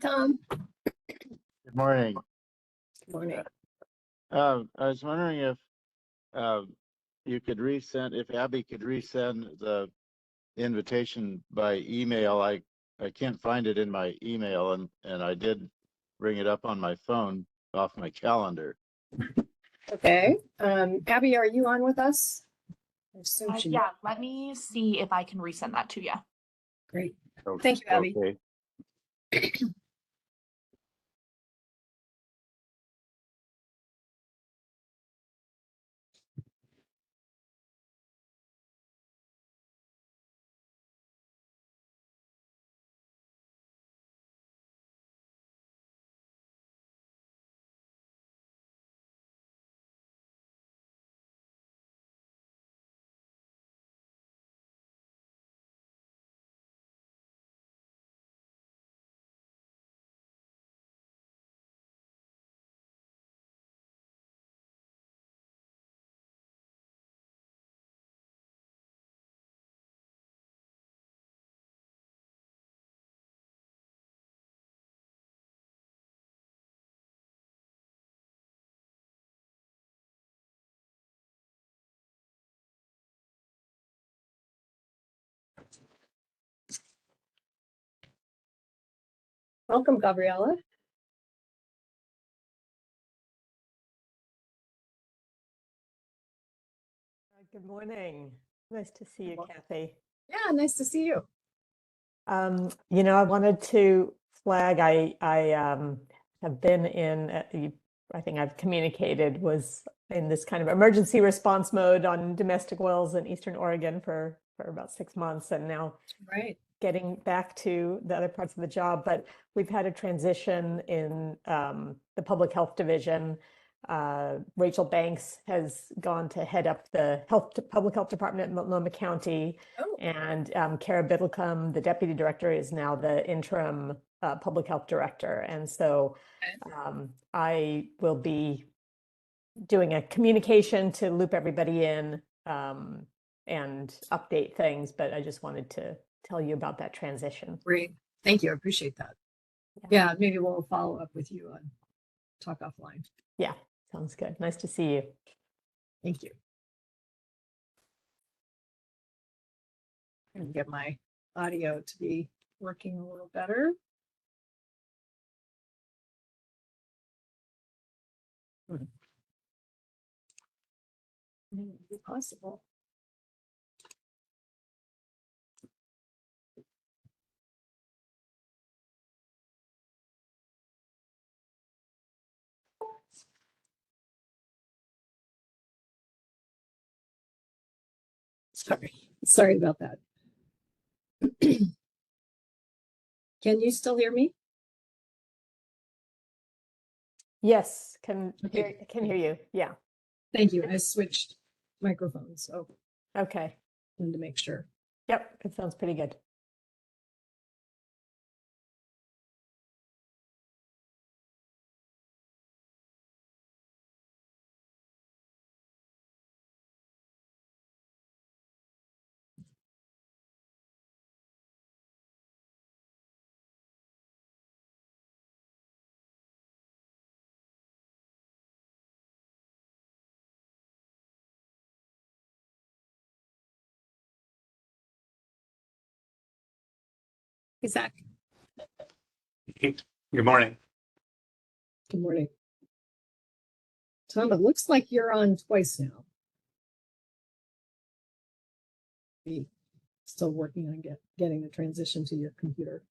Tom. Good morning. Good morning. I was wondering if you could if Abby could resend the invitation by email. I can't find it in my email, and I did bring it up on my phone off my calendar. Okay. Abby, are you on with us? I assume she. Yeah, let me see if I can resend that to you. Great. Thank you, Abby. Okay. Welcome, Gabriella. Good morning. Nice to see you, Kathy. Yeah, nice to see you. I wanted to flag, I have been in, I think I've communicated, was in this kind of emergency response mode on domestic wells in Eastern Oregon for about 6 months, and now Right. getting back to the other parts of the job. But we've had a transition in the public health division. Rachel Banks has gone to head up the public health department in Multnomah County. Oh. And Kara Biddlecombe, the deputy director, is now the interim public health director. And so I will be doing a communication to loop everybody in and update things, but I just wanted to tell you about that transition. Great. Thank you. I appreciate that. Yeah, maybe we'll follow up with you on talk offline. Yeah, sounds good. Nice to see you. Thank you. And get my audio to be working a little better. Maybe possible. Sorry about that. Can you still hear me? Yes, can Okay. hear you. Yeah. Thank you. I switched microphones, so Okay. I wanted to make sure. Yep, it sounds pretty good. Hey, Zach. Good morning. Good morning. Tom, it looks like you're on twice now. Still working on getting the transition to your computer.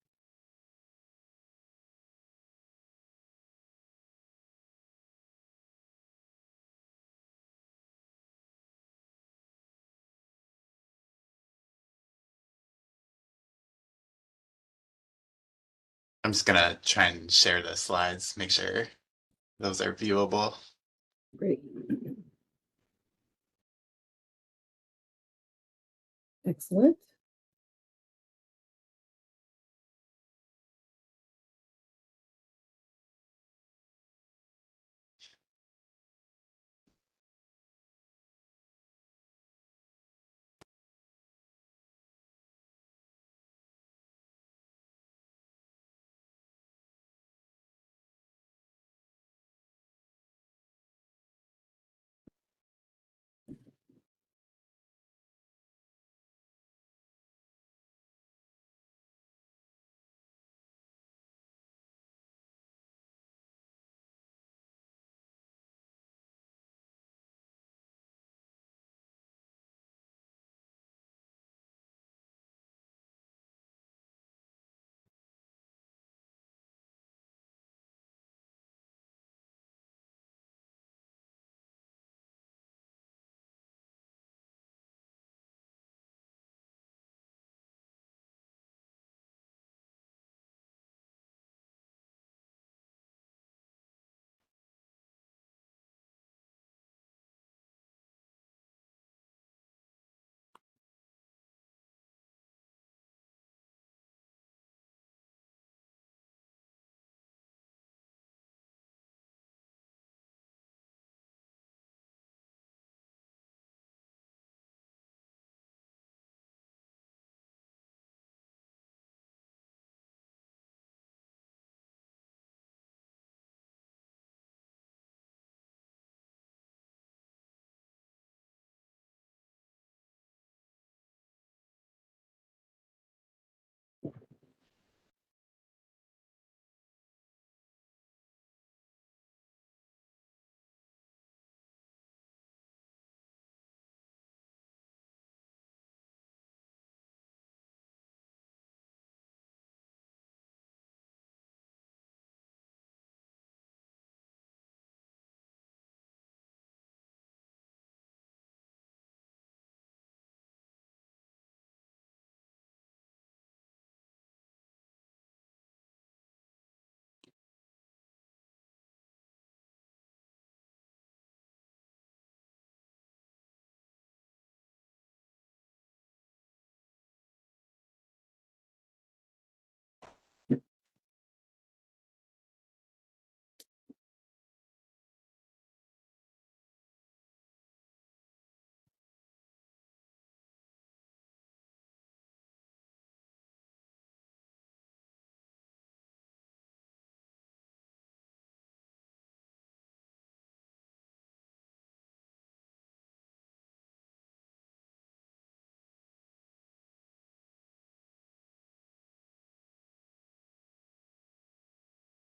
I'm just gonna try and share the slides, make sure those are viewable. Great. Excellent.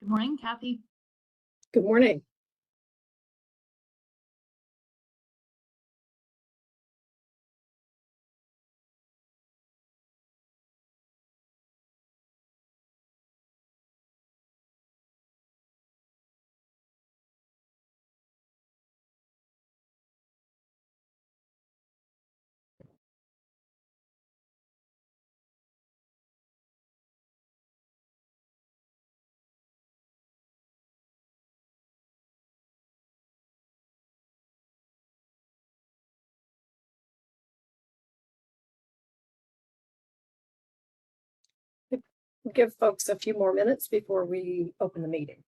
Good morning, Kathy. Good morning. Give folks a few more minutes before we open the meeting.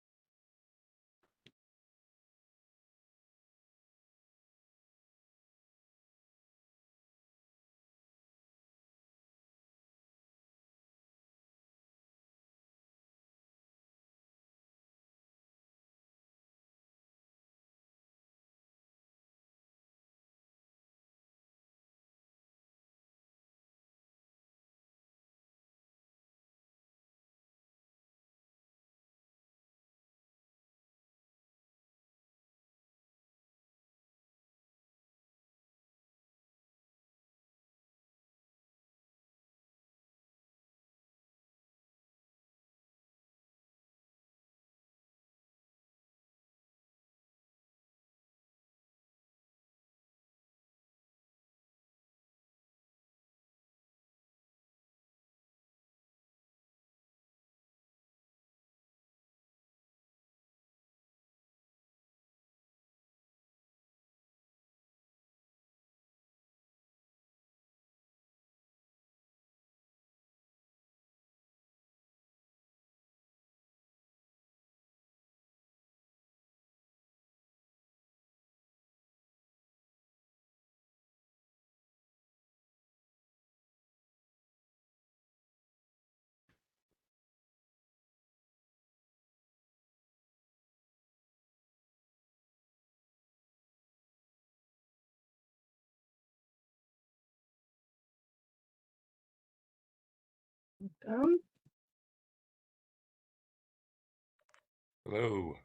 Hello,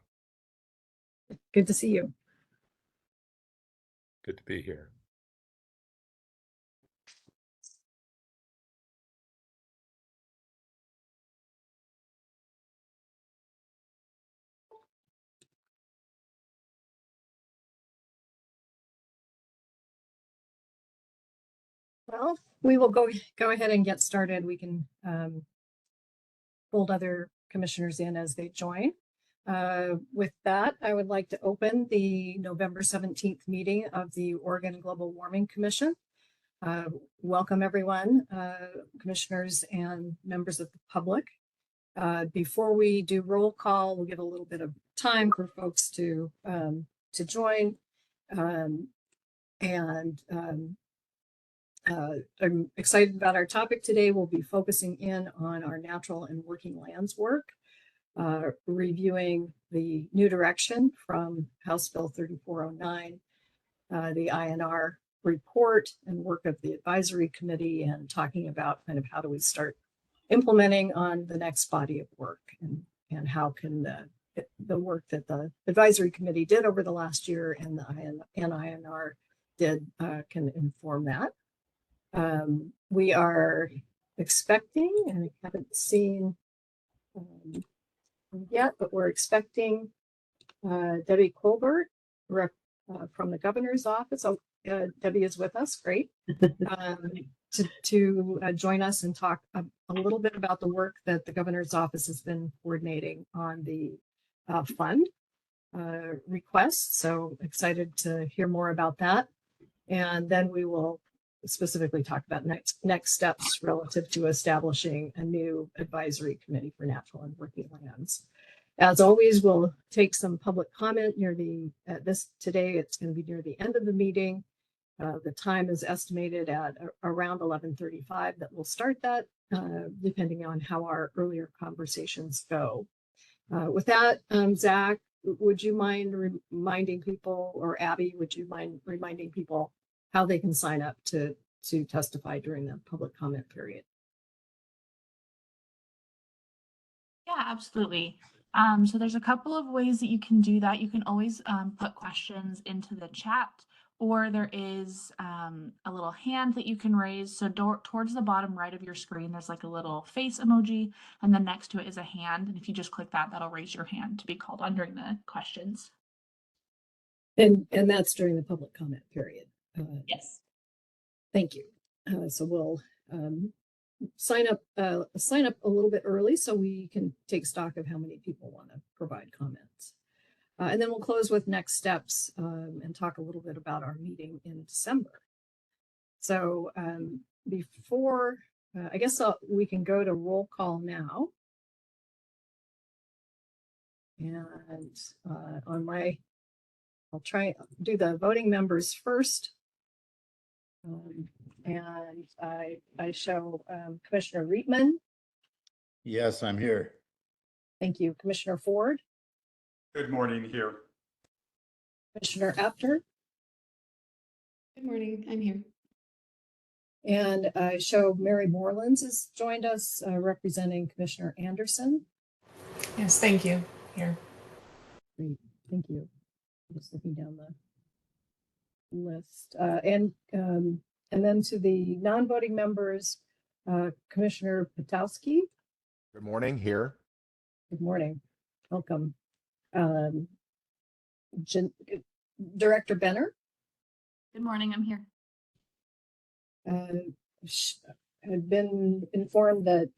Good to see you. good to be here. Well, we will go ahead and get started. We can fold other commissioners in as they join. With that, I would like to open the November 17th meeting of the Oregon Global Warming Commission. Welcome, everyone, commissioners and members of the public. Before we do roll call, we'll give a little bit of time for folks to join. I'm excited about our topic today. We'll be focusing in on our natural and working lands work, reviewing the new direction from House Bill 3409, the INR report and work of the advisory committee, and talking about kind of how do we start implementing on the next body of work, and how can the work that the advisory committee did over the last year and the INR did can inform that. We are expecting, and I haven't seen yet, but we're expecting Debbie Colbert from the governor's office. Oh, Debbie is with us. Great. To join us and talk a little bit about the work that the governor's office has been coordinating on the fund request. So excited to hear more about that. And then we will specifically talk about next steps relative to establishing a new advisory committee for natural and working lands. As always, we'll take some public comment near today. It's going to be near the end of the meeting. The time is estimated at around 11:35 that we'll start that, depending on how our earlier conversations go. With that, Zach, would you mind reminding people, or Abby, would you mind reminding people how they can sign up to testify during the public comment period? Yeah, absolutely. So there's a couple of ways that you can do that. You can always put questions into the chat, or there is a little hand that you can raise. So towards the bottom right of your screen, there's like a little face emoji, and then next to it is a hand. And if you just click that, that'll raise your hand to be called on during the questions. And that's during the public comment period. Yes. Thank you. So we'll sign up a little bit early so we can take stock of how many people want to provide comments. And then we'll close with next steps and talk a little bit about our meeting in December. So before, I guess we can go to roll call now. And I'll try do the voting members first. And I show Commissioner Reitman. Yes, I'm here. Thank you. Commissioner Ford, Good morning here. Commissioner Apter, Good morning, I'm here. and I show Mary Morelands has joined us representing Commissioner Anderson. Yes, thank you. Here. Great, thank you. Just looking down the list. And then to the non-voting members, Commissioner Potowski. Good morning, here. Good morning. Welcome. Director Benner. Good morning. I'm here. Had been informed that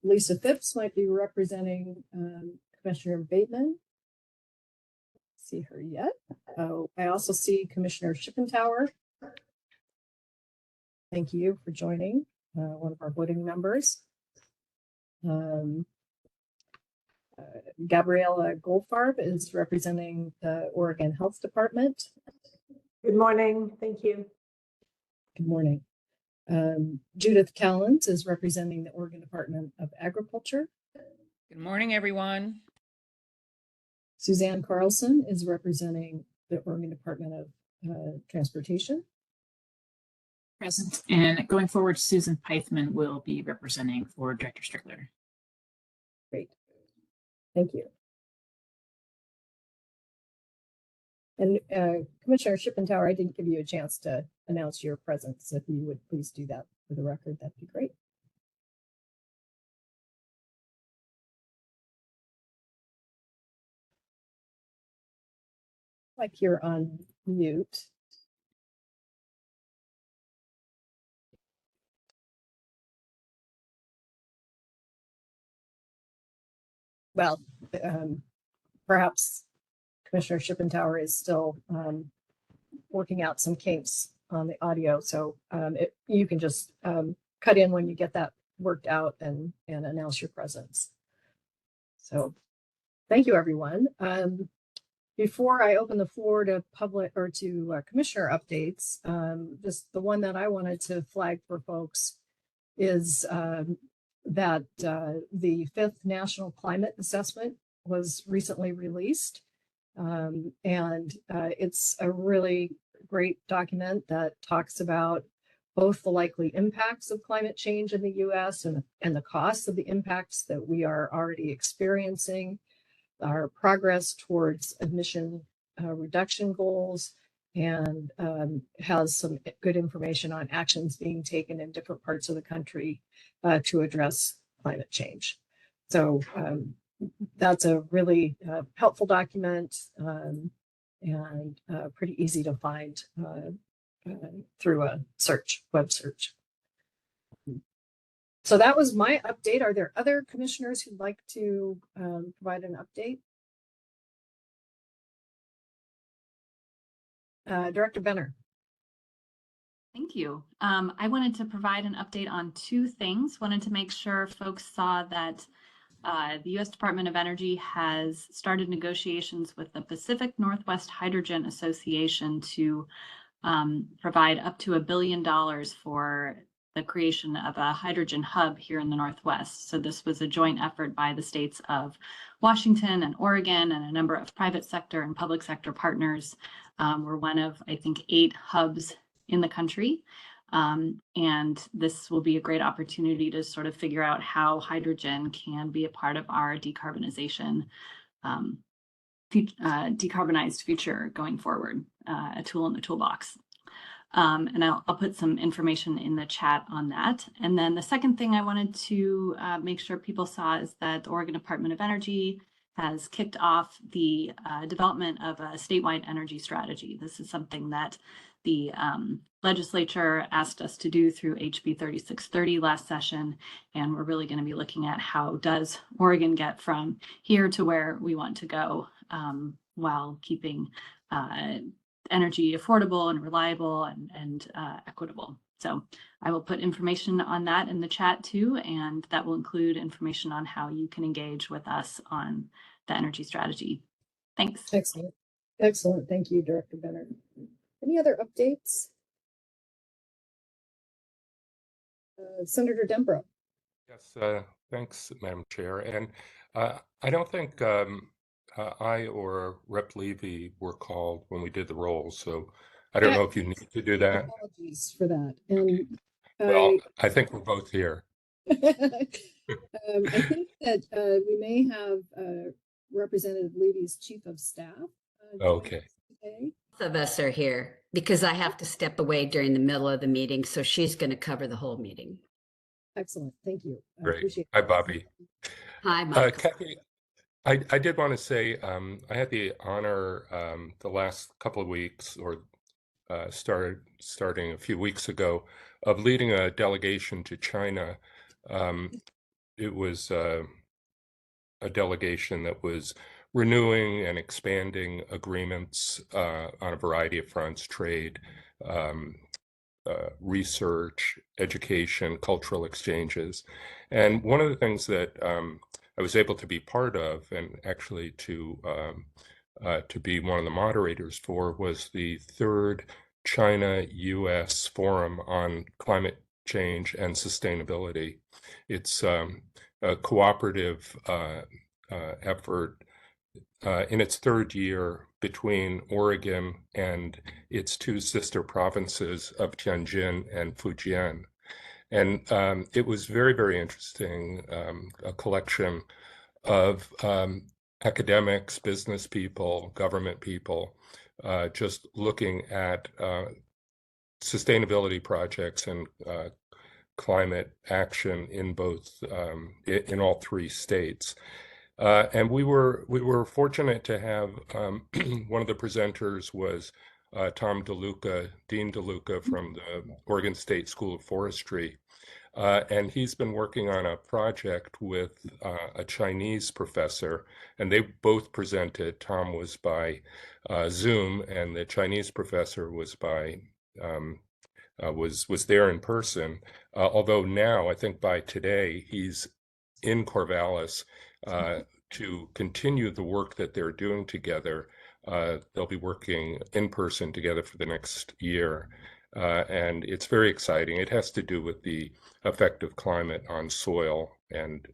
Lisa Phipps might be representing Commissioner Bateman. See her yet. Oh, I also see Commissioner Shippentauer. Thank you for joining, one of our voting members. Gabriella Goldfarb is representing the Oregon Health Department. Good morning. Thank you. Good morning. Judith Callens is representing the Oregon Department of Agriculture. Good morning, everyone. Suzanne Carlson is representing the Oregon Department of Transportation. Present. And going forward, Susan Pythman will be representing for Director Strickler. Great. Thank you. And Commissioner Shippentauer, I didn't give you a chance to announce your presence. If you would please do that for the record, that'd be great. Like you're on mute. Well, perhaps Commissioner Shippentauer is still working out some kinks on the audio. So you can just cut in when you get that worked out and announce your presence. So thank you, everyone. Before I open the floor to public or to commissioner updates, just the one that I wanted to flag for folks is that the 5th National Climate Assessment was recently released. And it's a really great document that talks about both the likely impacts of climate change in the US and the costs of the impacts that we are already experiencing, our progress towards emission reduction goals, and has some good information on actions being taken in different parts of the country to address climate change. So that's a really helpful document and pretty easy to find through a web search. So that was my update. Are there other commissioners who'd like to provide an update? Director Benner. Thank you. I wanted to provide an update on two things. Wanted to make sure folks saw that the U.S. Department of Energy has started negotiations with the Pacific Northwest Hydrogen Association to provide up to $1 billion for the creation of a hydrogen hub here in the Northwest. So this was a joint effort by the states of Washington and Oregon and a number of private sector and public sector partners. We're one of, I think, 8 hubs in the country. And this will be a great opportunity to sort of figure out how hydrogen can be a part of our decarbonization, decarbonized future going forward, a tool in the toolbox. And I'll put some information in the chat on that. And then the second thing I wanted to make sure people saw is that the Oregon Department of Energy has kicked off the development of a statewide energy strategy. This is something that the legislature asked us to do through HB 3630 last session. And we're really going to be looking at how does Oregon get from here to where we want to go while keeping energy affordable and reliable and equitable. So I will put information on that in the chat too, and that will include information on how you can engage with us on the energy strategy. Thanks. Excellent. Excellent. Thank you, Director Benner. Any other updates? Senator Dembro. Yes, thanks, Madam Chair. And I don't think I or Rep. Levy were called when we did the roll, so I don't know if you need to do that. Apologies for that. And Well, I think we're both here. I think that we may have Representative Levy's Chief of Staff. Okay. Today. Both of us are here because I have to step away during the middle of the meeting, so she's going to cover the whole meeting. Excellent. Thank you. I Great. appreciate Hi, that. Bobby. Hi, Michael. Kathy, I did want to say I had the honor the last couple of weeks, or starting a few weeks ago, of leading a delegation to China. It was a delegation that was renewing and expanding agreements on a variety of fronts: trade, research, education, cultural exchanges. And one of the things that I was able to be part of, and actually to be one of the moderators for, was the third China-US Forum on Climate Change and Sustainability. It's a cooperative effort in its third year between Oregon and its two sister provinces of Tianjin and Fujian. And it was very, very interesting, a collection of academics, business people, government people, just looking at sustainability projects and climate action in both, in all three states. And we were fortunate to have one of the presenters was Tom DeLuca, Dean DeLuca from the Oregon State School of Forestry. And he's been working on a project with a Chinese professor, and they both presented. Tom was by Zoom, and the Chinese professor was by was there in person. Although now, I think by today, he's in Corvallis to continue the work that they're doing together. They'll be working in person together for the next year. And it's very exciting. It has to do with the effect of climate on soil and,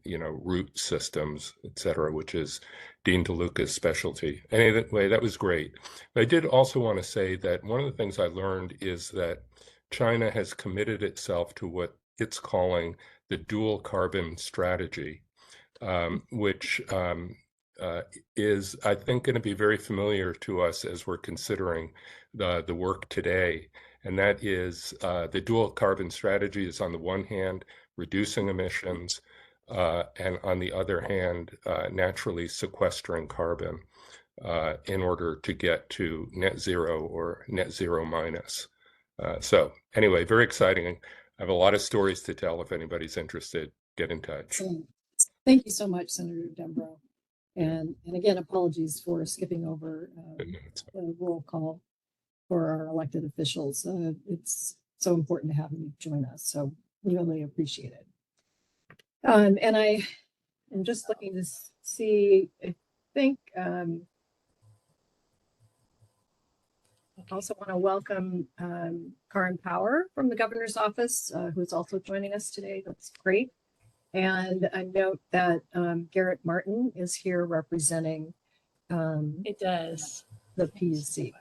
root systems, et cetera, which is Dean DeLuca's specialty. Anyway, that was great. But I did also want to say that one of the things I learned is that China has committed itself to what it's calling the dual carbon strategy, which is, I think, going to be very familiar to us as we're considering the work today. And that is the dual carbon strategy is, on the one hand, reducing emissions, and on the other hand, naturally sequestering carbon in order to get to net zero or net zero minus. So anyway, very exciting. I have a lot of stories to tell. If anybody's interested, get in touch. Thank you so much, Senator Dembro. And again, apologies for skipping over the roll call for our elected officials. It's so important to have you join us, so we really appreciate it. And I am just looking to see, I think, I also want to welcome Karin Power from the governor's office, who's also joining us today. That's great. And I note that Garrett Martin is here representing It does. the PUC.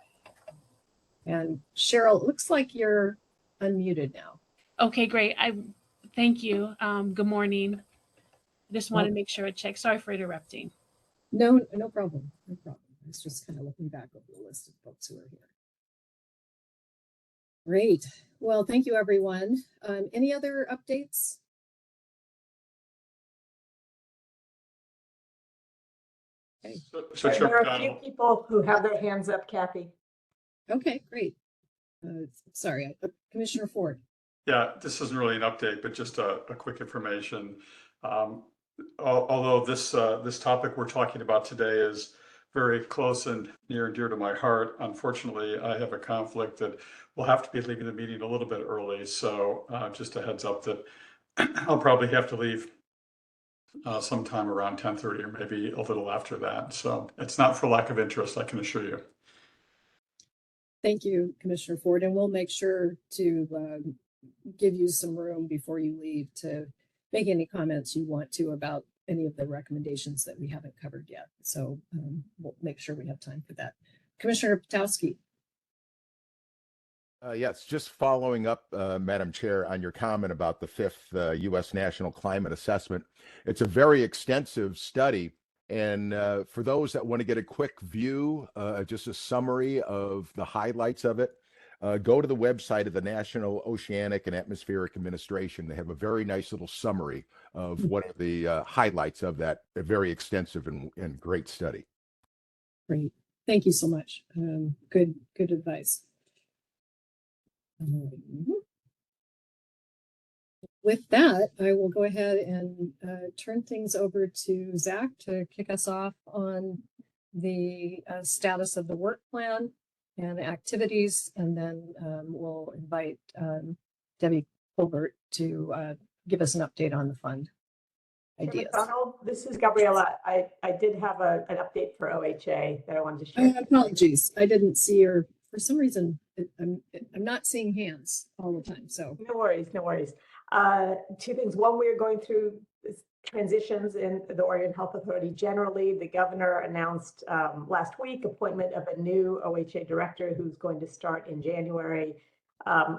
And Cheryl, it looks like you're unmuted now. Okay, great. Thank you. Good morning. Just want to make sure I check. Sorry for interrupting. No, no problem. No problem. I was just kind of looking back over the list of folks who are here. Great. Well, thank you, everyone. Any other updates? Okay. So There are a few Chair people who have their hands up, Kathy. Okay, great. Sorry, Commissioner Ford. Yeah, this isn't really an update, but just a quick information. Although this topic we're talking about today is very close and near and dear to my heart, unfortunately, I have a conflict that will have to be leaving the meeting a little bit early. So just a heads up that I'll probably have to leave sometime around 10:30 or maybe a little after that. So it's not for lack of interest, I can assure you. Thank you, Commissioner Ford, and we'll make sure to give you some room before you leave to make any comments you want to about any of the recommendations that we haven't covered yet. So we'll make sure we have time for that. Commissioner Potowski. Yes, just following up, Madam Chair, on your comment about the fifth U.S. National Climate Assessment. It's a very extensive study. And for those that want to get a quick view, just a summary of the highlights of it, go to the website of the National Oceanic and Atmospheric Administration. They have a very nice little summary of what are the highlights of that very extensive and great study. Great. Thank you so much. Good advice. With that, I will go ahead and turn things over to Zach to kick us off on the status of the work plan and activities, and then we'll invite Debbie Colbert to give us an update on the fund ideas. McDonald, this is Gabriella. I did have an update for OHA that I wanted to share. Apologies, I didn't see your, for some reason, I'm not seeing hands all the time, so. No worries, no worries. Two things. One, we are going through transitions in the Oregon Health Authority generally. The governor announced last week appointment of a new OHA director who's going to start in January.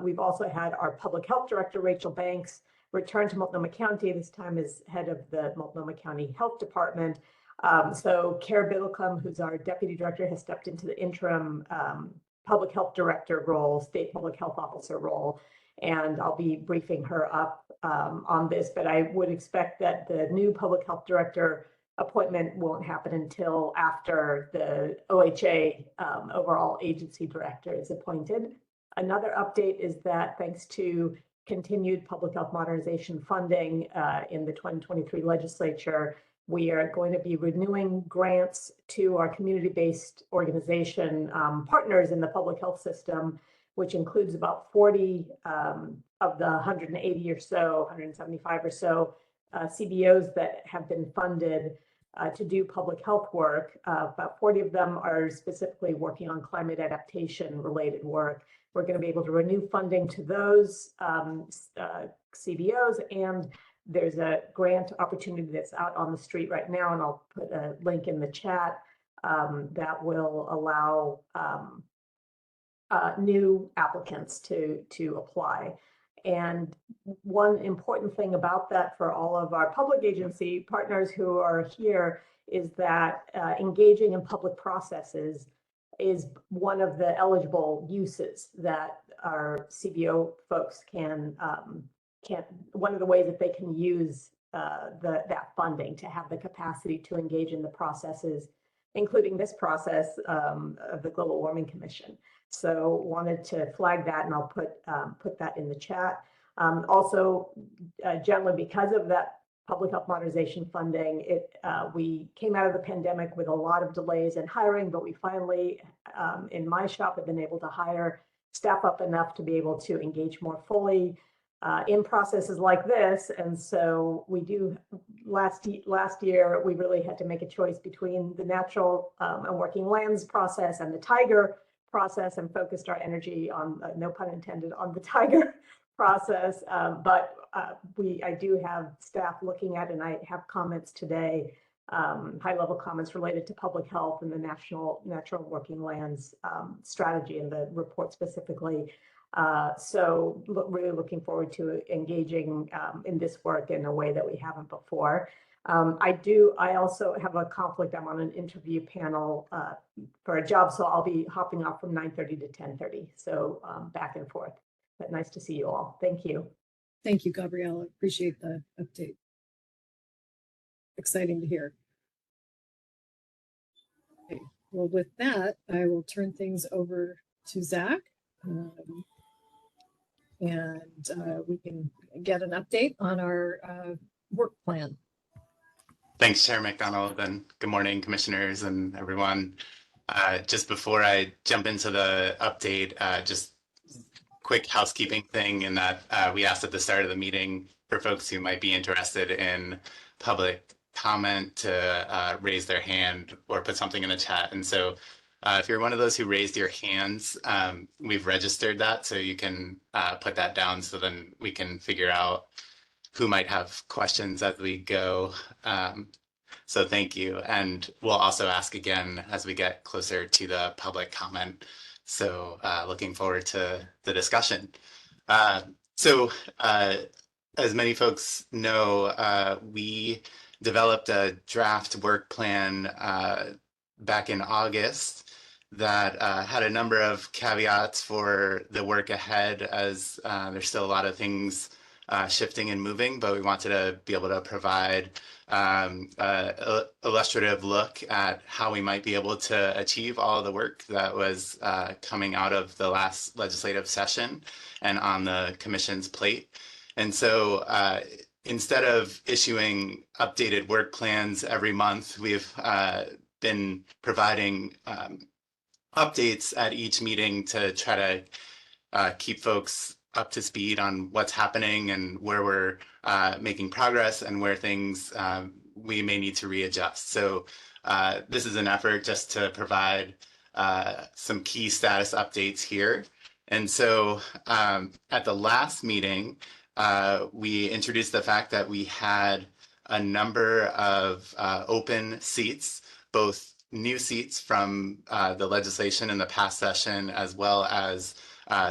We've also had our public health director, Rachel Banks, return to Multnomah County, this time as head of the Multnomah County Health Department. So Kara Biddlecombe, who's our deputy director, has stepped into the interim public health director role, state public health officer role. And I'll be briefing her up on this, but I would expect that the new public health director appointment won't happen until after the OHA overall agency director is appointed. Another update is that thanks to continued public health modernization funding in the 2023 legislature, we are going to be renewing grants to our community-based organization partners in the public health system, which includes about 40 of the 180 or so, 175 or so CBOs that have been funded to do public health work. About 40 of them are specifically working on climate adaptation related work. We're going to be able to renew funding to those CBOs, and there's a grant opportunity that's out on the street right now, and I'll put a link in the chat that will allow new applicants to apply. And one important thing about that for all of our public agency partners who are here is that engaging in public processes is one of the eligible uses that our CBO folks can one of the ways that they can use that funding to have the capacity to engage in the processes, including this process of the Global Warming Commission. So wanted to flag that, and I'll put that in the chat. Also, generally because of that public health modernization funding, we came out of the pandemic with a lot of delays in hiring, but we finally, in my shop, have been able to hire staff up enough to be able to engage more fully in processes like this. And so we do, last year, we really had to make a choice between the natural and working lands process and the Tiger process, and focused our energy on, no pun intended, on the Tiger process. But I do have staff looking at, and I have comments today, high-level comments related to public health and the national natural working lands strategy and the report specifically. So really looking forward to engaging in this work in a way that we haven't before. I also have a conflict. I'm on an interview panel for a job, so I'll be hopping off from 9:30 to 10:30. So back and forth, but nice to see you all. Thank you. Thank you, Gabriella. Appreciate the update. Exciting to hear. Okay. Well, with that, I will turn things over to Zach. And we can get an update on our work plan. Thanks, Chair McDonald, and good morning, commissioners and everyone. Just before I jump into the update, just quick housekeeping thing in that we asked at the start of the meeting for folks who might be interested in public comment to raise their hand or put something in the chat. And so if you're one of those who raised your hands, we've registered that, so you can put that down so then we can figure out who might have questions as we go. So thank you. And we'll also ask again as we get closer to the public comment. So looking forward to the discussion. As many folks know, we developed a draft work plan back in August that had a number of caveats for the work ahead, as there's still a lot of things shifting and moving, but we wanted to be able to provide illustrative look at how we might be able to achieve all of the work that was coming out of the last legislative session and on the commission's plate. And so instead of issuing updated work plans every month, we've been providing updates at each meeting to try to keep folks up to speed on what's happening and where we're making progress and where things we may need to readjust. So this is an effort just to provide some key status updates here. And so at the last meeting, we introduced the fact that we had a number of open seats, both new seats from the legislation in the past session, as well as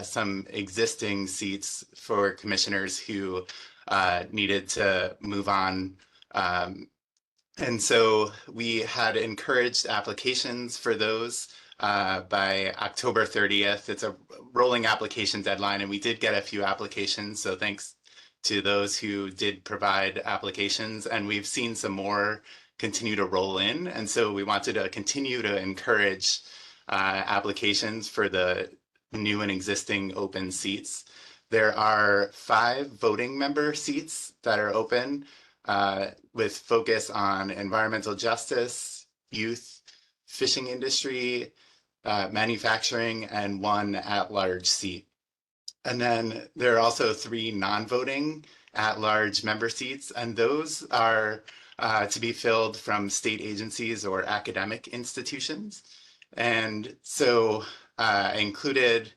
some existing seats for commissioners who needed to move on. And so we had encouraged applications for those by October 30th. It's a rolling application deadline, and we did get a few applications. So thanks to those who did provide applications, and we've seen some more continue to roll in. And so we wanted to continue to encourage applications for the new and existing open seats. There are 5 voting member seats that are open with focus on environmental justice, youth, fishing industry, manufacturing, and 1 at-large seat. And then there are also 3 non-voting at-large member seats, and those are to be filled from state agencies or academic institutions. And so I included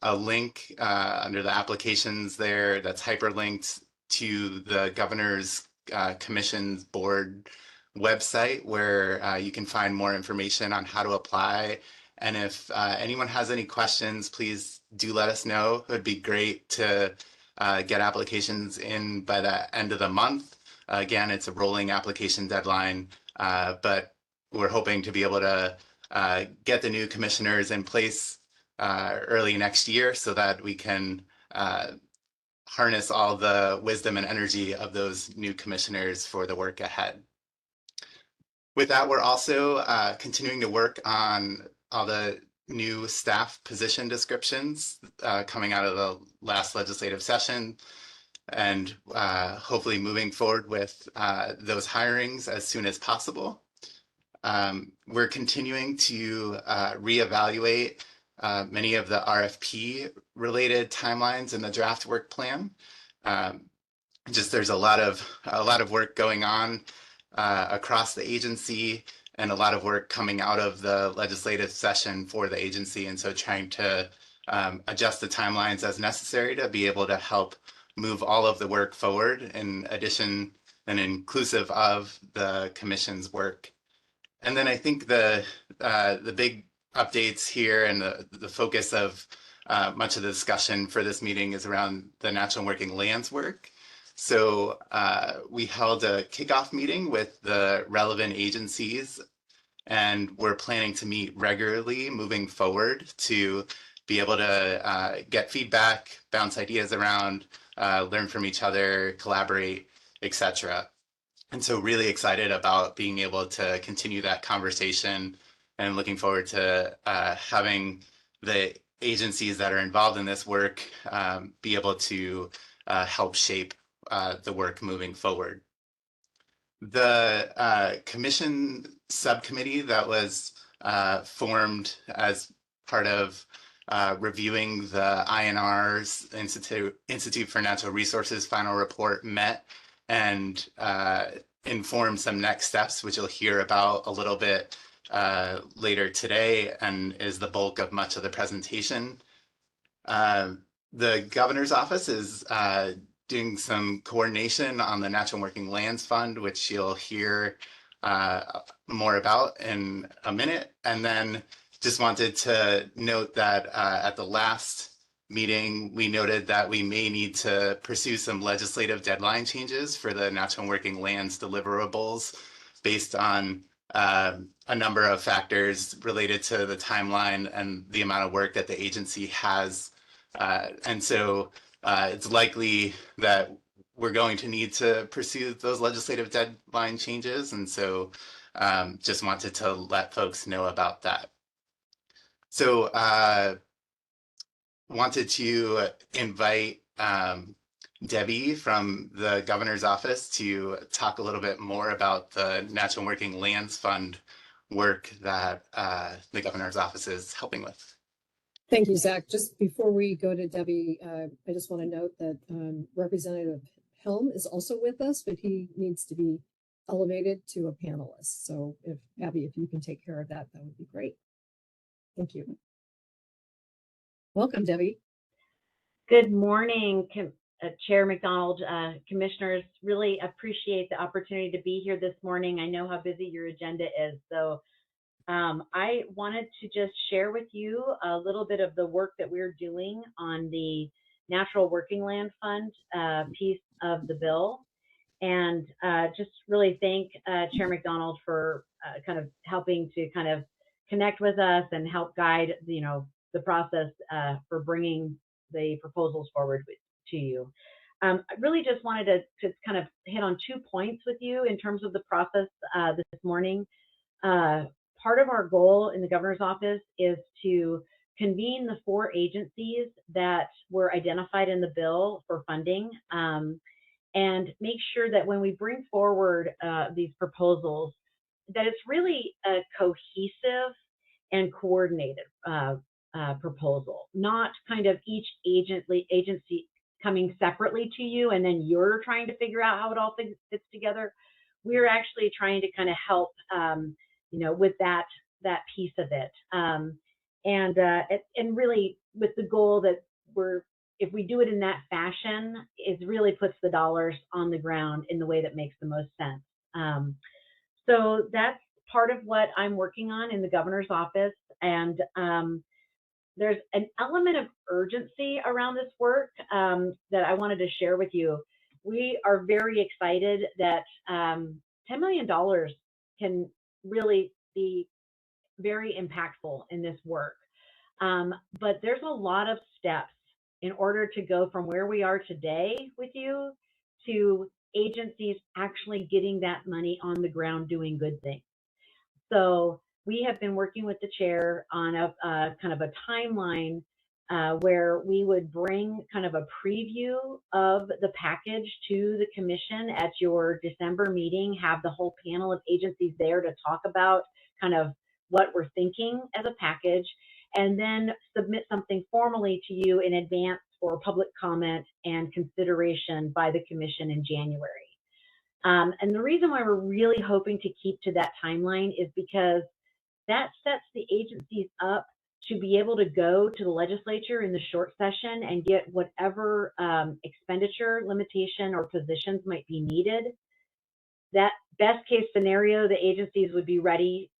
a link under the applications there that's hyperlinked to the Governor's Commission's board website, where you can find more information on how to apply. And if anyone has any questions, please do let us know. It would be great to get applications in by the end of the month. Again, it's a rolling application deadline, but we're hoping to be able to get the new commissioners in place early next year so that we can harness all the wisdom and energy of those new commissioners for the work ahead. With that, we're also continuing to work on all the new staff position descriptions coming out of the last legislative session, and hopefully moving forward with those hirings as soon as possible. We're continuing to reevaluate many of the RFP related timelines in the draft work plan. There's a lot of work going on across the agency, and a lot of work coming out of the legislative session for the agency. And so trying to adjust the timelines as necessary to be able to help move all of the work forward, in addition and inclusive of the commission's work. And then I think the big updates here and the focus of much of the discussion for this meeting is around the National Working Lands work. So we held a kickoff meeting with the relevant agencies, and we're planning to meet regularly moving forward to be able to get feedback, bounce ideas around, learn from each other, collaborate, etc. And so really excited about being able to continue that conversation and looking forward to having the agencies that are involved in this work be able to help shape the work moving forward. The commission subcommittee that was formed as part of reviewing the INR's Institute for Natural Resources final report met and informed some next steps, which you'll hear about a little bit later today and is the bulk of much of the presentation. The governor's office is doing some coordination on the Natural Working Lands Fund, which you'll hear more about in a minute. And then just wanted to note that at the last meeting, we noted that we may need to pursue some legislative deadline changes for the Natural Working Lands deliverables based on a number of factors related to the timeline and the amount of work that the agency has. And so it's likely that we're going to need to pursue those legislative deadline changes. And so just wanted to let folks know about that. So wanted to invite Debbie from the governor's office to talk a little bit more about the Natural Working Lands Fund work that the governor's office is helping with. Thank you, Zach. Just before we go to Debbie, I just want to note that Representative Helm is also with us, but he needs to be elevated to a panelist. So if Abby, if you can take care of that, that would be great. Thank you. Welcome, Debbie. Good morning, Chair McDonald, commissioners. Really appreciate the opportunity to be here this morning. I know how busy your agenda is, so I wanted to just share with you a little bit of the work that we're doing on the Natural Working Land Fund piece of the bill, and just really thank Chair McDonald for kind of helping to kind of connect with us and help guide, you know, the process for bringing the proposals forward to you. I really just wanted to kind of hit on 2 points with you in terms of the process this morning. Part of our goal in the governor's office is to convene the 4 agencies that were identified in the bill for funding and make sure that when we bring forward these proposals, that it's really a cohesive and coordinated proposal, not kind of each agency coming separately to you and then you're trying to figure out how it all fits together. We're actually trying to kind of help, you know, with that piece of it, and really with the goal that if we do it in that fashion, it really puts the dollars on the ground in the way that makes the most sense. So that's part of what I'm working on in the governor's office, and there's an element of urgency around this work that I wanted to share with you. We are very excited that $10 million can really be very impactful in this work. But there's a lot of steps in order to go from where we are today with you to agencies actually getting that money on the ground doing good things. So we have been working with the chair on a kind of a timeline where we would bring kind of a preview of the package to the commission at your December meeting, have the whole panel of agencies there to talk about kind of what we're thinking as a package, and then submit something formally to you in advance for public comment and consideration by the commission in January. And the reason why we're really hoping to keep to that timeline is because that sets the agencies up to be able to go to the legislature in the short session and get whatever expenditure limitation or positions might be needed. That best case scenario, the agencies would be ready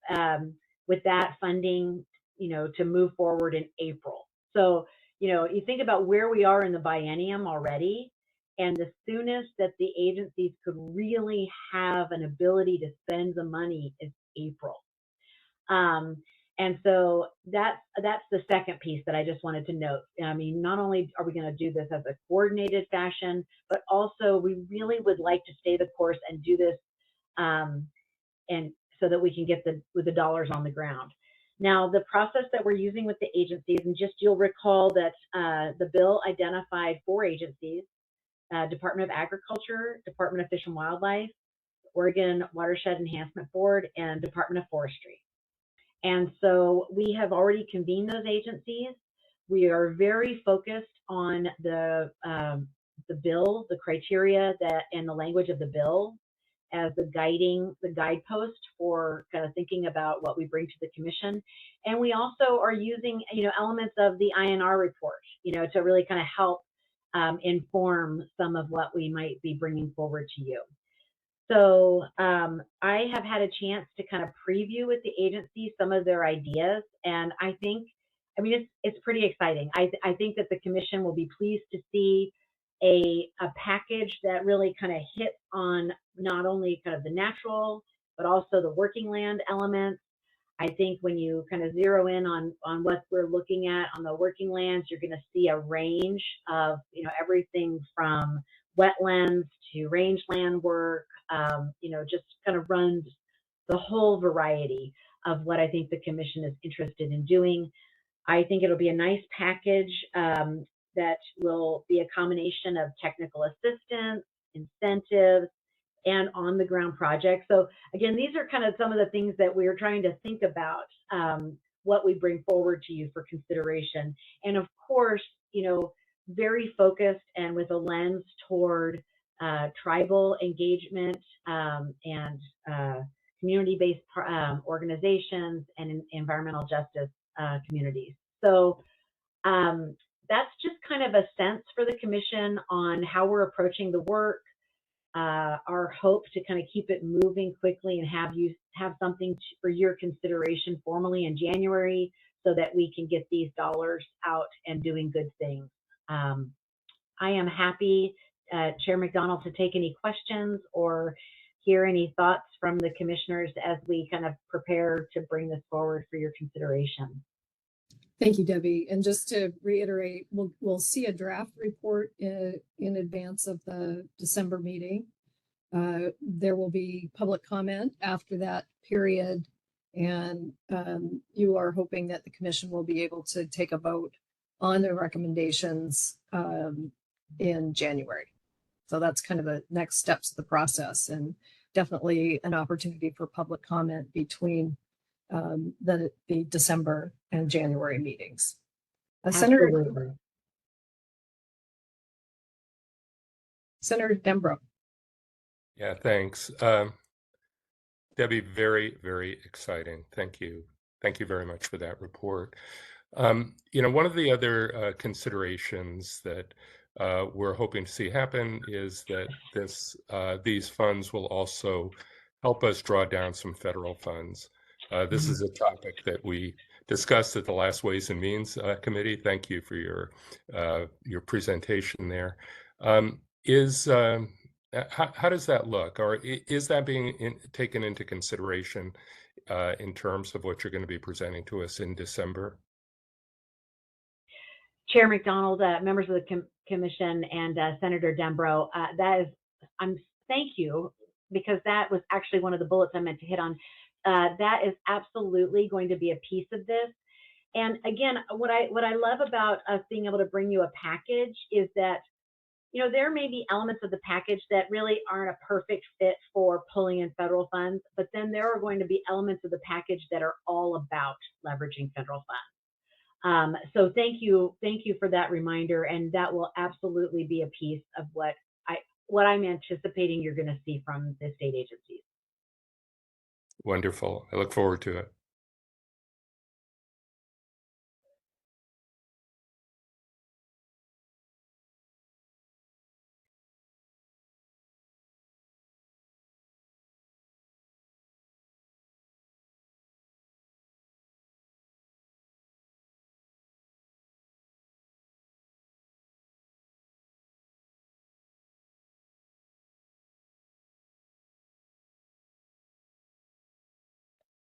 with that funding, you know, to move forward in April. So you think about where we are in the biennium already, and the soonest that the agencies could really have an ability to spend the money is April. And so that's the second piece that I just wanted to note. I mean, not only are we going to do this as a coordinated fashion, but also we really would like to stay the course and do this, and so that we can get the dollars on the ground. Now, the process that we're using with the agencies, and just you'll recall that the bill identified 4 agencies: Department of Agriculture, Department of Fish and Wildlife, Oregon Watershed Enhancement Board, and Department of Forestry. And so we have already convened those agencies. We are very focused on the bill, the criteria and the language of the bill as the guidepost for kind of thinking about what we bring to the commission. And we also are using, elements of the INR report, to really kind of help inform some of what we might be bringing forward to you. So I have had a chance to kind of preview with the agency some of their ideas, and I mean, it's pretty exciting. I think that the commission will be pleased to see a package that really kind of hits on not only kind of the natural, but also the working land elements. I think when you kind of zero in on what we're looking at on the working lands, you're going to see a range of, everything from wetlands to rangeland work, just kind of runs the whole variety of what I think the commission is interested in doing. I think it'll be a nice package that will be a combination of technical assistance, incentives, and on the ground projects. So again, these are kind of some of the things that we're trying to think about, what we bring forward to you for consideration. And of course, very focused and with a lens toward tribal engagement and community-based organizations and environmental justice communities. So that's just kind of a sense for the commission on how we're approaching the work. Our hope to kind of keep it moving quickly and have something for your consideration formally in January, so that we can get these dollars out and doing good things. I am happy, Chair McDonald, to take any questions or hear any thoughts from the commissioners as we kind of prepare to bring this forward for your consideration. Thank you, Debbie. And just to reiterate, we'll see a draft report in advance of the December meeting. There will be public comment after that period, and you are hoping that the commission will be able to take a vote on the recommendations in January. So that's kind of the next steps of the process, and definitely an opportunity for public comment between the December and January meetings. Senator Dembro. Yeah, thanks. Debbie, very, very exciting. Thank you. Thank you very much for that report. One of the other considerations that we're hoping to see happen is that these funds will also help us draw down some federal funds. This is a topic that we discussed at the last Ways and Means Committee. Thank you for your presentation there. How does that look, or is that being taken into consideration in terms of what you're going to be presenting to us in December? Chair McDonald, members of the commission, and Senator Dembro, thank you, because that was actually one of the bullets I meant to hit on. That is absolutely going to be a piece of this. And again, what I love about us being able to bring you a package is that, there may be elements of the package that really aren't a perfect fit for pulling in federal funds, but then there are going to be elements of the package that are all about leveraging federal funds. So thank you for that reminder, and that will absolutely be a piece of what I'm anticipating you're going to see from the state agencies. Wonderful. I look forward to it.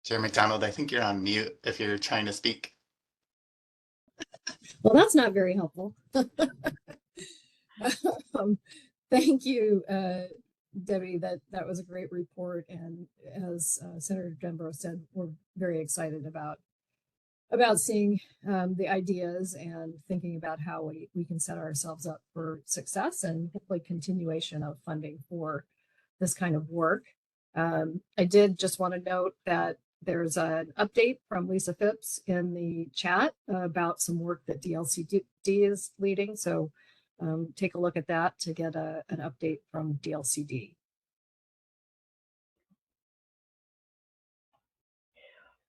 Chair McDonald, I think you're on mute if you're trying to speak. Well, that's not very helpful. Thank you, Debbie. That was a great report, and as Senator Denbrough said, we're very excited about seeing the ideas and thinking about how we can set ourselves up for success and hopefully continuation of funding for this kind of work. I did just want to note that there's an update from Lisa Phipps in the chat about some work that DLCD is leading. So take a look at that to get an update from DLCD.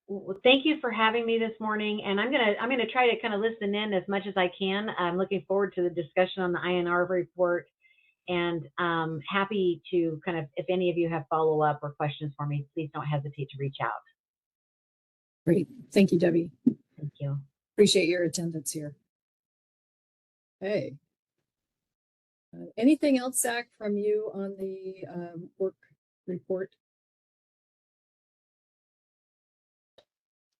Well, thank you for having me this morning, and I'm gonna try to kind of listen in as much as I can. I'm looking forward to the discussion on the INR report, and happy to kind of, if any of you have follow-up or questions for me, please don't hesitate to reach out. Great, thank you, Debbie. Thank you. Appreciate your attendance here. Hey, anything else, Zach, from you on the work report?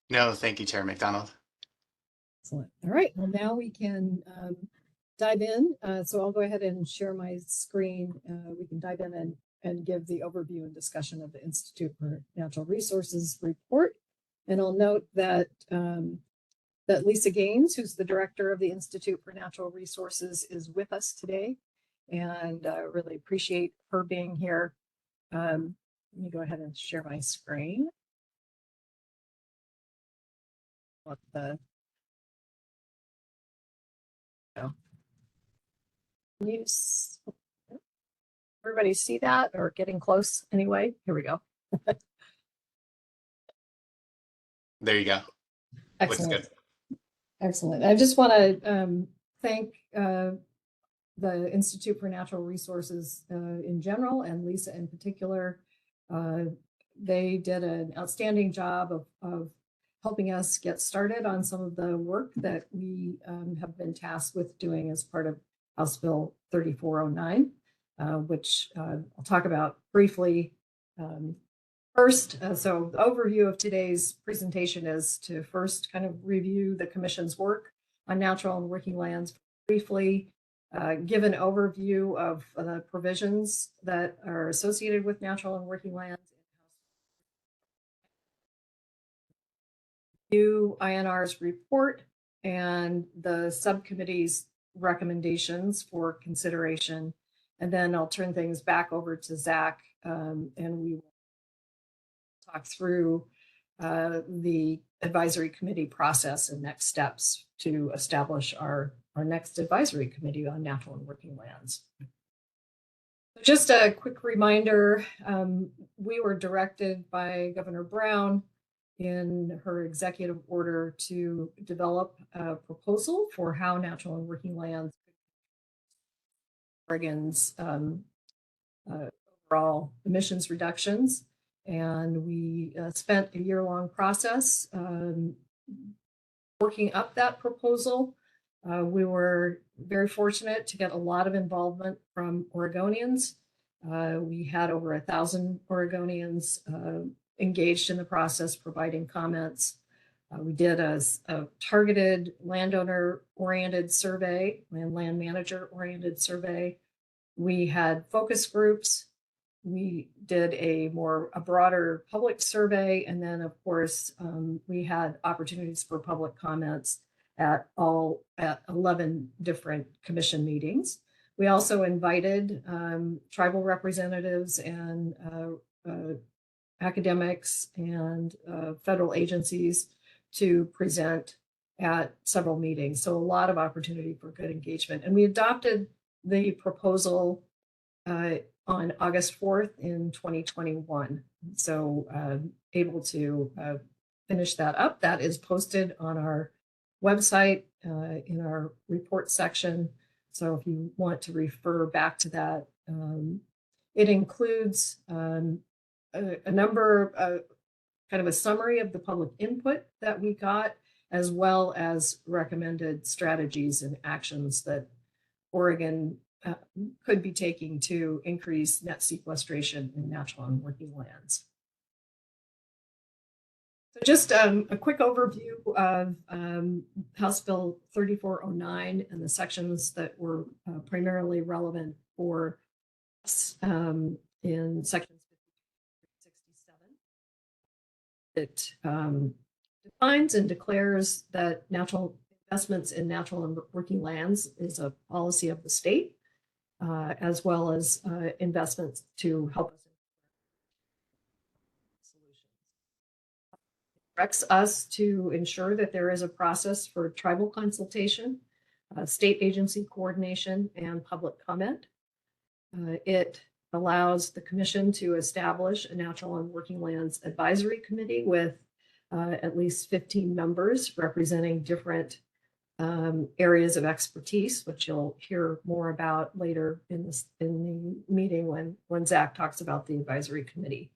No, thank you, Chair McDonald. Excellent. All right, well, now we can dive in. So I'll go ahead and share my screen. We can dive in and give the overview and discussion of the Institute for Natural Resources report. And I'll note that that Lisa Gaines, who's the director of the Institute for Natural Resources, is with us today, and really appreciate her being here. Let me go ahead and share my screen. What the news? Everybody see that, or getting close anyway? Here we go. There you go. Excellent. Looks good. Excellent. I just want to thank the Institute for Natural Resources in general, and Lisa in particular. They did an outstanding job of helping us get started on some of the work that we have been tasked with doing as part of House Bill 3409, which I'll talk about briefly. First, so the overview of today's presentation is to first kind of review the Commission's work on natural and working lands briefly, give an overview of the provisions that are associated with natural and working lands, review INR's report and the subcommittee's recommendations for consideration, and then I'll turn things back over to Zach, and we will talk through the advisory committee process and next steps to establish our next advisory committee on natural and working lands. Just a quick reminder, we were directed by Governor Brown in her executive order to develop a proposal for how natural and working lands, Oregon's overall emissions reductions. And we spent a year-long process working up that proposal. We were very fortunate to get a lot of involvement from Oregonians. We had over 1,000 Oregonians engaged in the process, providing comments. We did a targeted landowner-oriented survey and land manager-oriented survey. We had focus groups. We did a broader public survey, and then of course we had opportunities for public comments at 11 different commission meetings. We also invited tribal representatives and academics and federal agencies to present at several meetings. So a lot of opportunity for good engagement. And we adopted the proposal on August 4th in 2021. So able to finish that up. That is posted on our website in our report section. So if you want to refer back to that, it includes a number of kind of a summary of the public input that we got, as well as recommended strategies and actions that Oregon could be taking to increase net sequestration in natural and working lands. So just a quick overview of House Bill 3409 and the sections that were primarily relevant for us in section 67. It defines and declares that natural investments in natural and working lands is a policy of the state, as well as investments to help us directs us to ensure that there is a process for tribal consultation, state agency coordination, and public comment. It allows the commission to establish a natural and working lands advisory committee with at least 15 members representing different areas of expertise, which you'll hear more about later in the meeting when Zach talks about the advisory committee.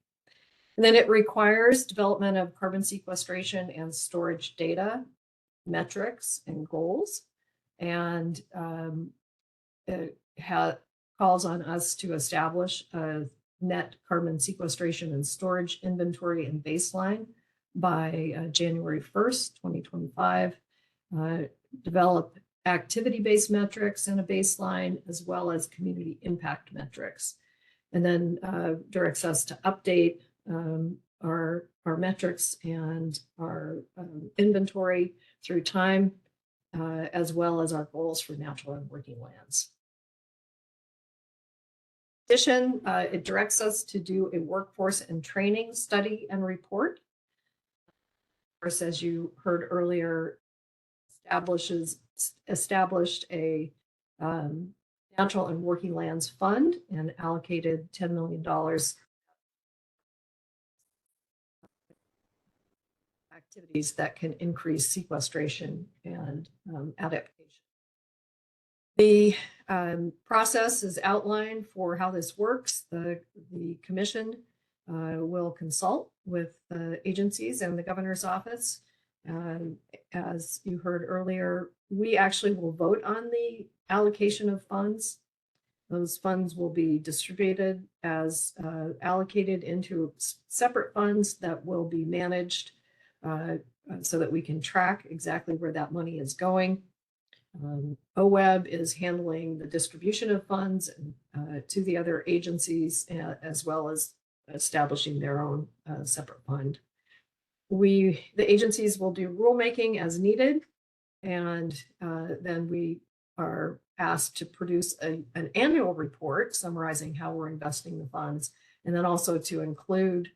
And then it requires development of carbon sequestration and storage data, metrics, and goals. And it calls on us to establish a net carbon sequestration and storage inventory and baseline by January 1st, 2025. Develop activity-based metrics and a baseline, as well as community impact metrics. And then directs us to update our metrics and our inventory through time, as well as our goals for natural and working lands. In addition, it directs us to do a workforce and training study and report. Of course, as you heard earlier, established a natural and working lands fund and allocated $10 million activities that can increase sequestration and adaptation. The process is outlined for how this works. The commission will consult with the agencies and the governor's office. As you heard earlier, we actually will vote on the allocation of funds. Those funds will be distributed as allocated into separate funds that will be managed so that we can track exactly where that money is going. OWEB is handling the distribution of funds to the other agencies, as well as establishing their own separate fund. The agencies will do rulemaking as needed, and then we are asked to produce an annual report summarizing how we're investing the funds, and then also to include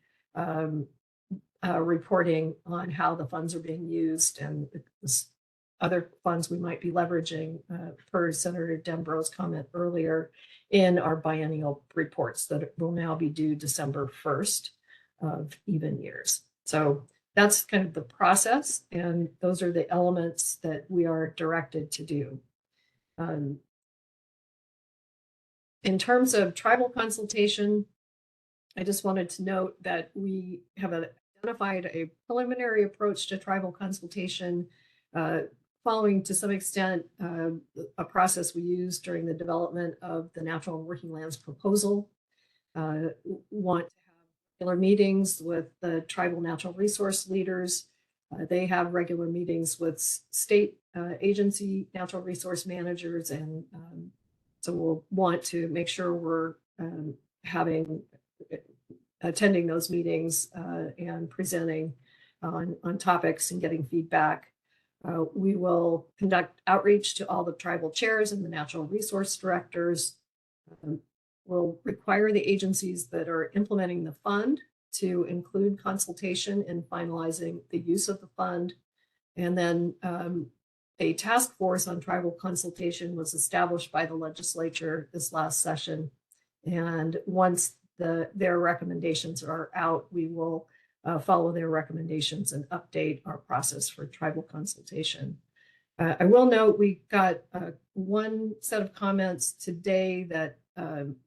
reporting on how the funds are being used and other funds we might be leveraging, per Senator Denbrough's comment earlier, in our biennial reports that will now be due December 1st of even years. So that's kind of the process, and those are the elements that we are directed to do. In terms of tribal consultation, I just wanted to note that we have identified a preliminary approach to tribal consultation, following to some extent a process we used during the development of the Natural and Working Lands proposal. Want to have regular meetings with the tribal natural resource leaders. They have regular meetings with state agency natural resource managers, and so we'll want to make sure we're attending those meetings and presenting on topics and getting feedback. We will conduct outreach to all the tribal chairs and the natural resource directors. We'll require the agencies that are implementing the fund to include consultation in finalizing the use of the fund. And then a task force on tribal consultation was established by the legislature this last session. And once their recommendations are out, we will follow their recommendations and update our process for tribal consultation. I will note we got one set of comments today that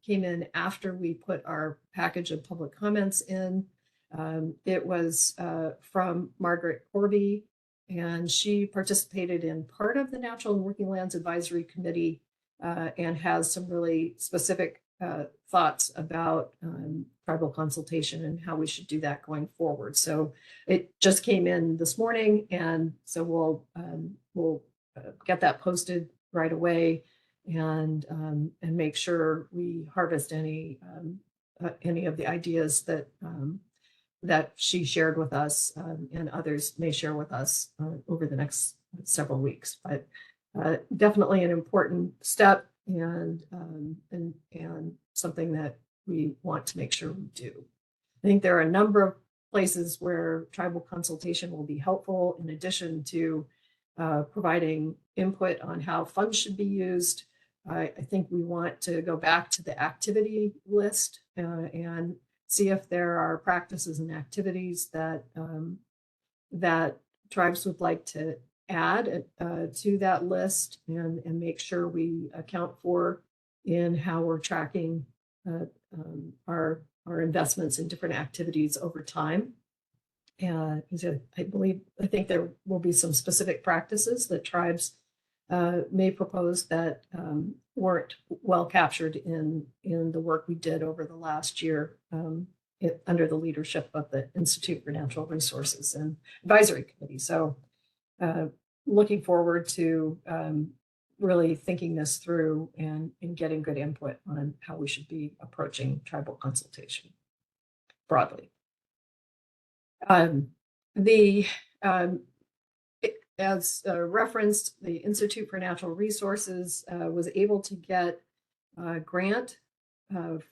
came in after we put our package of public comments in. It was from Margaret Corby, and she participated in part of the Natural and Working Lands Advisory Committee and has some really specific thoughts about tribal consultation and how we should do that going forward. So it just came in this morning, and so we'll get that posted right away and make sure we harvest any of the ideas that that she shared with us and others may share with us over the next several weeks. But definitely an important step and something that we want to make sure we do. I think there are a number of places where tribal consultation will be helpful, in addition to providing input on how funds should be used. I think we want to go back to the activity list and see if there are practices and activities that that tribes would like to add to that list, and make sure we account for in how we're tracking our investments in different activities over time. And I think there will be some specific practices that tribes may propose that weren't well captured in the work we did over the last year under the leadership of the Institute for Natural Resources and Advisory Committee. So looking forward to really thinking this through and getting good input on how we should be approaching tribal consultation broadly. As referenced, the Institute for Natural Resources was able to get a grant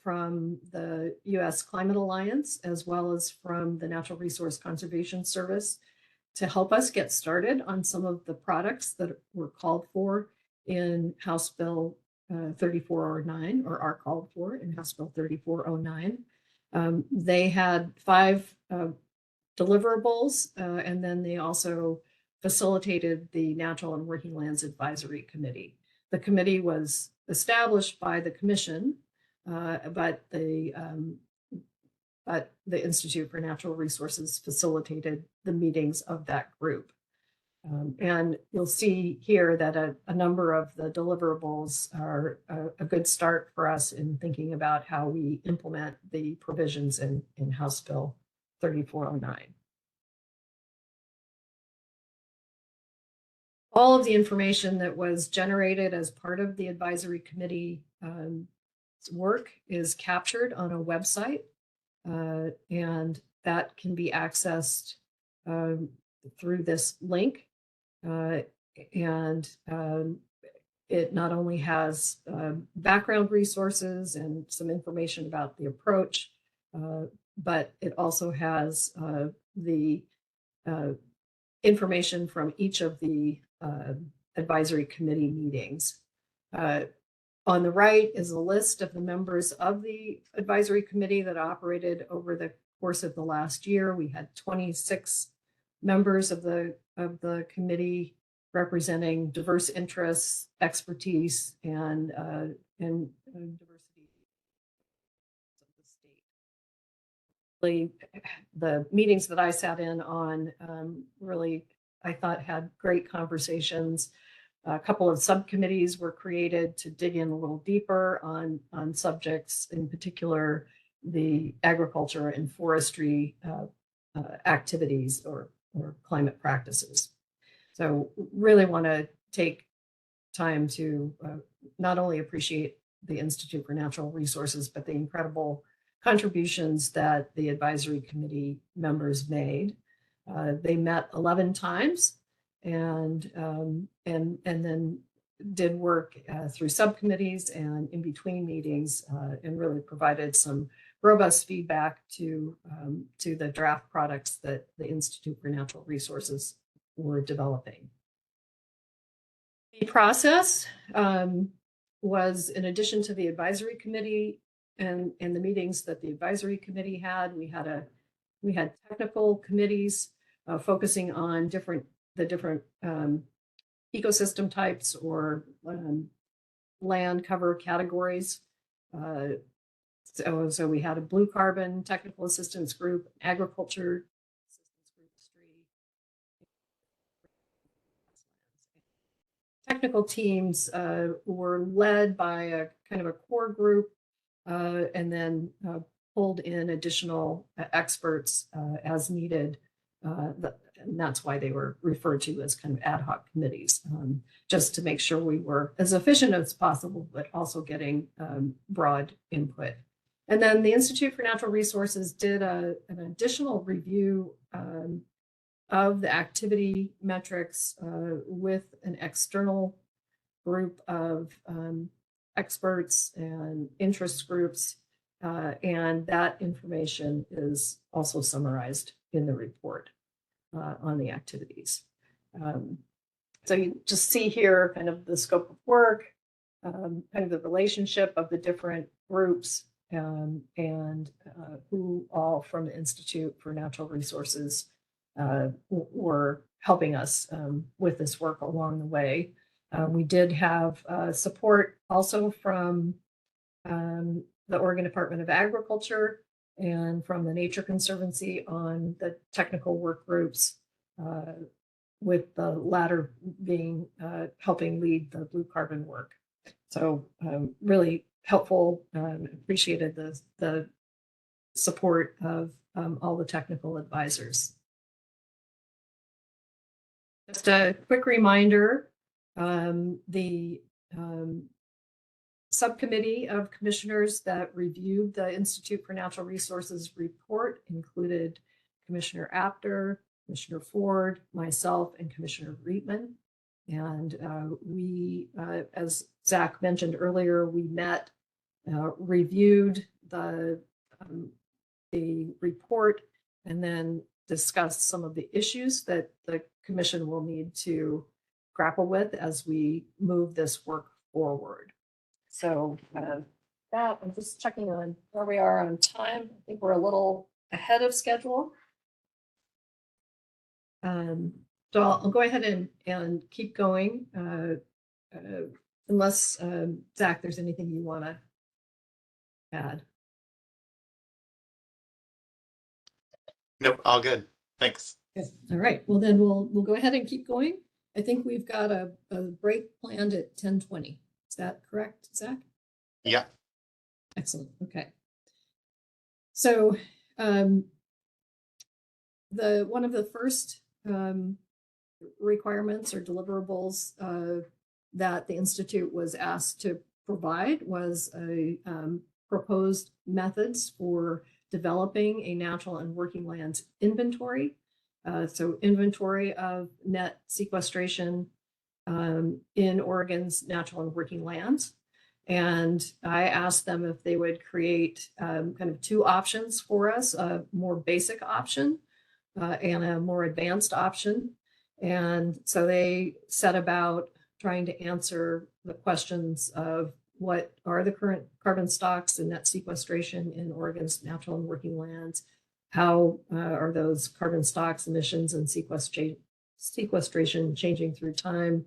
from the U.S. Climate Alliance, as well as from the Natural Resource Conservation Service, to help us get started on some of the products that were called for in House Bill 3409, or are called for in House Bill 3409. They had 5 deliverables, and then they also facilitated the Natural and Working Lands Advisory Committee. The committee was established by the Commission, but the Institute for Natural Resources facilitated the meetings of that group. And you'll see here that a number of the deliverables are a good start for us in thinking about how we implement the provisions in House Bill 3409. All of the information that was generated as part of the advisory committee work is captured on a website, and that can be accessed through this link. It not only has background resources and some information about the approach, but it also has the information from each of the advisory committee meetings. On the right is a list of the members of the advisory committee that operated over the course of the last year. We had 26 members of the committee representing diverse interests, expertise, and diversity of the state. The meetings that I sat in on really, I thought, had great conversations. A couple of subcommittees were created to dig in a little deeper on subjects, in particular the agriculture and forestry activities or climate practices. So really want to take time to not only appreciate the Institute for Natural Resources, but the incredible contributions that the advisory committee members made. They met 11 times and then did work through subcommittees and in between meetings, and really provided some robust feedback to the draft products that the Institute for Natural Resources were developing. The process was, in addition to the advisory committee and the meetings that the advisory committee had, we had technical committees focusing on the different ecosystem types or land cover categories. So we had a blue carbon technical assistance group, agriculture assistance group, technical teams were led by a kind of a core group and then pulled in additional experts as needed. And that's why they were referred to as kind of ad hoc committees, just to make sure we were as efficient as possible, but also getting broad input. And then the Institute for Natural Resources did an additional review of the activity metrics with an external group of experts and interest groups. And that information is also summarized in the report on the activities. So you just see here kind of the scope of work, kind of the relationship of the different groups, and who all from the Institute for Natural Resources were helping us with this work along the way. We did have support also from the Oregon Department of Agriculture and from the Nature Conservancy on the technical work groups, with the latter being helping lead the blue carbon work. So really helpful, appreciated the support of all the technical advisors. Just a quick reminder, the subcommittee of commissioners that reviewed the Institute for Natural Resources report included Commissioner Apter, Commissioner Ford, myself, and Commissioner Reitman. And we, as Zach mentioned earlier, we met, reviewed the report, and then discussed some of the issues that the commission will need to grapple with as we move this work forward. So that, I'm just checking on where we are on time. I think we're a little ahead of schedule. So I'll go ahead and keep going, unless, Zach, there's anything you want to add. Nope, all good. Thanks. Okay. All right. Well, then we'll go ahead and keep going. I think we've got a break planned at 10:20. Is that correct, Zach? Yeah. Excellent. Okay. So one of the first requirements or deliverables that the Institute was asked to provide was a proposed methods for developing a natural and working lands inventory. So inventory of net sequestration in Oregon's natural and working lands. And I asked them if they would create kind of two options for us, a more basic option and a more advanced option. And so they set about trying to answer the questions of what are the current carbon stocks and net sequestration in Oregon's natural and working lands? How are those carbon stocks, emissions, and sequestration changing through time?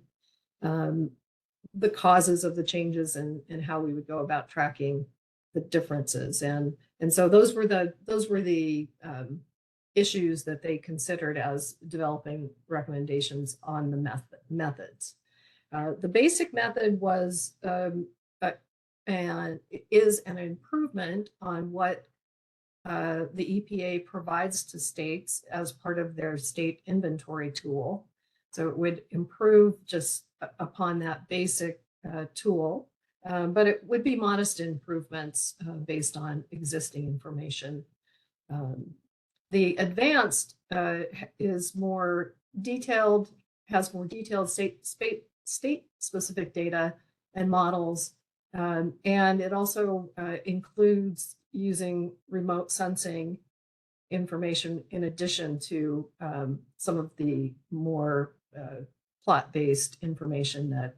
The causes of the changes and how we would go about tracking the differences. And so those were the issues that they considered as developing recommendations on the methods. The basic method was and is an improvement on what the EPA provides to states as part of their state inventory tool. So it would improve just upon that basic tool, but it would be modest improvements based on existing information. The advanced is more detailed, has more detailed state-specific data and models, and it also includes using remote sensing information in addition to some of the more plot-based information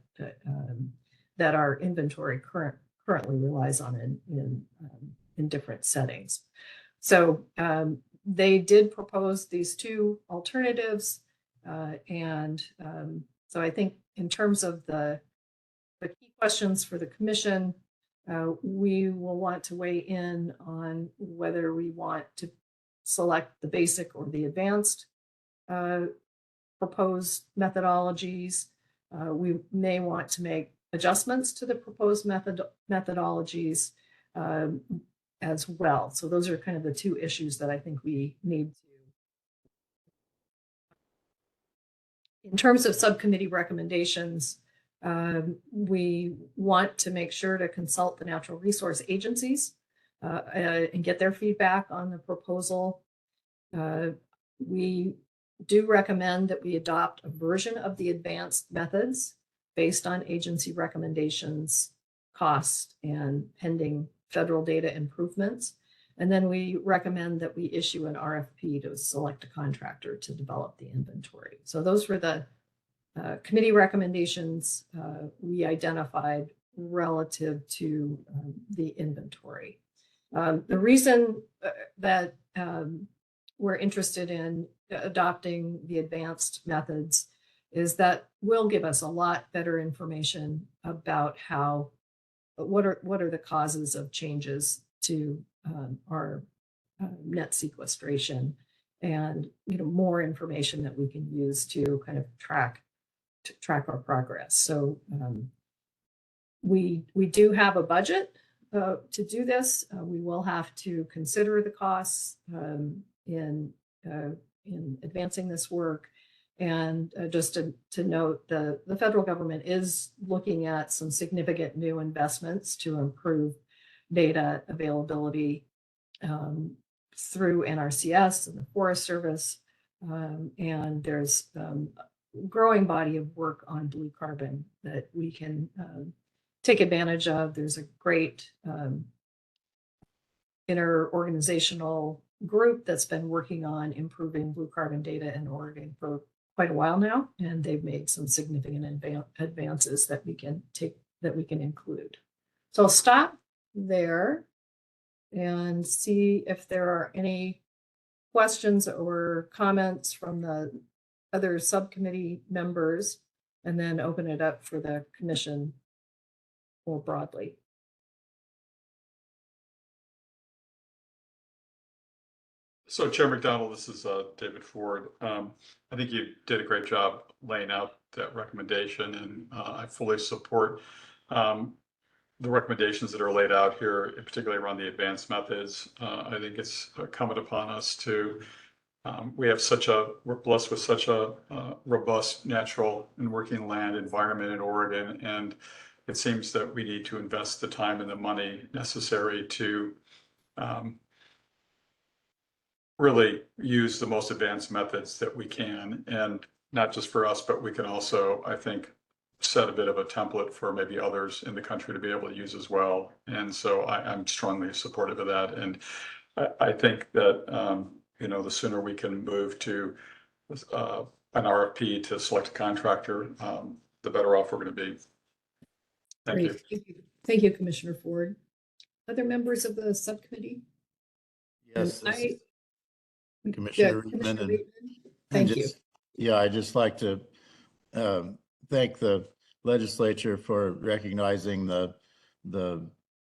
that our inventory currently relies on in different settings. So they did propose these two alternatives, and so I think in terms of the key questions for the commission, we will want to weigh in on whether we want to select the basic or the advanced proposed methodologies. We may want to make adjustments to the proposed methodologies. as well. So those are kind of the two issues that I think we need to. In terms of subcommittee recommendations, we want to make sure to consult the natural resource agencies and get their feedback on the proposal. We do recommend that we adopt a version of the advanced methods based on agency recommendations, cost, and pending federal data improvements. And then we recommend that we issue an RFP to select a contractor to develop the inventory. So those were the committee recommendations we identified relative to the inventory. The reason that we're interested in adopting the advanced methods is that will give us a lot better information about what are the causes of changes to our net sequestration, and more information that we can use to kind of track our progress. So we do have a budget to do this. We will have to consider the costs in advancing this work. And just to note, the federal government is looking at some significant new investments to improve data availability through NRCS and the Forest Service. And there's a growing body of work on blue carbon that we can take advantage of. There's a great interorganizational group that's been working on improving blue carbon data in Oregon for quite a while now, and they've made some significant advances that we can include. So I'll stop there and see if there are any questions or comments from the other subcommittee members, and then open it up for the commission more broadly. So Chair McDonald, this is David Ford. I think you did a great job laying out that recommendation, and I fully support the recommendations that are laid out here, particularly around the advanced methods. I think it's incumbent upon us to, we're blessed with such a robust natural and working land environment in Oregon, and it seems that we need to invest the time and the money necessary to really use the most advanced methods that we can, and not just for us, but we can also, I think, set a bit of a template for maybe others in the country to be able to use as well. And so I'm strongly supportive of that. And I think that, the sooner we can move to an RFP to select a contractor, the better off we're going to be. Thank you. Thank you, Commissioner Ford. Other members of the subcommittee? Yes. Commissioner Reitman. Thank you. Yeah, I'd just like to thank the legislature for recognizing and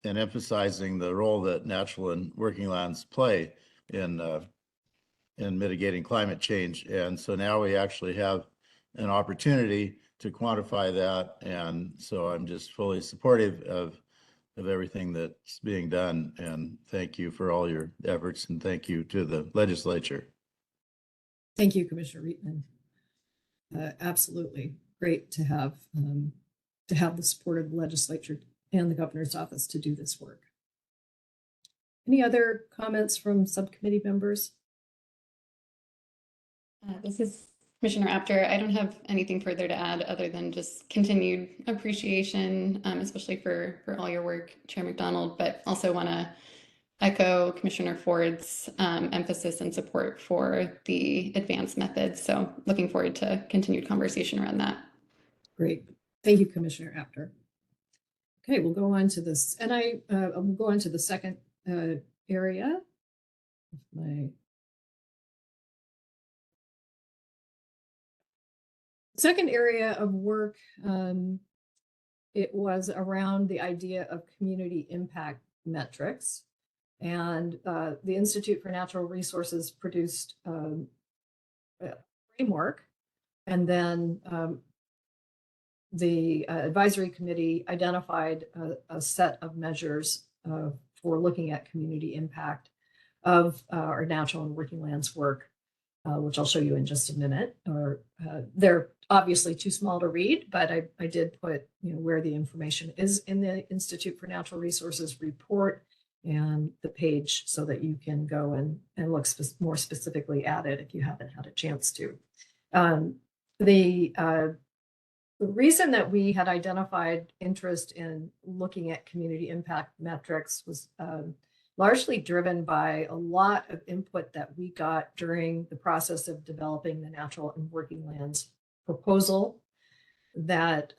emphasizing the role that natural and working lands play in mitigating climate change. And so now we actually have an opportunity to quantify that. And so I'm just fully supportive of everything that's being done. And thank you for all your efforts, and thank you to the legislature. Thank you, Commissioner Reitman. Absolutely great to have the support of the legislature and the governor's office to do this work. Any other comments from subcommittee members? This is Commissioner Apter. I don't have anything further to add other than just continued appreciation, especially for all your work, Chair McDonald, but also want to echo Commissioner Ford's emphasis and support for the advanced methods. So looking forward to continued conversation around that. Great. Thank you, Commissioner Apter. Okay, we'll go on to this, and we'll go on to the second area. Second area of work, it was around the idea of community impact metrics. And the Institute for Natural Resources produced a framework, and then the advisory committee identified a set of measures for looking at community impact of our natural and working lands work, which I'll show you in just a minute. Or they're obviously too small to read, but I did put where the information is in the Institute for Natural Resources report and the page so that you can go and look more specifically at it if you haven't had a chance to. The reason that we had identified interest in looking at community impact metrics was largely driven by a lot of input that we got during the process of developing the natural and working lands proposal that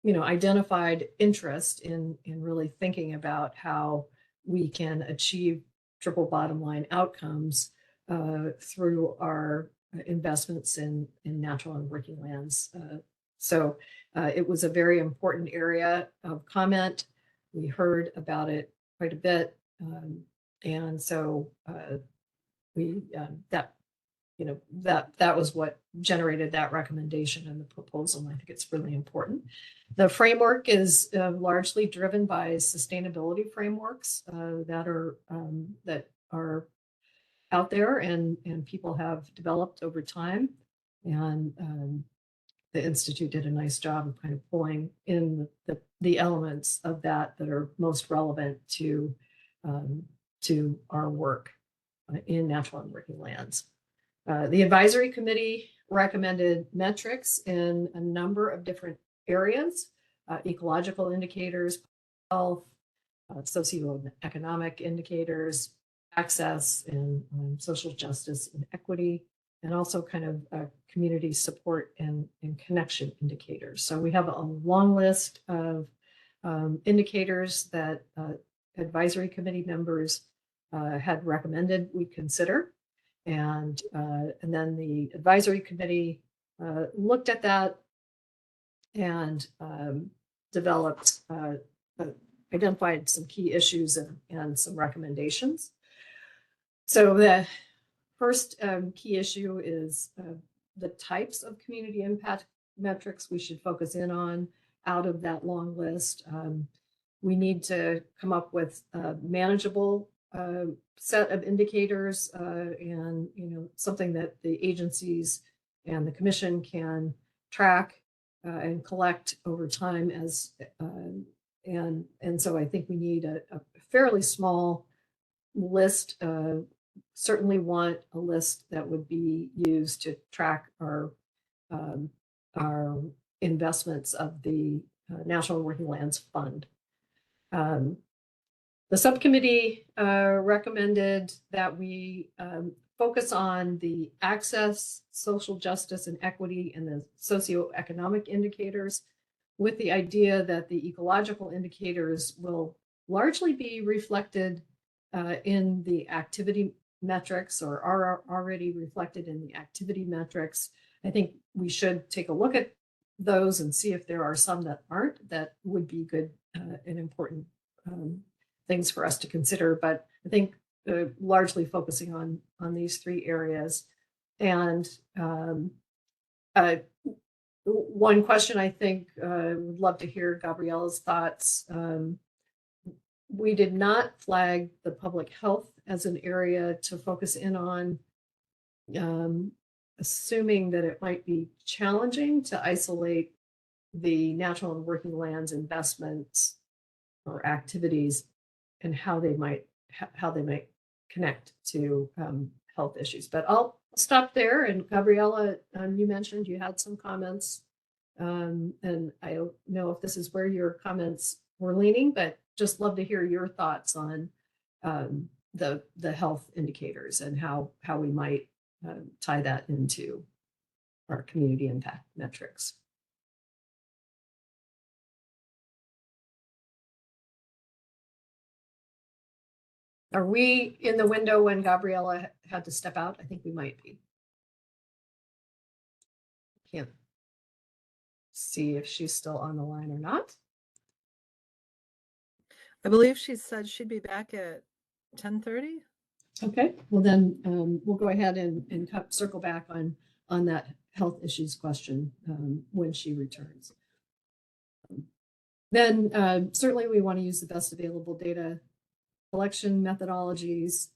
identified interest in really thinking about how we can achieve triple bottom line outcomes through our investments in natural and working lands. So it was a very important area of comment. We heard about it quite a bit. And so that was what generated that recommendation in the proposal. And I think it's really important. The framework is largely driven by sustainability frameworks that are out there and people have developed over time. And the Institute did a nice job of kind of pulling in the elements of that are most relevant to our work in natural and working lands. The advisory committee recommended metrics in a number of different areas, ecological indicators, health, socioeconomic indicators, access and social justice and equity, and also kind of community support and connection indicators. So we have a long list of indicators that advisory committee members had recommended we consider. And then the advisory committee looked at that and developed, identified some key issues and some recommendations. So the first key issue is the types of community impact metrics we should focus in on out of that long list. We need to come up with a manageable set of indicators and something that the agencies and the commission can track and collect over time as and so I think we need a fairly small list. Certainly want a list that would be used to track our investments of the National and Working Lands Fund. The subcommittee recommended that we focus on the access, social justice and equity, and the socioeconomic indicators, with the idea that the ecological indicators will largely be reflected in the activity metrics or are already reflected in the activity metrics. I think we should take a look at those and see if there are some that aren't, that would be good and important things for us to consider. But I think largely focusing on these three areas. And one question I think would love to hear Gabriella's thoughts. We did not flag the public health as an area to focus in on, assuming that it might be challenging to isolate the natural and working lands investments or activities and how they might connect to health issues. But I'll stop there. And Gabriella, you mentioned you had some comments, and I don't know if this is where your comments were leaning, but just love to hear your thoughts on the health indicators and how we might tie that into our community impact metrics. Are we in the window when Gabriella had to step out? I think we might be. Can't see if she's still on the line or not. I believe she said she'd be back at 10:30. Okay, well then we'll go ahead and circle back on that health issues question when she returns. Then certainly we want to use the best available data collection methodologies,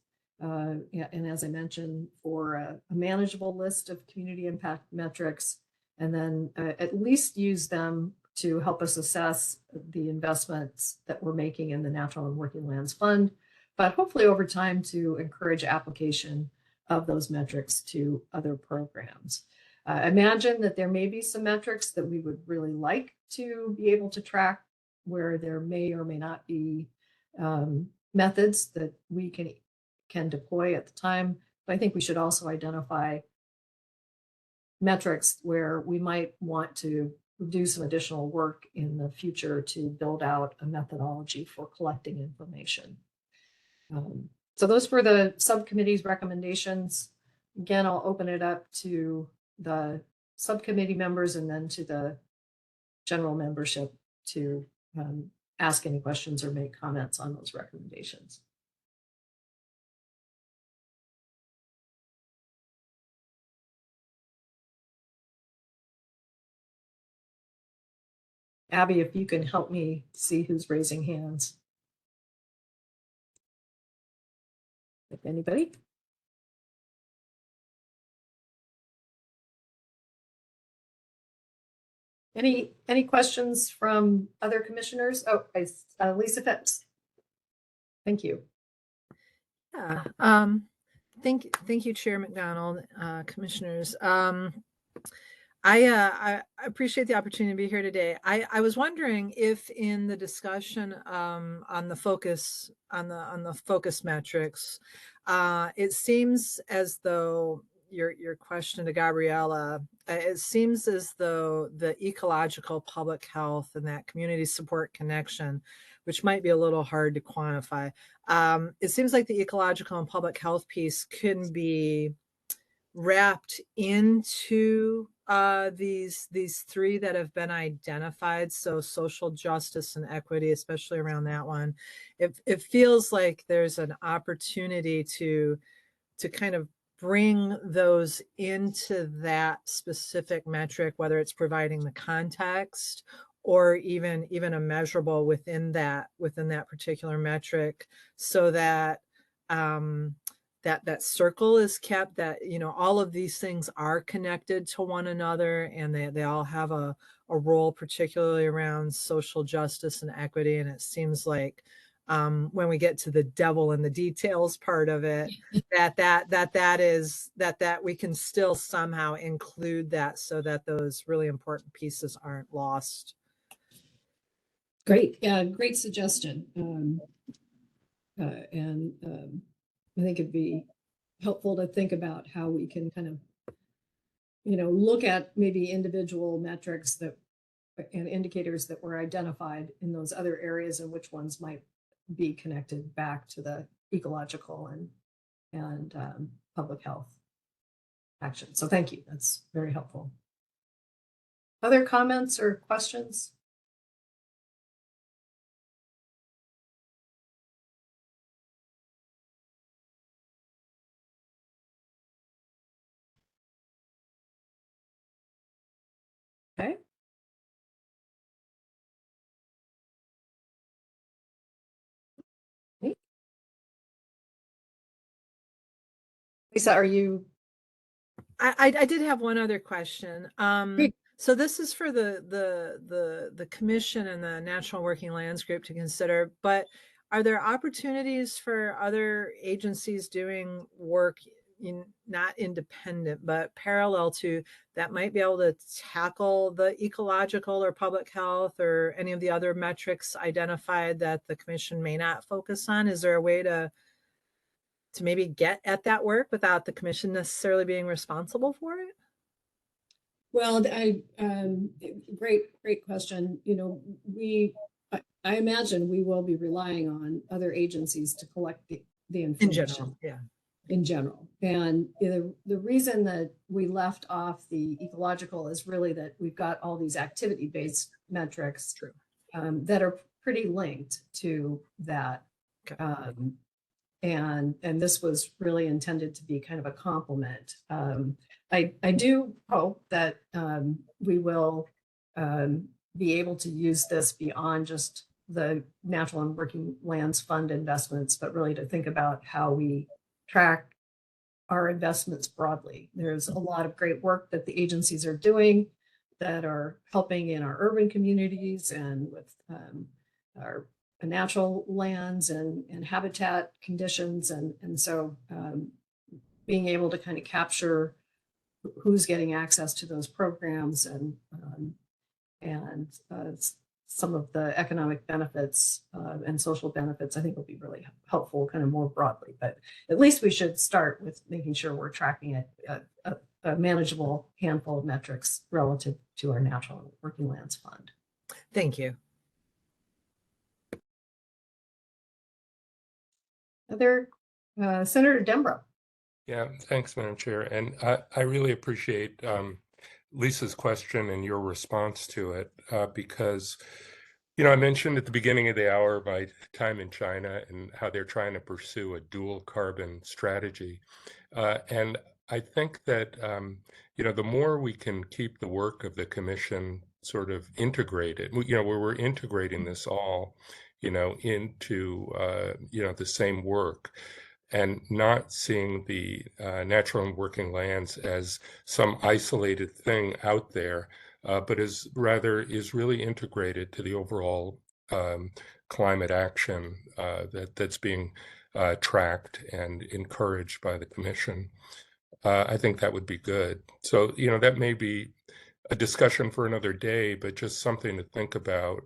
yeah, and as I mentioned, for a manageable list of community impact metrics, and then at least use them to help us assess the investments that we're making in the Natural and Working Lands Fund, but hopefully over time to encourage application of those metrics to other programs. Imagine that there may be some metrics that we would really like to be able to track where there may or may not be methods that we can deploy at the time. But I think we should also identify metrics where we might want to do some additional work in the future to build out a methodology for collecting information. So those were the subcommittee's recommendations. Again, I'll open it up to the subcommittee members and then to the general membership to ask any questions or make comments on those recommendations. Abby, if you can help me see who's raising hands. If anybody? Any questions from other commissioners? Oh, Lisa Phipps. Thank you. Yeah. Thank you, Chair McDonald, commissioners. I appreciate the opportunity to be here today. I was wondering if in the discussion on the focus metrics, it seems as though your question to Gabriella, it seems as though the ecological, public health, and that community support connection, which might be a little hard to quantify, it seems like the ecological and public health piece can be wrapped into these three that have been identified. So social justice and equity, especially around that one, it feels like there's an opportunity to kind of bring those into that specific metric, whether it's providing the context or even a measurable within that particular metric, so that that circle is kept, that, you know, all of these things are connected to one another, and they all have a role, particularly around social justice and equity. And it seems like when we get to the devil in the details part of it, that we can still somehow include that, so that those really important pieces aren't lost. Great. Yeah, great suggestion. I think it'd be helpful to think about how we can kind of, you know, look at maybe individual metrics that and indicators that were identified in those other areas, and which ones might be connected back to the ecological and public health action. So thank you. That's very helpful. Other comments or questions? Okay. Lisa, are you? I did have one other question. So this is for the commission and the Natural Working Lands Group to consider, but are there opportunities for other agencies doing work not independent, but parallel to that, might be able to tackle the ecological or public health or any of the other metrics identified that the commission may not focus on? Is there a way to maybe get at that work without the commission necessarily being responsible for it? Well, great question. You know, I imagine we will be relying on other agencies to collect the information. In general, yeah. In general. And the reason that we left off the ecological is really that we've got all these activity-based metrics that are pretty linked to that. Okay. And this was really intended to be kind of a complement. I do hope that we will be able to use this beyond just the Natural and Working Lands Fund investments, but really to think about how we track our investments broadly. There's a lot of great work that the agencies are doing that are helping in our urban communities and with our natural lands and habitat conditions. And so being able to kind of capture who's getting access to those programs and some of the economic benefits and social benefits, I think will be really helpful kind of more broadly. But at least we should start with making sure we're tracking a manageable handful of metrics relative to our Natural and Working Lands Fund. Thank you. Other, Senator Dembro. Yeah, thanks, Madam Chair. And I really appreciate Lisa's question and your response to it because, you know, I mentioned at the beginning of the hour my time in China and how they're trying to pursue a dual carbon strategy. And I think that, you know, the more we can keep the work of the commission sort of integrated, you know, where we're integrating this all, you know, into, you know, the same work and not seeing the natural and working lands as some isolated thing out there, but is really integrated to the overall climate action that's being tracked and encouraged by the commission. I think that would be good. So, you know, that may be a discussion for another day, but just something to think about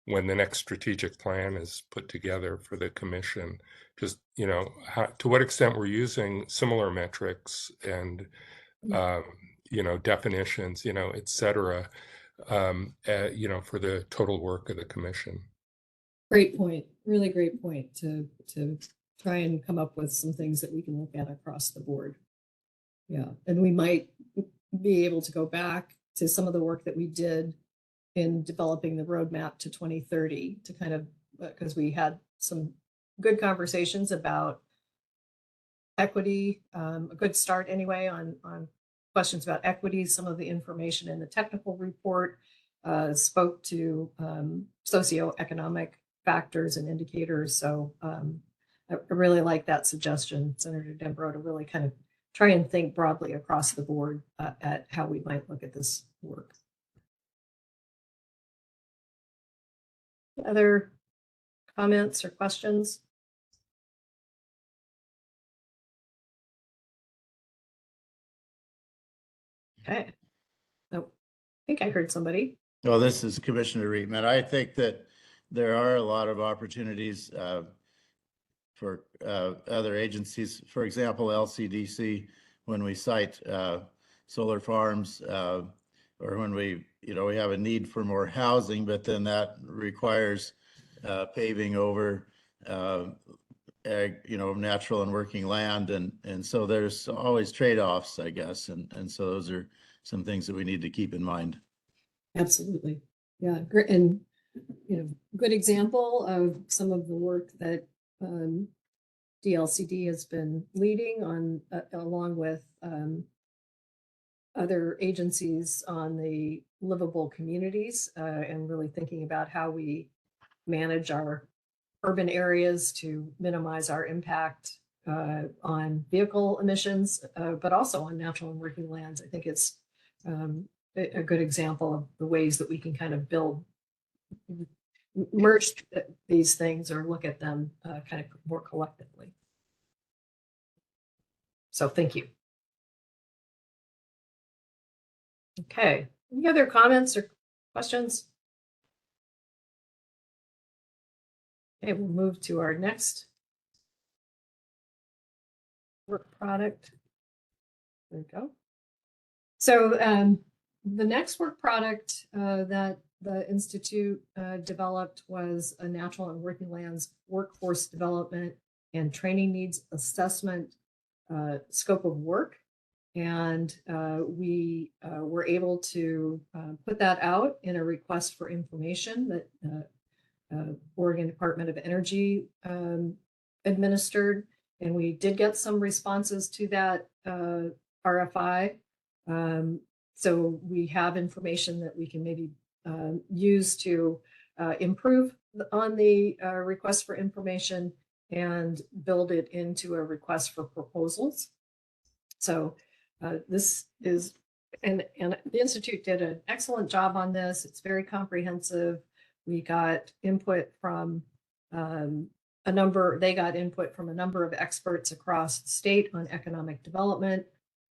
when the next strategic plan is put together for the commission. Just, you know, to what extent we're using similar metrics and, you know, definitions, you know, et cetera, you know, for the total work of the commission. Great point. Really great point to try and come up with some things that we can look at across the board. Yeah, and we might be able to go back to some of the work that we did in developing the roadmap to 2030 to kind of, because we had some good conversations about equity, a good start anyway on questions about equity. Some of the information in the technical report spoke to socioeconomic factors and indicators. So I really like that suggestion, Senator Dembro, to really kind of try and think broadly across the board at how we might look at this work. Other comments or questions? Okay. Oh, I think I heard somebody. Well, this is Commissioner Reitman. I think that there are a lot of opportunities for other agencies. For example, LCDC, when we cite solar farms or when we have a need for more housing, but then that requires paving over natural and working land. And so there's always trade-offs, I guess. And so those are some things that we need to keep in mind. Absolutely. Yeah. Great. And, good example of some of the work that DLCD has been leading on, along with other agencies on the livable communities and really thinking about how we manage our urban areas to minimize our impact on vehicle emissions, but also on natural and working lands. I think it's a good example of the ways that we can kind of merge these things or look at them kind of more collectively. So thank you. Okay, any other comments or questions? Okay, we'll move to our next work product. There we go. So the next work product that the Institute developed was a natural and working lands workforce development and training needs assessment scope of work. And we were able to put that out in a request for information that Oregon Department of Energy administered. And we did get some responses to that RFI. So we have information that we can maybe use to improve on the request for information and build it into a request for proposals. So this is, and the Institute did an excellent job on this. It's very comprehensive. We got input from they got input from a number of experts across the state on economic development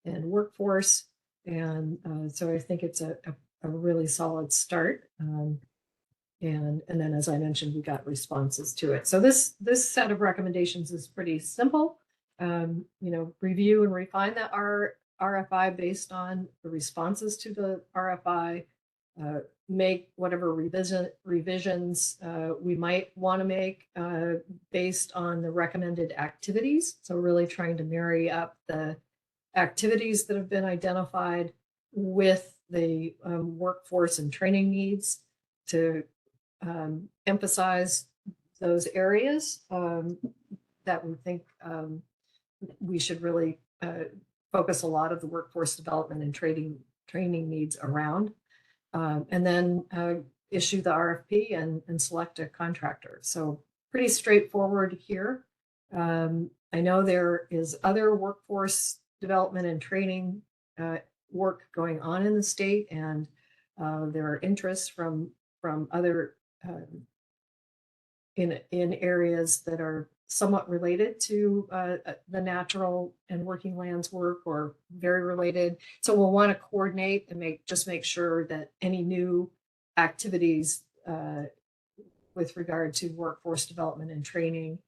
and workforce. And so I think it's a really solid start. And then, as I mentioned, we got responses to it. So this set of recommendations is pretty simple. Review and refine the RFI based on the responses to the RFI. Make whatever revisions we might want to make based on the recommended activities. So really trying to marry up the activities that have been identified with the workforce and training needs to emphasize those areas that we think we should really focus a lot of the workforce development and training needs around. And then issue the RFP and select a contractor. So pretty straightforward here. I know there is other workforce development and training work going on in the state, and there are interests from other in areas that are somewhat related to the natural and working lands work, or very related. So we'll want to coordinate and make sure that any new activities with regard to workforce development and training,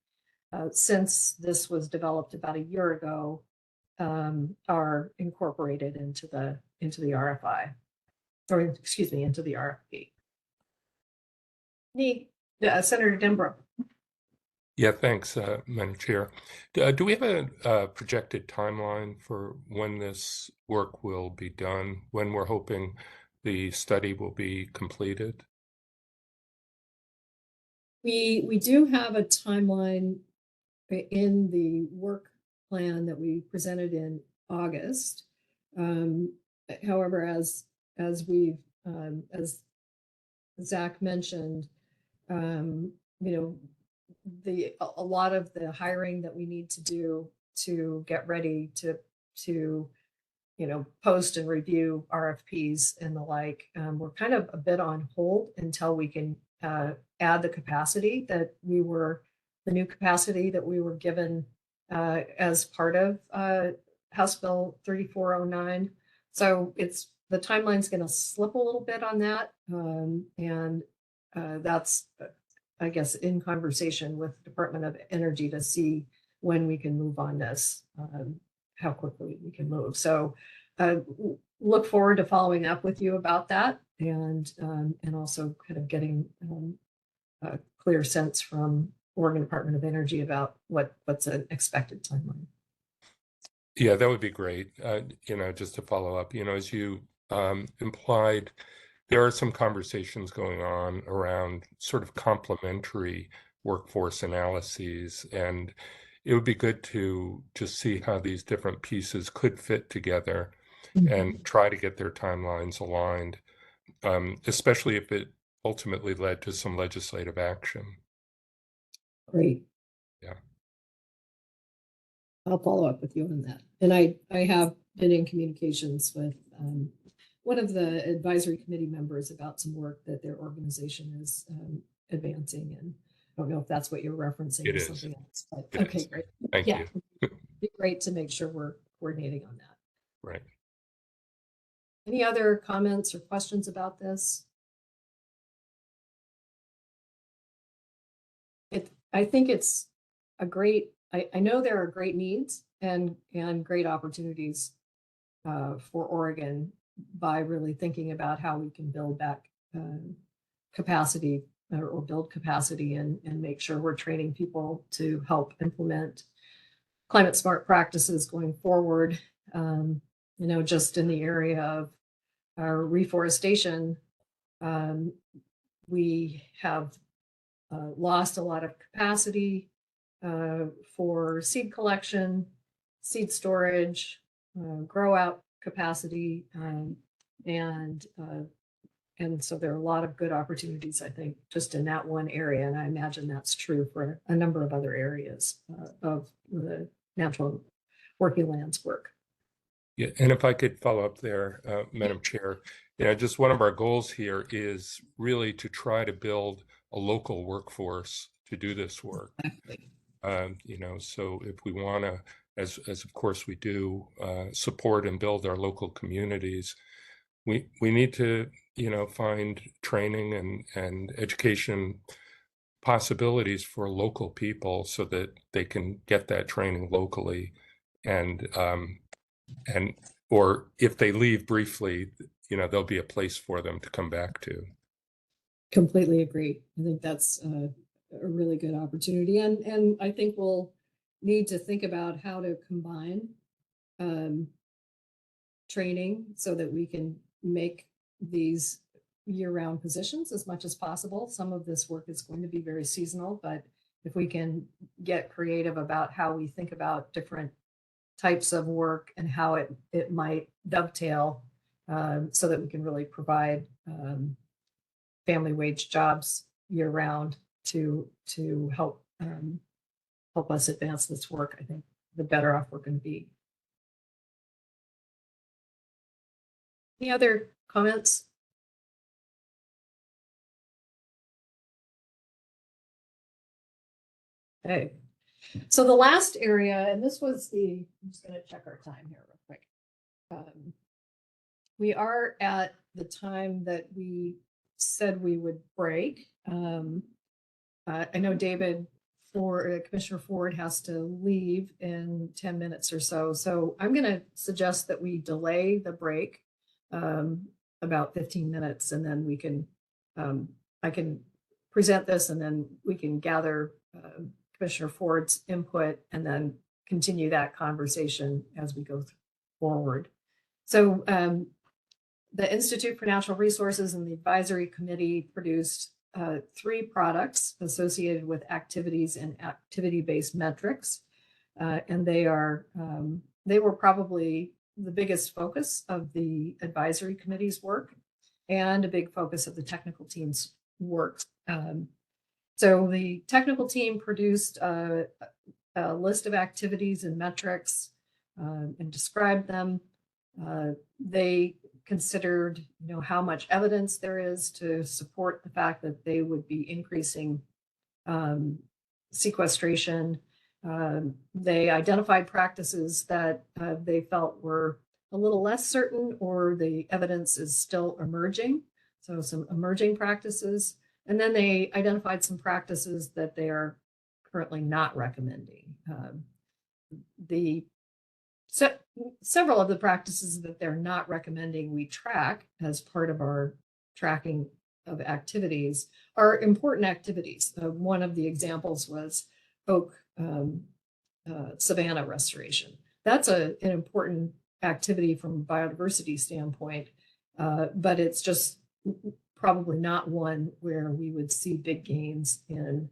since this was developed about a year ago, are incorporated into the RFI, or excuse me, into the RFP. Senator Denbrough. Yeah, thanks, Madam Chair. Do we have a projected timeline for when this work will be done, when we're hoping the study will be completed? We do have a timeline in the work plan that we presented in August. However, as Zach mentioned, a lot of the hiring that we need to do to get ready to post and review RFPs and the like, we're kind of a bit on hold until we can add the capacity that the new capacity that we were given as part of House Bill 3409. So the timeline's going to slip a little bit on that, and that's, I guess, in conversation with the Department of Energy to see when we can move on this, how quickly we can move. So look forward to following up with you about that, and also kind of getting a clear sense from Oregon Department of Energy about what's an expected timeline. Yeah, that would be great. Just to follow up, as you implied, there are some conversations going on around sort of complementary workforce analyses, and it would be good to just see how these different pieces could fit together and try to get their timelines aligned, especially if it ultimately led to some legislative action. Great. Yeah. I'll follow up with you on that. And I have been in communications with one of the advisory committee members about some work that their organization is advancing. And I don't know if that's what you're referencing or something else. But okay, great. Thank you. It'd be great to make sure we're coordinating on that. Right. Any other comments or questions about this? I think it's a great, I know there are great needs and great opportunities for Oregon by really thinking about how we can build back capacity or build capacity and make sure we're training people to help implement climate smart practices going forward. Just in the area of reforestation, we have lost a lot of capacity for seed collection, seed storage, grow out capacity, and And so there are a lot of good opportunities, I think, just in that one area. And I imagine that's true for a number of other areas of the natural working lands work. Yeah, and if I could follow up there, Madam Chair, just one of our goals here is really to try to build a local workforce to do this work. Exactly. So if we want to, as of course we do, support and build our local communities, we need to, find training and education possibilities for local people so that they can get that training locally, and or if they leave briefly, there'll be a place for them to come back to. Completely agree. I think that's a really good opportunity. And I think we'll need to think about how to combine training so that we can make these year-round positions as much as possible. Some of this work is going to be very seasonal, but if we can get creative about how we think about different types of work and how it might dovetail so that we can really provide family wage jobs year round to help help us advance this work, I think the better off we're going to be. Any other comments? Okay. So the last area, and this was I'm just going to check our time here real quick. We are at the time that we said we would break. I know Commissioner Ford has to leave in 10 minutes or so. So I'm going to suggest that we delay the break about 15 minutes, and then we can, I can present this, and then we can gather Commissioner Ford's input and then continue that conversation as we go forward. So the Institute for Natural Resources and the Advisory Committee produced 3 products associated with activities and activity-based metrics. And they were probably the biggest focus of the advisory committee's work and a big focus of the technical team's work. So the technical team produced a list of activities and metrics and described them. They considered, how much evidence there is to support the fact that they would be increasing sequestration. They identified practices that they felt were a little less certain, or the evidence is still emerging. So some emerging practices. And then they identified some practices that they are currently not recommending. Several of the practices that they're not recommending we track as part of our tracking of activities are important activities. One of the examples was oak savanna restoration. That's an important activity from a biodiversity standpoint, but it's just probably not one where we would see big gains in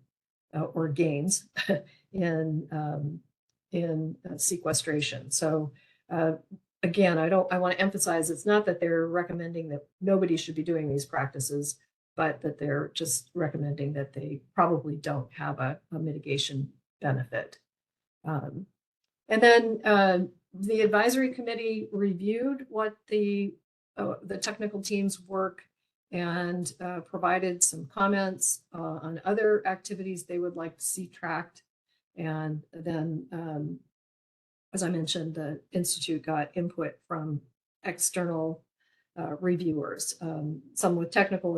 sequestration. So again, I want to emphasize it's not that they're recommending that nobody should be doing these practices, but that they're just recommending that they probably don't have a mitigation benefit. And then the advisory committee reviewed what the technical team's work and provided some comments on other activities they would like to see tracked. And then, as I mentioned, the Institute got input from external reviewers, some with technical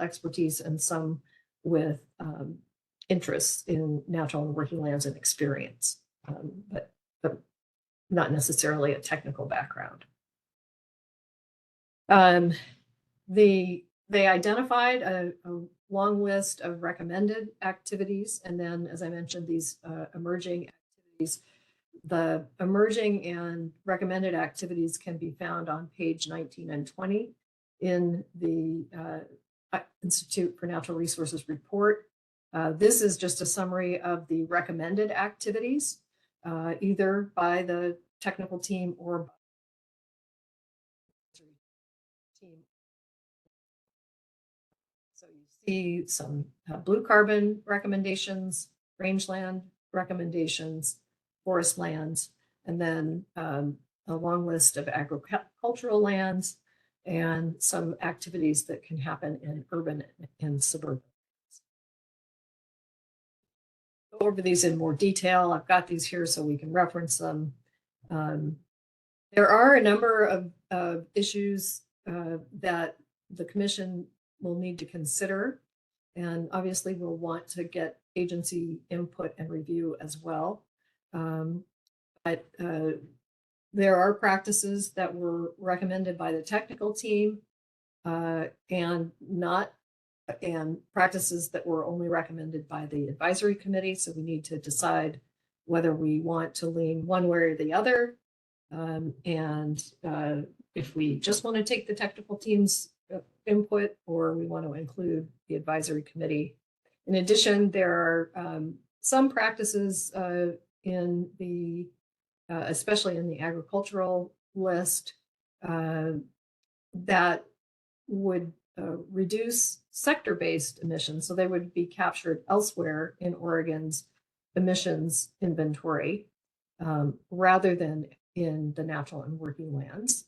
expertise and some with interests in natural and working lands and experience, but not necessarily a technical background. They identified a long list of recommended activities, and then, as I mentioned, these emerging activities. The emerging and recommended activities can be found on page 19 and 20 in the Institute for Natural Resources report. This is just a summary of the recommended activities, either by the technical team or by the team So you see some blue carbon recommendations, rangeland recommendations, forest lands, and then a long list of agricultural lands and some activities that can happen in urban and suburban. Go over these in more detail. I've got these here so we can reference them. There are a number of issues that the commission will need to consider, and obviously we'll want to get agency input and review as well. But there are practices that were recommended by the technical team and practices that were only recommended by the advisory committee. So we need to decide whether we want to lean one way or the other. If we just want to take the technical team's input, or we want to include the advisory committee. In addition, there are some practices in the, especially in the agricultural list, that would reduce sector-based emissions. So they would be captured elsewhere in Oregon's emissions inventory rather than in the natural and working lands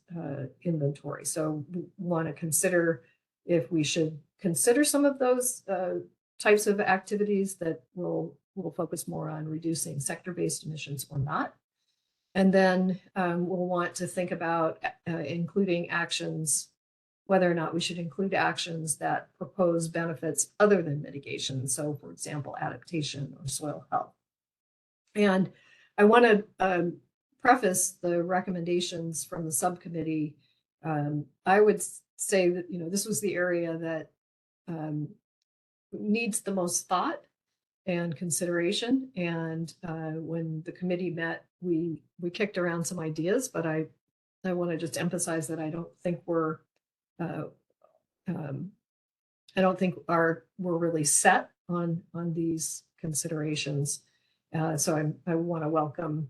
inventory. So we want to consider if we should consider some of those types of activities that will focus more on reducing sector-based emissions or not. And then we'll want to think about including actions, whether or not we should include actions that propose benefits other than mitigation. So for example, adaptation or soil health. And I want to preface the recommendations from the subcommittee. I would say that, this was the area that needs the most thought and consideration. And when the committee met, we kicked around some ideas, but I want to just emphasize that I don't think we're really set on these considerations. So I want to welcome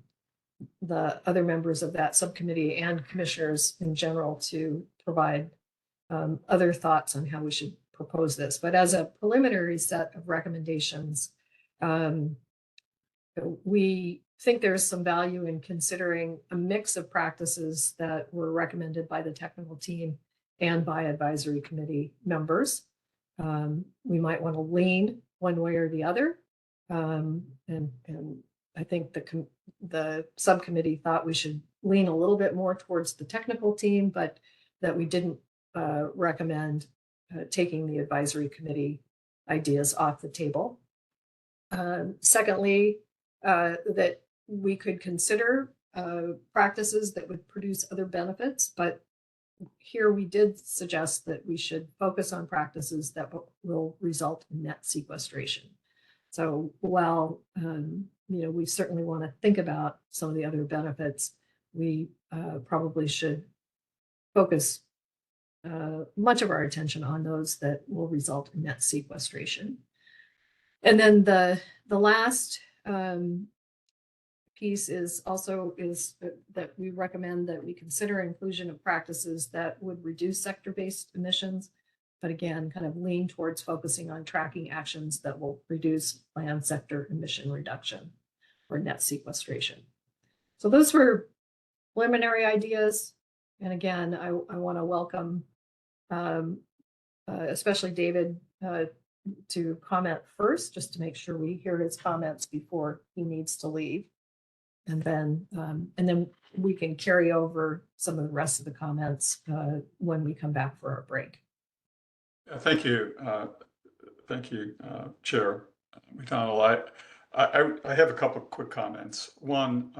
the other members of that subcommittee and commissioners in general to provide other thoughts on how we should propose this. But as a preliminary set of recommendations, we think there's some value in considering a mix of practices that were recommended by the technical team and by advisory committee members. We might want to lean one way or the other. And I think the subcommittee thought we should lean a little bit more towards the technical team, but that we didn't recommend taking the advisory committee ideas off the table. Secondly, that we could consider practices that would produce other benefits, but here we did suggest that we should focus on practices that will result in net sequestration. So while we certainly want to think about some of the other benefits, we probably should focus much of our attention on those that will result in net sequestration. And then the last piece is that we recommend that we consider inclusion of practices that would reduce sector-based emissions, but again, kind of lean towards focusing on tracking actions that will reduce land sector emission reduction or net sequestration. So those were preliminary ideas. And again, I want to welcome especially David to comment first, just to make sure we hear his comments before he needs to leave. And then we can carry over some of the rest of the comments when we come back for our break. Thank you. Thank you, Chair McDonald. I have a couple of quick comments. One,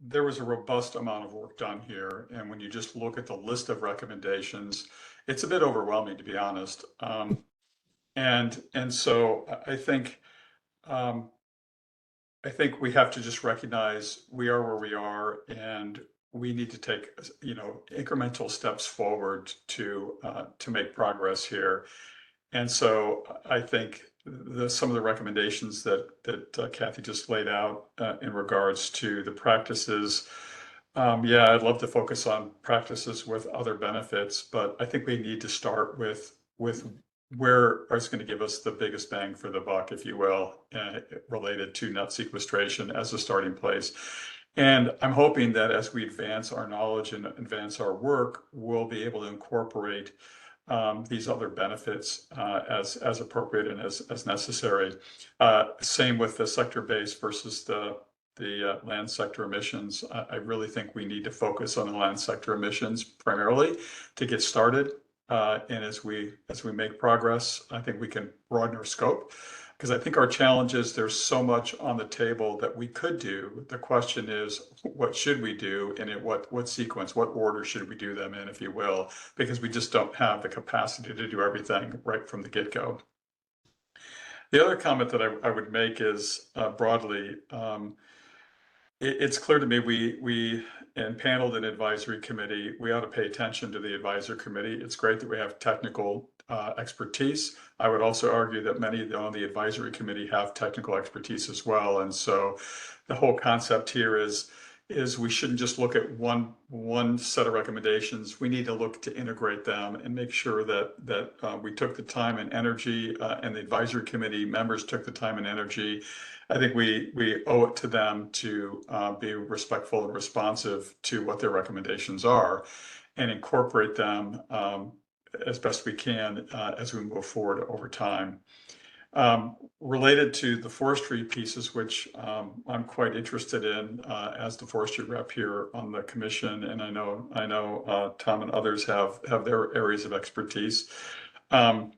there was a robust amount of work done here. And when you just look at the list of recommendations, it's a bit overwhelming, to be honest. And so I think we have to just recognize we are where we are, and we need to take incremental steps forward to make progress here. And so I think some of the recommendations that Kathy just laid out in regards to the practices, I'd love to focus on practices with other benefits, but I think we need to start with with where is going to give us the biggest bang for the buck, if you will, related to net sequestration as a starting place. And I'm hoping that as we advance our knowledge and advance our work, we'll be able to incorporate these other benefits as appropriate and as necessary. Same with the sector-based versus the land sector emissions. I really think we need to focus on the land sector emissions primarily to get started. And as we make progress, I think we can broaden our scope, because I think our challenge is there's so much on the table that we could do. The question is, what should we do, and in what sequence, what order should we do them in, if you will, because we just don't have the capacity to do everything right from the get-go. The other comment that I would make is broadly, it's clear to me we and paneled an advisory committee, we ought to pay attention to the advisory committee. It's great that we have technical expertise. I would also argue that many on the advisory committee have technical expertise as well. And so the whole concept here is we shouldn't just look at one set of recommendations. We need to look to integrate them and make sure that we took the time and energy, and the advisory committee members took the time and energy. I think we owe it to them to be respectful and responsive to what their recommendations are, and incorporate them as best we can as we move forward over time. Related to the forestry pieces, which I'm quite interested in as the forestry rep here on the commission, and I know Tom and others have their areas of expertise. I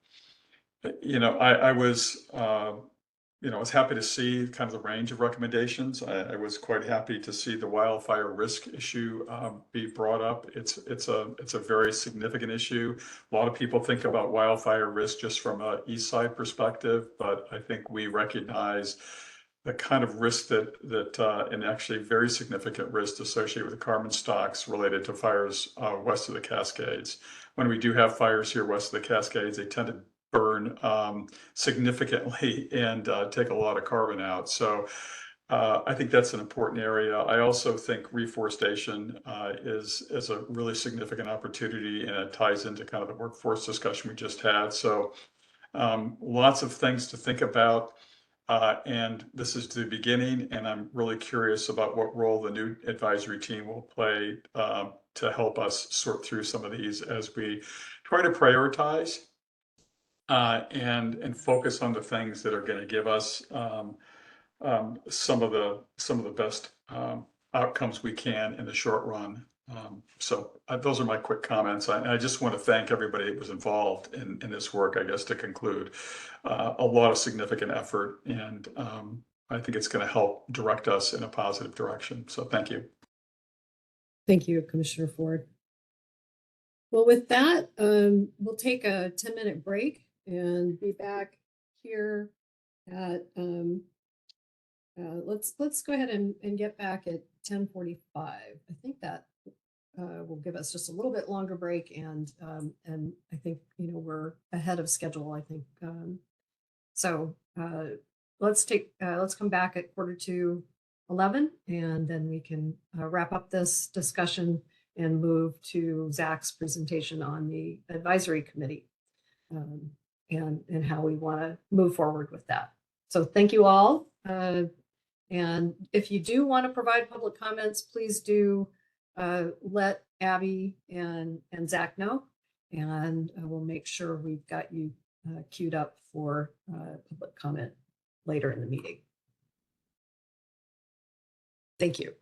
was happy to see kind of the range of recommendations. I was quite happy to see the wildfire risk issue be brought up. It's a very significant issue. A lot of people think about wildfire risk just from a east side perspective, but I think we recognize the kind of risk that and actually very significant risk associated with the carbon stocks related to fires west of the Cascades. When we do have fires here west of the Cascades, they tend to burn significantly and take a lot of carbon out. So I think that's an important area. I also think reforestation is a really significant opportunity, and it ties into kind of the workforce discussion we just had. So lots of things to think about. And this is the beginning, and I'm really curious about what role the new advisory team will play to help us sort through some of these as we try to prioritize and focus on the things that are going to give us some of the best outcomes we can in the short run. So those are my quick comments. I just want to thank everybody that was involved in this work. I guess to conclude, a lot of significant effort, and I think it's going to help direct us in a positive direction. So thank you. Thank you, Commissioner Ford. Well, with that, we'll take a 10-minute break and be back here at let's go ahead and get back at 10:45. I think that will give us just a little bit longer break, and I think we're ahead of schedule. I think so. Let's come back at 11:15, and then we can wrap up this discussion and move to Zach's presentation on the advisory committee and how we want to move forward with that. So thank you all. And if you do want to provide public comments, please do let Abby and Zach know, and we'll make sure we've got you queued up for public comment later in the meeting. Thank you.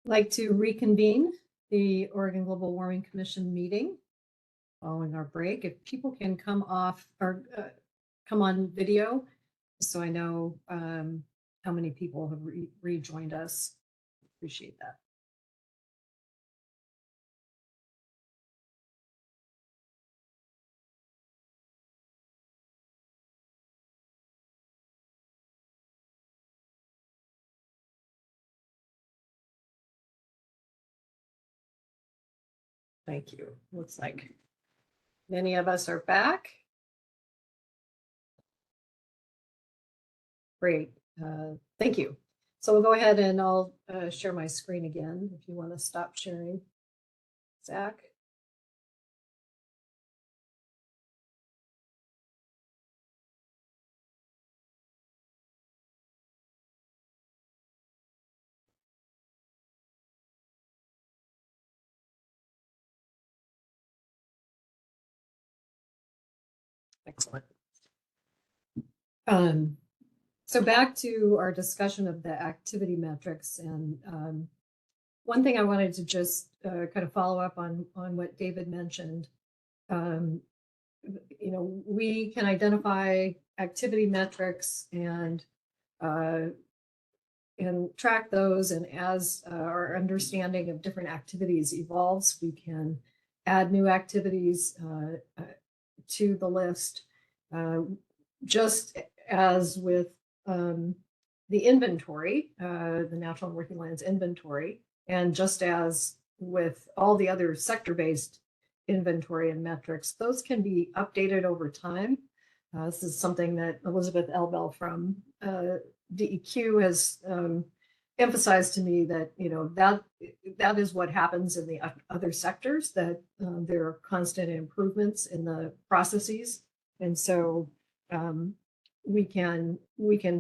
like to reconvene the Oregon Global Warming Commission meeting following our break. If people can come off or come on video, so I know how many people have rejoined us. Appreciate that. Thank you. Looks like many of us are back. Great. Thank you. So we'll go ahead and I'll share my screen again if you want to stop sharing, Zach. Excellent. So back to our discussion of the activity metrics, and one thing I wanted to just kind of follow up on what David mentioned. You know, we can identify activity metrics and track those, and as our understanding of different activities evolves, we can add new activities to the list. Just as with the inventory, the Natural and Working Lands inventory, and just as with all the other sector-based inventory and metrics, those can be updated over time. This is something that Elizabeth Elbel from DEQ has emphasized to me, that that is what happens in the other sectors, that there are constant improvements in the processes, and so we can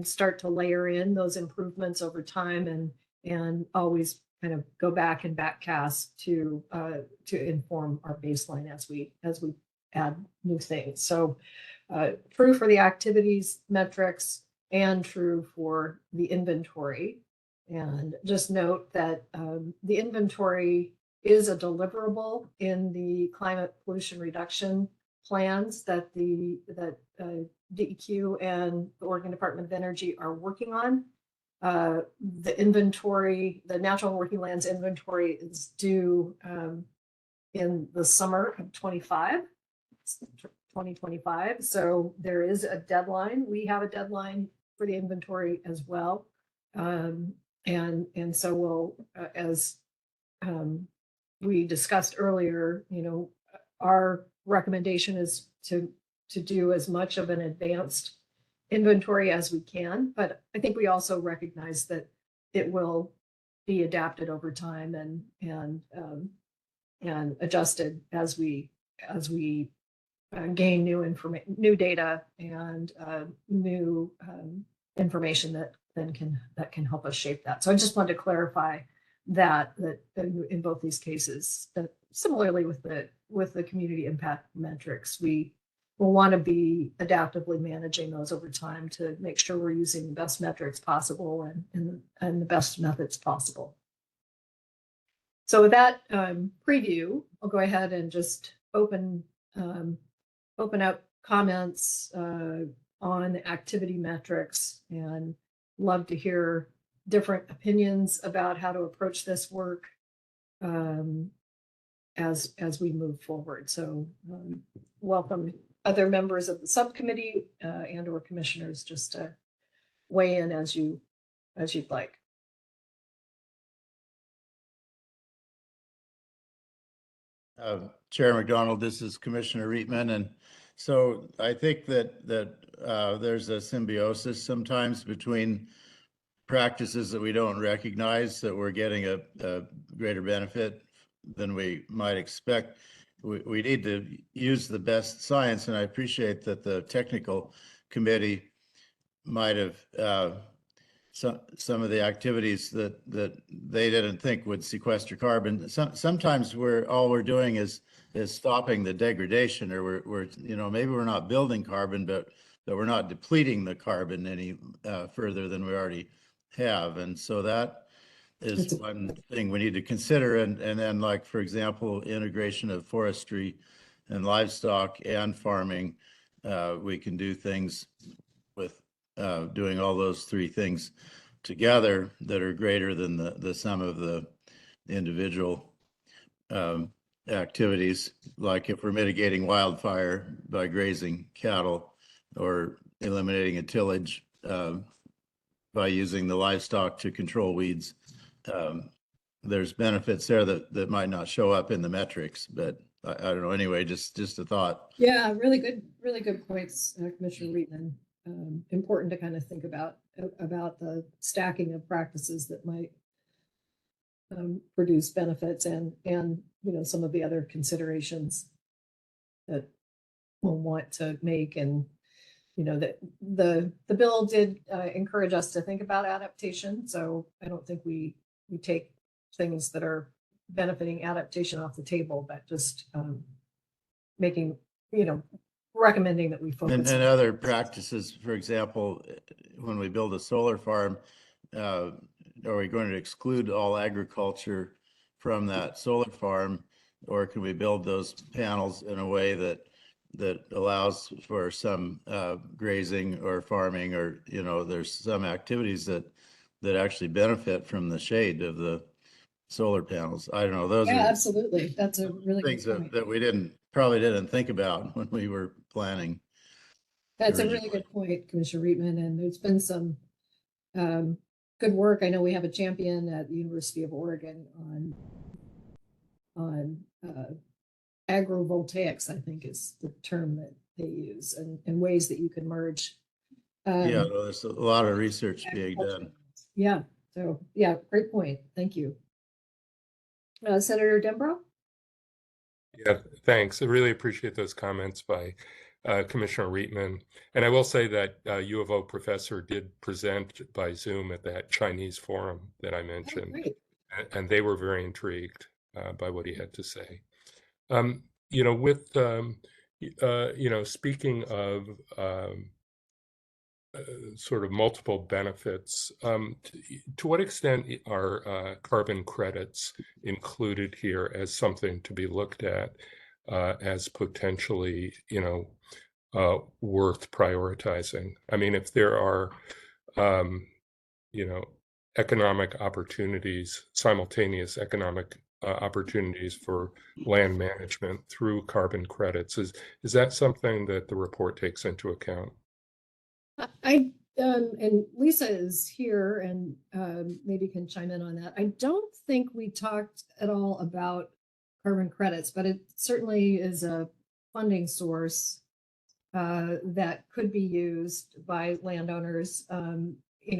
start to layer in those improvements over time, and always kind of go back and backcast to inform our baseline as we add new things. So true for the activities metrics and true for the inventory. And just note that the inventory is a deliverable in the climate pollution reduction plans that DEQ and the Oregon Department of Energy are working on. The inventory, the Natural and Working Lands inventory, is due in the summer of 2025. So there is a deadline. We have a deadline for the inventory as well. And so we'll, as we discussed earlier, our recommendation is to do as much of an advanced inventory as we can, but I think we also recognize that it will be adapted over time and adjusted as we gain new data and new information that can help us shape that. So I just wanted to clarify that in both these cases, that similarly with the community impact metrics, we will want to be adaptively managing those over time to make sure we're using the best metrics possible and the best methods possible. So with that preview, I'll go ahead and just open up comments on activity metrics, and love to hear different opinions about how to approach this work as we move forward. So welcome other members of the subcommittee and or commissioners just to weigh in as you'd like. Chair McDonald, this is Commissioner Reitman, and so I think that there's a symbiosis sometimes between practices that we don't recognize, that we're getting a greater benefit than we might expect. We need to use the best science, and I appreciate that the technical committee might have some of the activities that they didn't think would sequester carbon. Sometimes all we're doing is stopping the degradation, or we're maybe we're not building carbon, but we're not depleting the carbon any further than we already have, and so is one thing we need to consider. And then, like, for example, integration of forestry and livestock and farming. We can do things with doing all those three things together that are greater than the sum of the individual activities, like if we're mitigating wildfire by grazing cattle or eliminating a tillage by using the livestock to control weeds. There's benefits there that might not show up in the metrics, but I don't know. Anyway, just a thought. Yeah, really good points, Commissioner Reitman. Important to kind of think about the stacking of practices that might produce benefits and some of the other considerations that we'll want to make. And that the bill did encourage us to think about adaptation, so I don't think we take things that are benefiting adaptation off the table, but just making recommending that we focus and other practices. For example, when we build a solar farm, are we going to exclude all agriculture from that solar farm, or can we build those panels in a way that allows for some grazing or farming, or there's some activities that actually benefit from the shade of the solar panels? I don't know. Those are absolutely. That's a really things good point. that we probably didn't think about when we were planning. That's a really good point, Commissioner Reitman. And there's been some good work. I know we have a champion at the University of Oregon on agrovoltaics, I think is the term that they use, and ways that you can merge. Yeah, there's a lot of research being done. Yeah. So yeah, great point. Thank you. Senator Dembrow? Yeah, thanks. I really appreciate those comments by Commissioner Reitman. And I will say that U of O professor did present by Zoom at that Chinese forum that I mentioned. Great. And they were very intrigued by what he had to say. Speaking of sort of multiple benefits, to what extent are carbon credits included here as something to be looked at as potentially, worth prioritizing? I mean, if there are, economic opportunities, simultaneous economic opportunities for land management through carbon credits, is that something that the report takes into account? And Lisa is here and maybe can chime in on that. I don't think we talked at all about carbon credits, but it certainly is a funding source that could be used by landowners,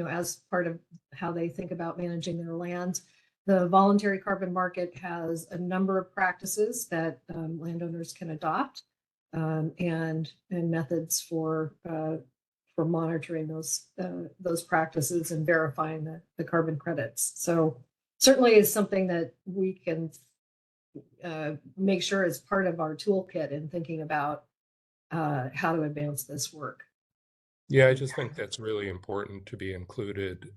as part of how they think about managing their land. The voluntary carbon market has a number of practices that landowners can adopt, and methods for monitoring those practices and verifying the carbon credits. So certainly is something that we can make sure is part of our toolkit in thinking about how to advance this work. Yeah, I just think that's really important to be included,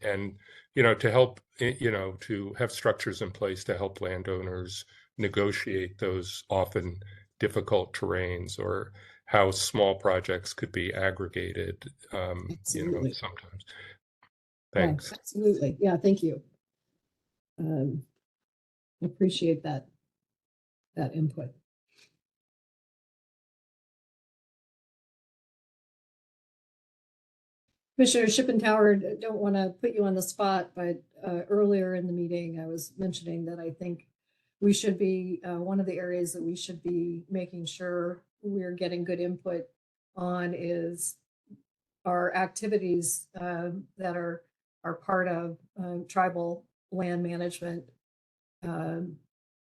and to help, to have structures in place to help landowners negotiate those often difficult terrains, or how small projects could be aggregated, sometimes. Thanks. Yeah, absolutely. Yeah, thank you. Appreciate that input. Commissioner Shippentauer, don't want to put you on the spot, but earlier in the meeting, I was mentioning that I think we should be, one of the areas that we should be making sure we're getting good input on is our activities that are part of tribal land management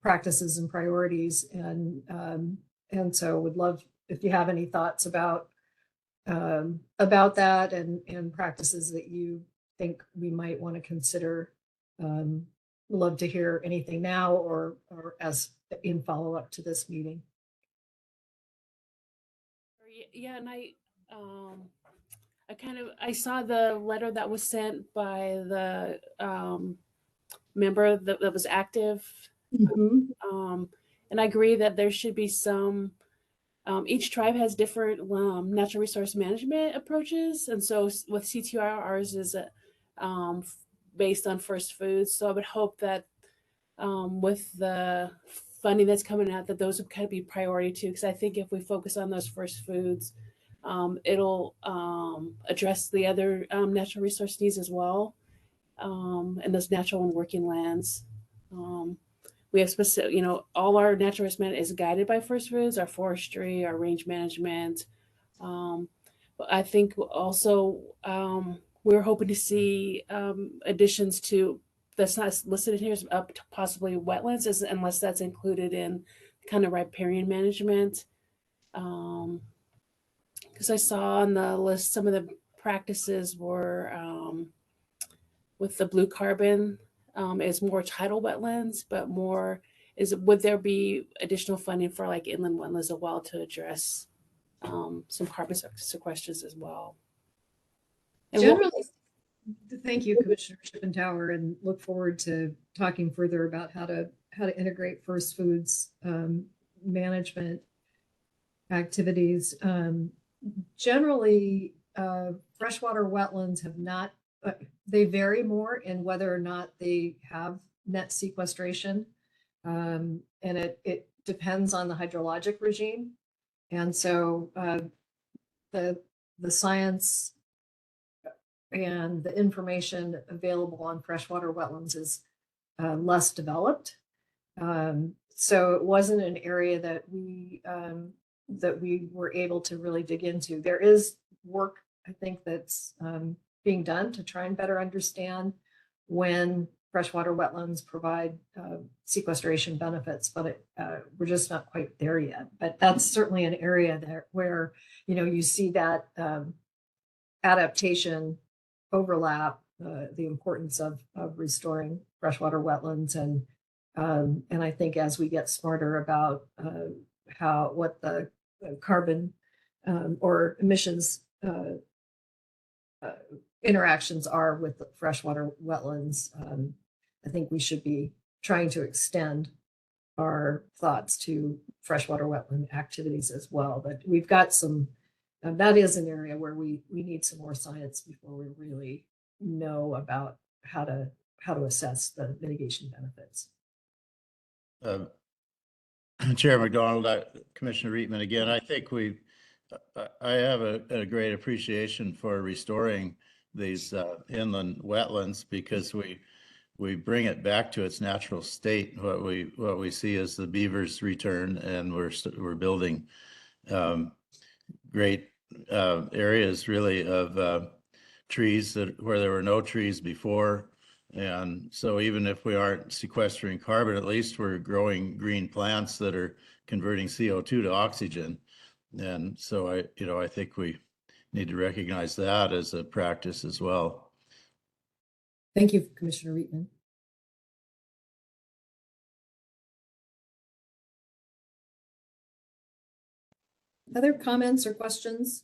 practices and priorities. And so would love if you have any thoughts about that and practices that you think we might want to consider. Love to hear anything now or as in follow-up to this meeting. Yeah, and I saw the letter that was sent by the member that was active. And I agree that there should be some, each tribe has different natural resource management approaches. And so with CTR, ours is based on first foods. So I would hope that with the funding that's coming out, that those would kind of be priority too. Because I think if we focus on those first foods, it'll address the other natural resource needs as well, and those natural and working lands. We have specific, all our natural resource management is guided by first foods, our forestry, our range management. But I think also we're hoping to see additions to, that's not listed in here, up to possibly wetlands, unless that's included in kind of riparian management. Because I saw on the list some of the practices were with the blue carbon is more tidal wetlands, but more would there be additional funding for like inland wetlands as well to address some carbon sequesters as well? And Generally, thank you, Commissioner Shippentauer, and look forward to talking further about how to integrate first foods management activities. Generally, freshwater wetlands have not, they vary more in whether or not they have net sequestration. And it depends on the hydrologic regime. And so the science and the information available on freshwater wetlands is less developed. So it wasn't an area that we were able to really dig into. There is work, I think, that's being done to try and better understand when freshwater wetlands provide sequestration benefits, but we're just not quite there yet. But that's certainly an area there where, you see that adaptation overlap, the importance of restoring freshwater wetlands. And I think as we get smarter about what the carbon or emissions interactions are with the freshwater wetlands, I think we should be trying to extend our thoughts to freshwater wetland activities as well. But we've got some, that is an area where we need some more science before we really know about how to assess the mitigation benefits. Chair McDonald, Commissioner Reitman again. I think I have a great appreciation for restoring these inland wetlands, because we bring it back to its natural state. What we see is the beavers return, and we're building great areas really of trees where there were no trees before. And so even if we aren't sequestering carbon, at least we're growing green plants that are converting CO2 to oxygen. And so I think we need to recognize that as a practice as well. Thank you, Commissioner Reitman. Other comments or questions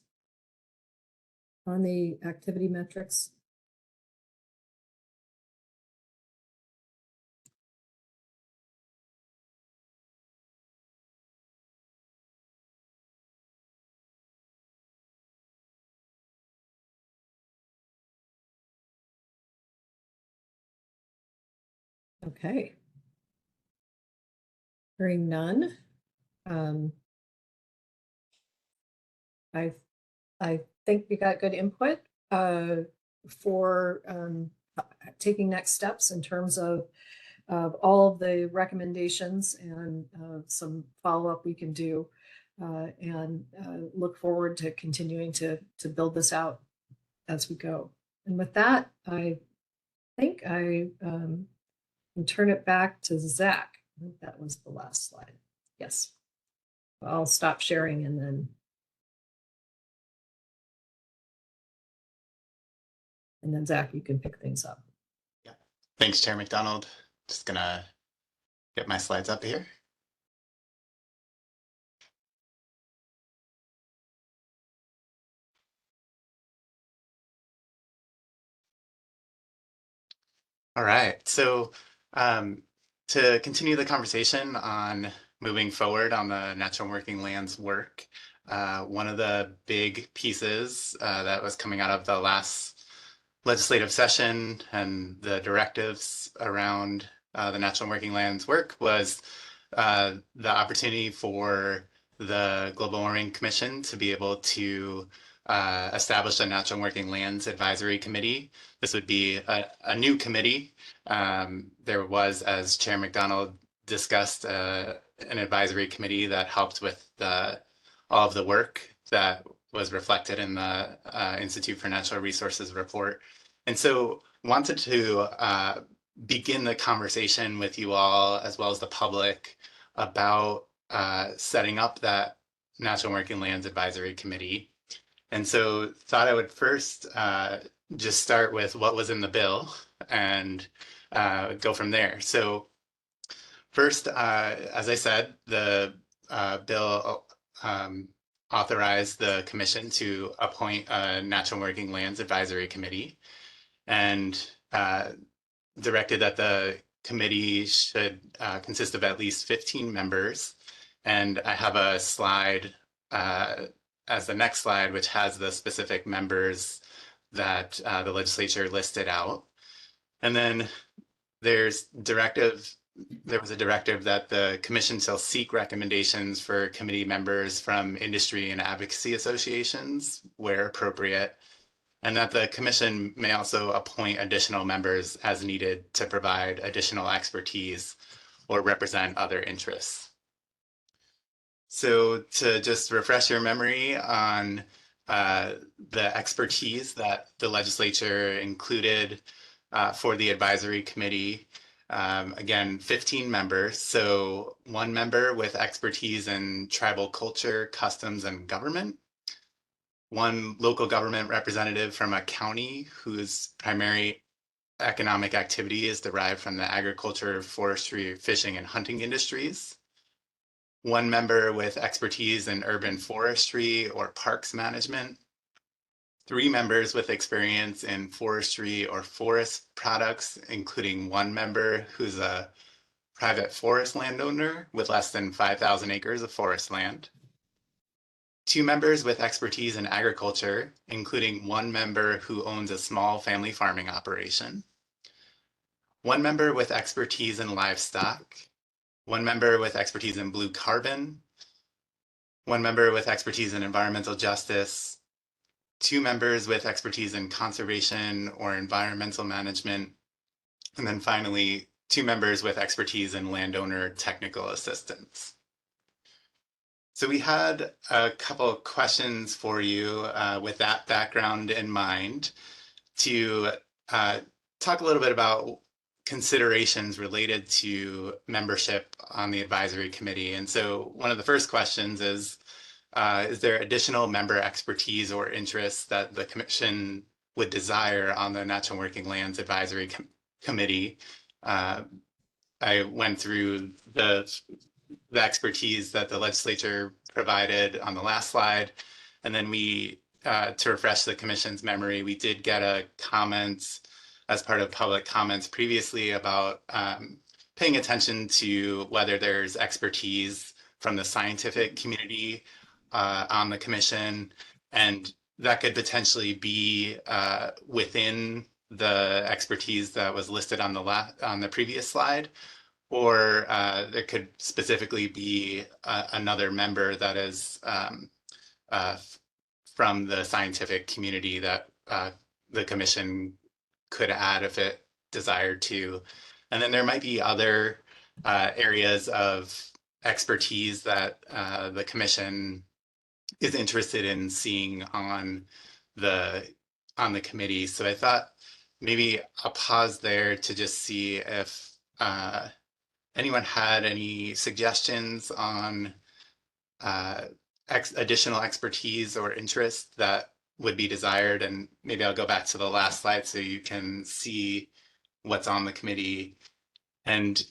on the activity metrics? Okay. Hearing none. I think we got good input for taking next steps in terms of all of the recommendations and some follow-up we can do, and look forward to continuing to build this out as we go. And with that, I think I can turn it back to Zach. I think that was the last slide. Yes. I'll stop sharing and then Zach, you can pick things up. Yeah. Thanks, Chair McDonald. Just gonna get my slides up here. All right, so To continue the conversation on moving forward on the natural working lands work, one of the big pieces that was coming out of the last legislative session and the directives around the natural working lands work was the opportunity for the Global Warming Commission to be able to establish a natural working lands advisory committee. This would be a new committee. There was, as Chair McDonald discussed, an advisory committee that helped with all of the work that was reflected in the Institute for Natural Resources report. And so wanted to begin the conversation with you all, as well as the public, about setting up that Natural Working Lands Advisory Committee. And so thought I would first just start with what was in the bill and go from there. So first, as I said, the bill authorized the commission to appoint a Natural Working Lands Advisory Committee and directed that the committee should consist of at least 15 members. And I have a slide as the next slide, which has the specific members that the legislature listed out. And then there was a directive that the commission shall seek recommendations for committee members from industry and advocacy associations where appropriate, and that the commission may also appoint additional members as needed to provide additional expertise or represent other interests. So to just refresh your memory on the expertise that the legislature included for the advisory committee, again, 15 members. So 1 member with expertise in tribal culture, customs, and government. 1 local government representative from a county whose primary economic activity is derived from the agriculture, forestry, fishing, and hunting industries. 1 member with expertise in urban forestry or parks management. 3 members with experience in forestry or forest products, including 1 member who's a private forest landowner with less than 5,000 acres of forest land. 2 members with expertise in agriculture, including 1 member who owns a small family farming operation. 1 member with expertise in livestock. 1 member with expertise in blue carbon. 1 member with expertise in environmental justice. 2 members with expertise in conservation or environmental management. And then finally, 2 members with expertise in landowner technical assistance. So we had a couple of questions for you with that background in mind to talk a little bit about considerations related to membership on the advisory committee. And so one of the first questions is there additional member expertise or interests that the commission would desire on the Natural Working Lands Advisory Committee? I went through the expertise that the legislature provided on the last slide. And then we, to refresh the commission's memory, we did get a comment as part of public comments previously about paying attention to whether there's expertise from the scientific community on the commission, and that could potentially be within the expertise that was listed on the previous slide, or there could specifically be another member that is from the scientific community that the commission could add if it desired to. And then there might be other areas of expertise that the commission is interested in seeing on the committee. So I thought maybe I'll pause there to just see if anyone had any suggestions on additional expertise or interest that would be desired. And maybe I'll go back to the last slide so you can see what's on the committee. And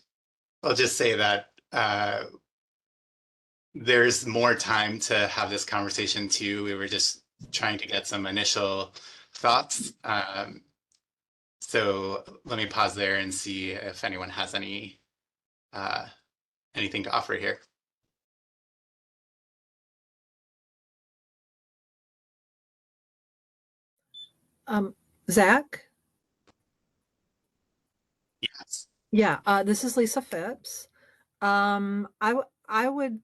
I'll just say that there's more time to have this conversation too. We were just trying to get some initial thoughts. So let me pause there and see if anyone has any anything to offer here. Zach? Yes. Yeah, this is Lisa Phipps. I would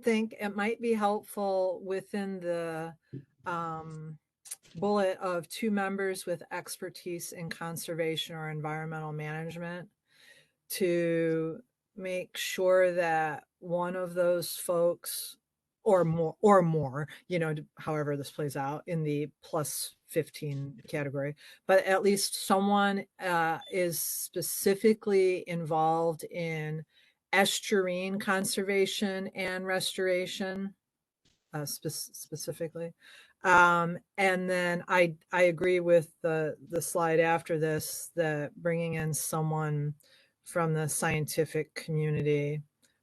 think it might be helpful within the bullet of 2 members with expertise in conservation or environmental management to make sure that one of those folks or more, however this plays out in the plus 15 category, but at least someone is specifically involved in estuarine conservation and restoration, specifically. And then I agree with the slide after this, that bringing in someone from the scientific community,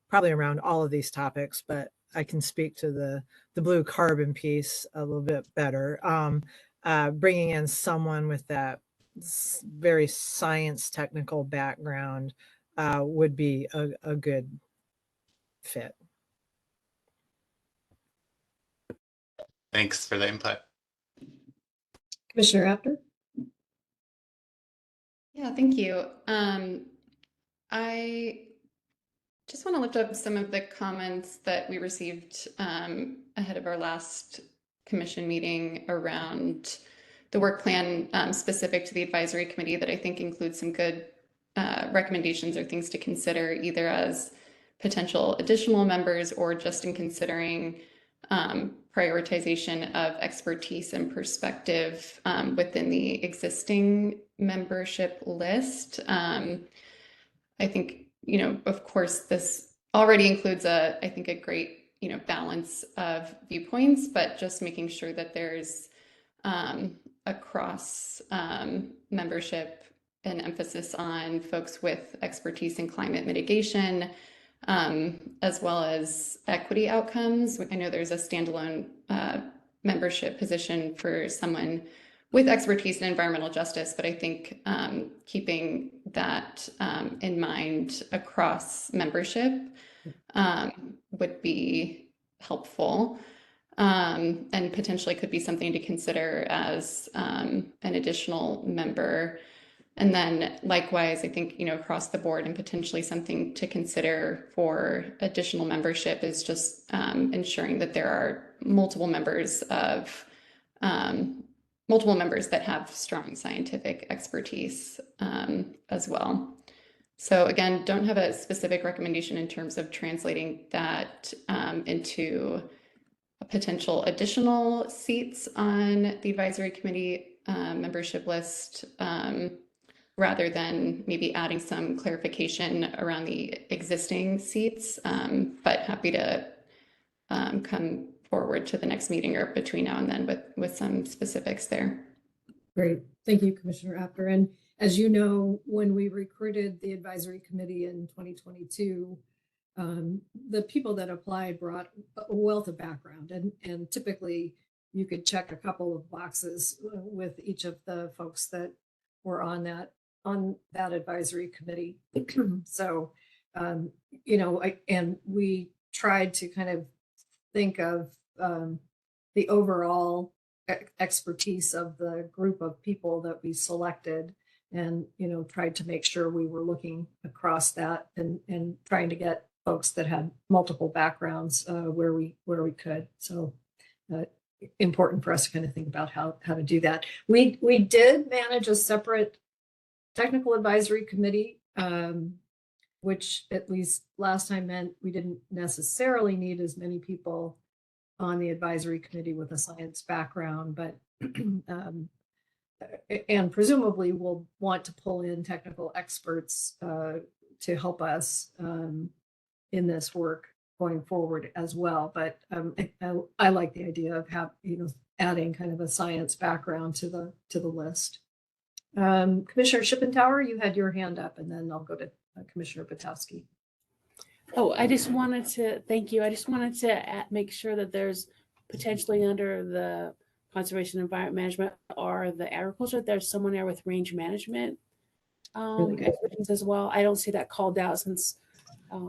probably around all of these topics, but I can speak to the blue carbon piece a little bit better. Bringing in someone with that very science technical background would be a good fit. Thanks for the input. Commissioner Apter? Yeah, thank you. I just want to lift up some of the comments that we received ahead of our last commission meeting around the work plan specific to the advisory committee that I think includes some good recommendations or things to consider, either as potential additional members or just in considering prioritization of expertise and perspective within the existing membership list. I think, of course, this already includes I think a great, balance of viewpoints, but just making sure that there's across membership an emphasis on folks with expertise in climate mitigation, as well as equity outcomes. I know there's a standalone membership position for someone with expertise in environmental justice, but I think keeping that in mind across membership would be helpful, and potentially could be something to consider as an additional member. And then likewise, I think, across the board and potentially something to consider for additional membership is just ensuring that there are multiple members that have strong scientific expertise as well. So again, don't have a specific recommendation in terms of translating that into a potential additional seats on the advisory committee membership list, rather than maybe adding some clarification around the existing seats, but happy to come forward to the next meeting or between now and then with some specifics there. Great. Thank you, Commissioner Apter. And as you know, when we recruited the advisory committee in 2022, the people that applied brought a wealth of background, and typically you could check a couple of boxes with each of the folks that were on that advisory committee. So, and we tried to kind of think of the overall expertise of the group of people that we selected, and tried to make sure we were looking across that and trying to get folks that had multiple backgrounds where we could. So important for us to kind of think about how to do that. We did manage a separate technical advisory committee, which at least last time meant we didn't necessarily need as many people on the advisory committee with a science background, but and presumably we'll want to pull in technical experts to help us in this work going forward as well. But I like the idea of adding kind of a science background to the list. Commissioner Shippentauer, you had your hand up, and then I'll go to Commissioner Potowski. Oh, I just wanted to thank you. I just wanted to make sure that there's potentially under the conservation environment management or the agriculture. There's someone there with range management Really good. expertise as well. I don't see that called out since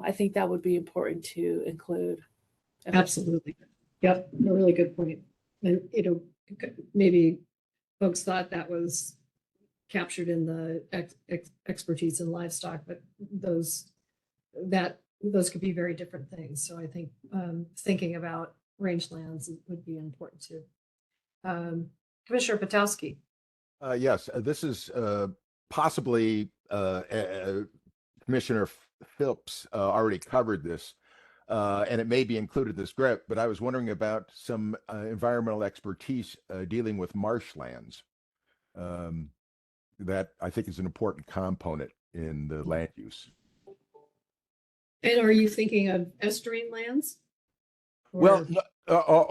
I think that would be important to include. Absolutely. Yep, a really good point. And, maybe folks thought that was captured in the expertise in livestock, but those could be very different things. So I think thinking about rangelands would be important too. Commissioner Potowski. Yes, this is possibly Commissioner Phillips already covered this, and it may be included in this script, but I was wondering about some environmental expertise dealing with marshlands. That I think is an important component in the land use. And are you thinking of estuarine lands? Well, there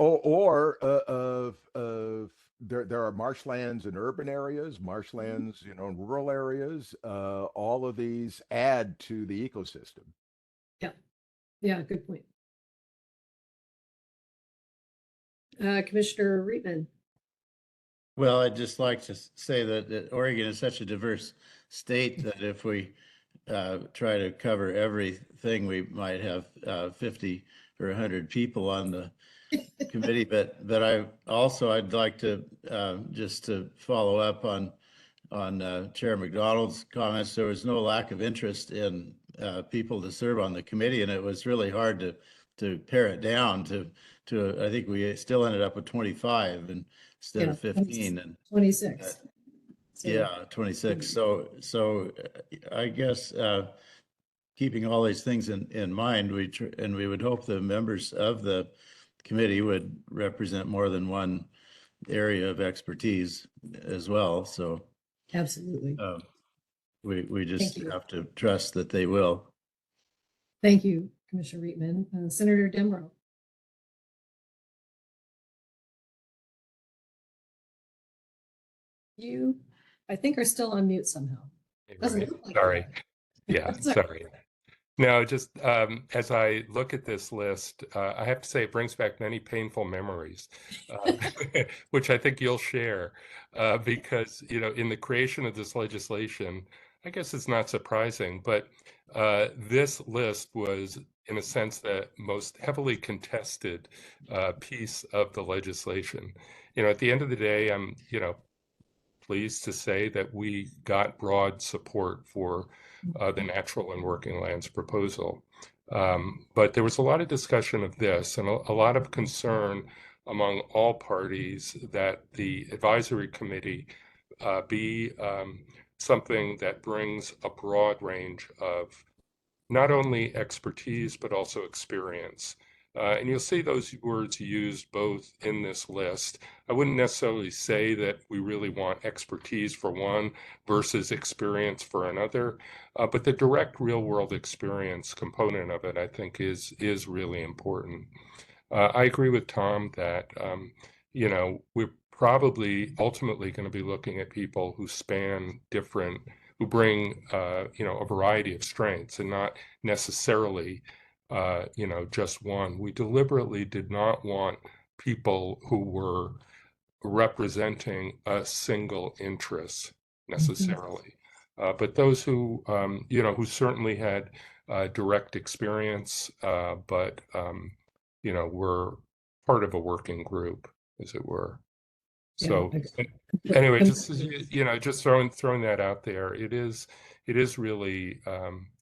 are marshlands in urban areas, marshlands, in rural areas. All of these add to the ecosystem. Yeah, good point. Commissioner Reitman. Well, I'd just like to say that Oregon is such a diverse state that if we try to cover everything, we might have 50 or 100 people on the committee. But I'd like to just to follow up on Chair McDonald's comments. There was no lack of interest in people to serve on the committee, and it was really hard to pare it down to I think we still ended up with 25 instead of 15 and 26. Yeah, 26. So I guess keeping all these things in mind, we would hope the members of the committee would represent more than one area of expertise as well. So absolutely, we just have to trust that they will. Thank you, Commissioner Reitman. Senator Demrow. You, I think, are still on mute somehow. Right. Sorry. Yeah, sorry. No, just as I look at this list, I have to say it brings back many painful memories, which I think you'll share, because, in the creation of this legislation, I guess it's not surprising, but this list was, in a sense, the most heavily contested piece of the legislation. At the end of the day, I'm, pleased to say that we got broad support for the natural and working lands proposal. But there was a lot of discussion of this and a lot of concern among all parties that the advisory committee be something that brings a broad range of not only expertise, but also experience. And you'll see those words used both in this list. I wouldn't necessarily say that we really want expertise for one versus experience for another, but the direct real-world experience component of it, I think, is really important. I agree with Tom that, we're probably ultimately going to be looking at people who span different, who bring, a variety of strengths and not necessarily just one. We deliberately did not want people who were representing a single interest necessarily, but those who, who certainly had direct experience, but, were part of a working group, as it were. So anyway, just, just throwing that out there, it is really,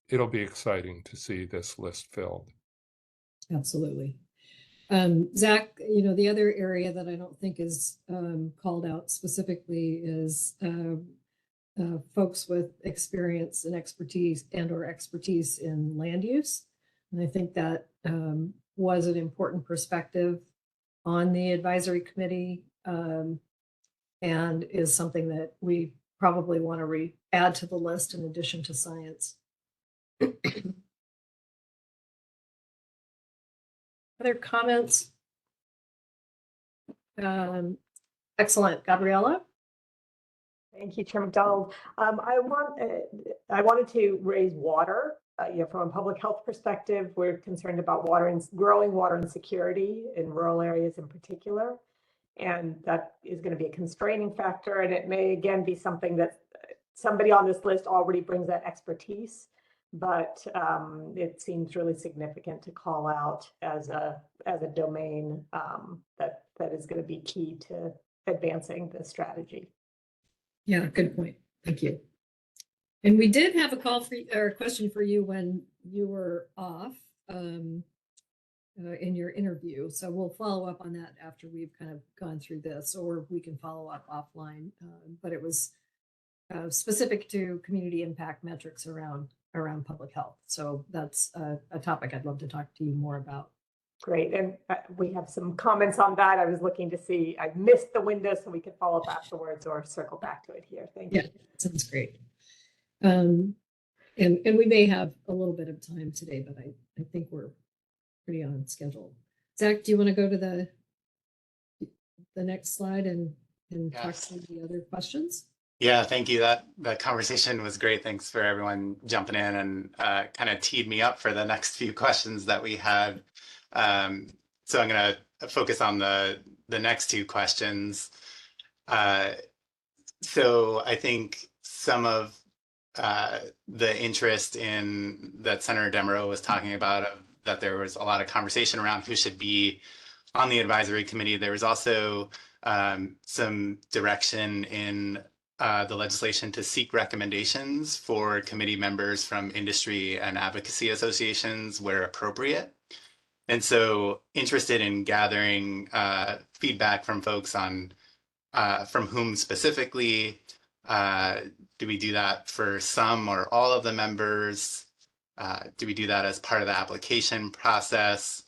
it'll be exciting to see this list filled. Absolutely. Zach, the other area that I don't think is called out specifically is folks with experience and expertise or expertise in land use. And I think that was an important perspective on the advisory committee, and is something that we probably want to add to the list in addition to science. Other comments? Excellent. Gabriella? Thank you, Chair McDonald. I wanted to raise water. From a public health perspective, we're concerned about growing water insecurity in rural areas in particular. And that is going to be a constraining factor. And it may again be something that somebody on this list already brings that expertise, but it seems really significant to call out as a domain that is going to be key to advancing the strategy. Yeah, good point. Thank you. And we did have a call for or a question for you when you were off in your interview. So we'll follow up on that after we've kind of gone through this, or we can follow up offline. But it was specific to community impact metrics around public health. So that's a topic I'd love to talk to you more about. Great. And we have some comments on that. I was looking to see, I missed the window, so we could follow up afterwards or circle back to it here. Thank you. Yeah, sounds great. And we may have a little bit of time today, but I think we're pretty on schedule. Zach, do you want to go to the next slide and talk Yes. through the other questions? Yeah, thank you. That conversation was great. Thanks for everyone jumping in and kind of teed me up for the next few questions that we had. So I'm going to focus on the next two questions. So I think some of the interest in that Senator Demeraux was talking about, that there was a lot of conversation around who should be on the advisory committee. There was also some direction in the legislation to seek recommendations for committee members from industry and advocacy associations where appropriate. And so interested in gathering feedback from folks on from whom specifically. Do we do that for some or all of the members? Do we do that as part of the application process?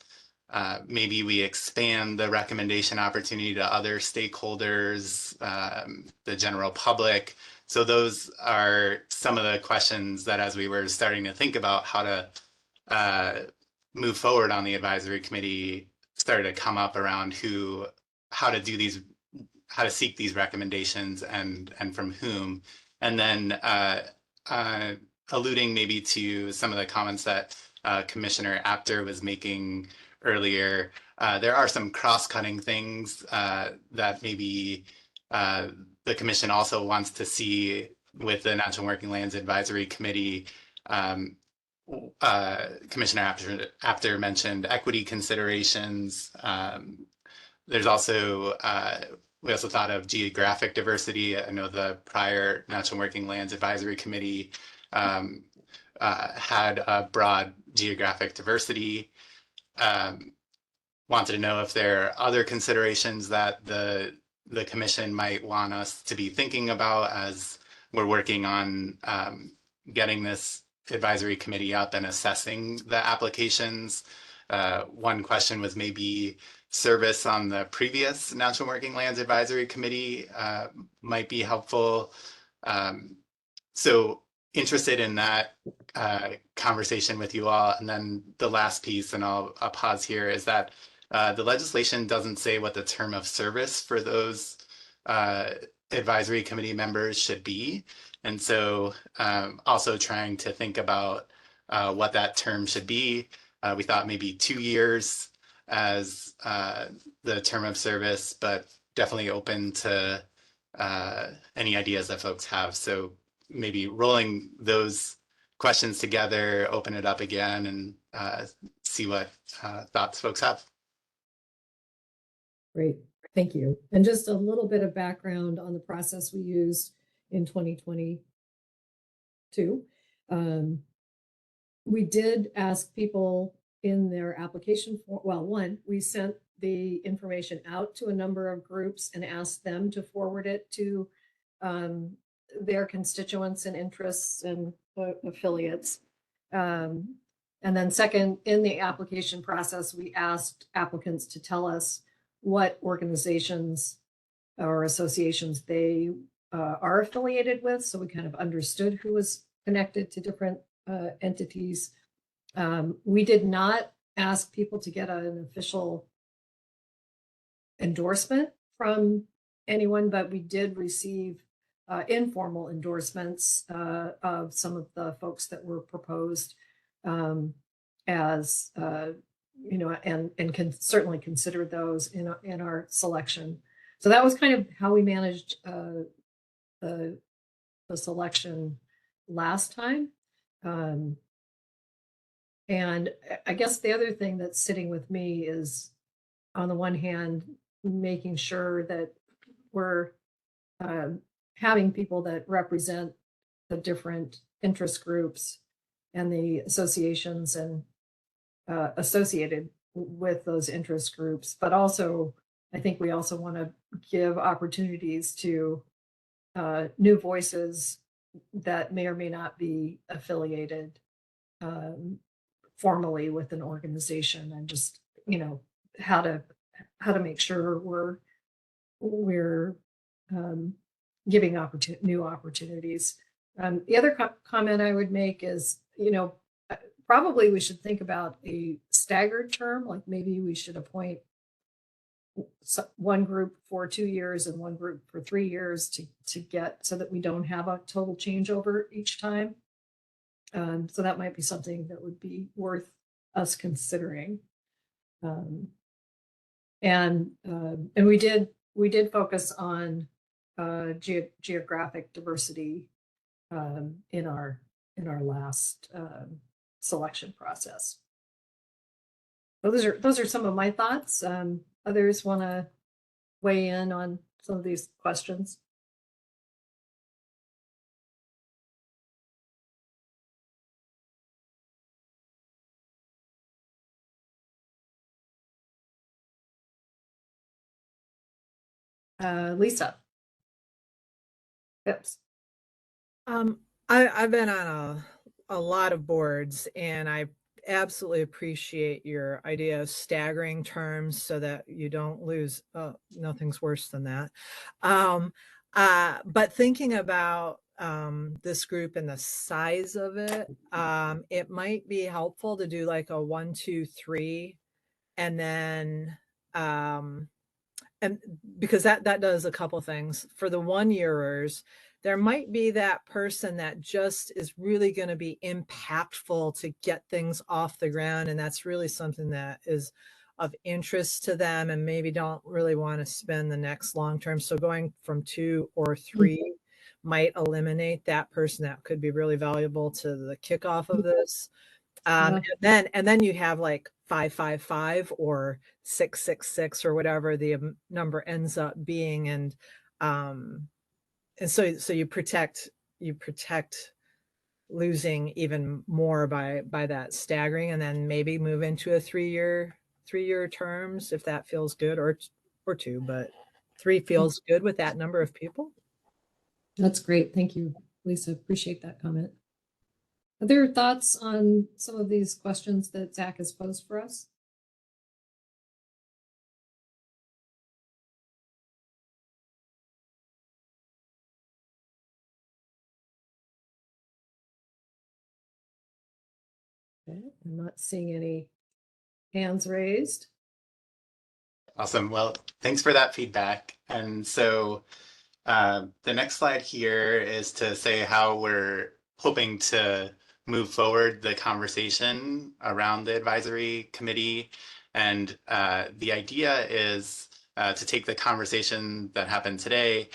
Maybe we expand the recommendation opportunity to other stakeholders, the general public. So those are some of the questions that, as we were starting to think about how to move forward on the advisory committee, started to come up around how to seek these recommendations and from whom. And then alluding maybe to some of the comments that Commissioner Apter was making earlier, there are some cross-cutting things that maybe the Commission also wants to see with the National Working Lands Advisory Committee. Commissioner Apter mentioned equity considerations. There's also we also thought of geographic diversity. I know the prior National Working Lands Advisory Committee had a broad geographic diversity. Wanted to know if there are other considerations that the Commission might want us to be thinking about as we're working on getting this advisory committee up and assessing the applications. One question was maybe service on the previous National Working Lands Advisory Committee might be helpful. So interested in that conversation with you all. And then the last piece, and I'll pause here, is that the legislation doesn't say what the term of service for those advisory committee members should be. And so also trying to think about what that term should be. We thought maybe 2 years as the term of service, but definitely open to any ideas that folks have. So maybe rolling those questions together, open it up again, and see what thoughts folks have. Great, thank you. And just a little bit of background on the process we used in 2022. We did ask people in their application form. Well, one, we sent the information out to a number of groups and asked them to forward it to their constituents and interests and affiliates. And then second, in the application process, we asked applicants to tell us what organizations or associations they are affiliated with. So we kind of understood who was connected to different entities. We did not ask people to get an official endorsement from anyone, but we did receive informal endorsements of some of the folks that were proposed as, and can certainly consider those in our selection. So that was kind of how we managed the selection last time. And I guess the other thing that's sitting with me is, on the one hand, making sure that we're having people that represent the different interest groups and the associations and associated with those interest groups. But also, I think we also want to give opportunities to new voices that may or may not be affiliated formally with an organization, and just, how to make sure we're giving new opportunities. The other comment I would make is, probably we should think about a staggered term, like maybe we should appoint one group for 2 years and one group for 3 years to get, so that we don't have a total changeover each time. So that might be something that would be worth us considering. And we did focus on geographic diversity in our last selection process. So those are some of my thoughts. Others want to weigh in on some of these questions? Lisa. Phipps. I've been on a lot of boards, and I absolutely appreciate your idea of staggering terms so that you don't lose. Nothing's worse than that. But thinking about this group and the size of it, it might be helpful to do like a 1, 2, 3, and then and because that does a couple things. For the 1-yearers, there might be that person that just is really going to be impactful to get things off the ground, and that's really something that is of interest to them, and maybe don't really want to spend the next long term. So going from 2 or 3 might eliminate that person that could be really valuable to the kickoff of this. And then you have like 5, 5, 5 or 6, 6, 6 or whatever the number ends up being, and so you protect losing even more by that staggering, and then maybe move into a 3-year terms if that feels good, or 2, but 3 feels good with that number of people. That's great. Thank you, Lisa. Appreciate that comment. Other thoughts on some of these questions that Zach has posed for us? Okay, I'm not seeing any hands raised. Awesome. Well, thanks for that feedback. And so the next slide here is to say how we're hoping to move forward the conversation around the advisory committee. And the idea is to take the conversation that happened today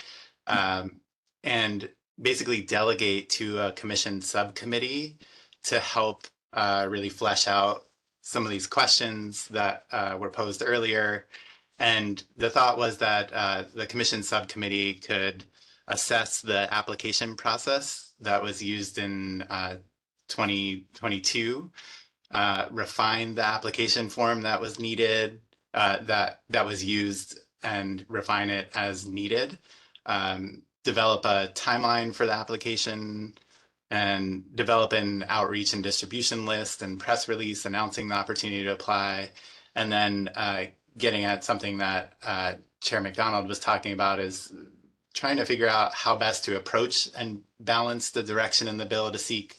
and basically delegate to a commission subcommittee to help really flesh out some of these questions that were posed earlier. And the thought was that the commission subcommittee could assess the application process that was used in 2022, refine the application form that was needed, that was used, and refine it as needed, develop a timeline for the application, and develop an outreach and distribution list and press release announcing the opportunity to apply, and then getting at something that Chair McDonald was talking about, is trying to figure out how best to approach and balance the direction in the bill to seek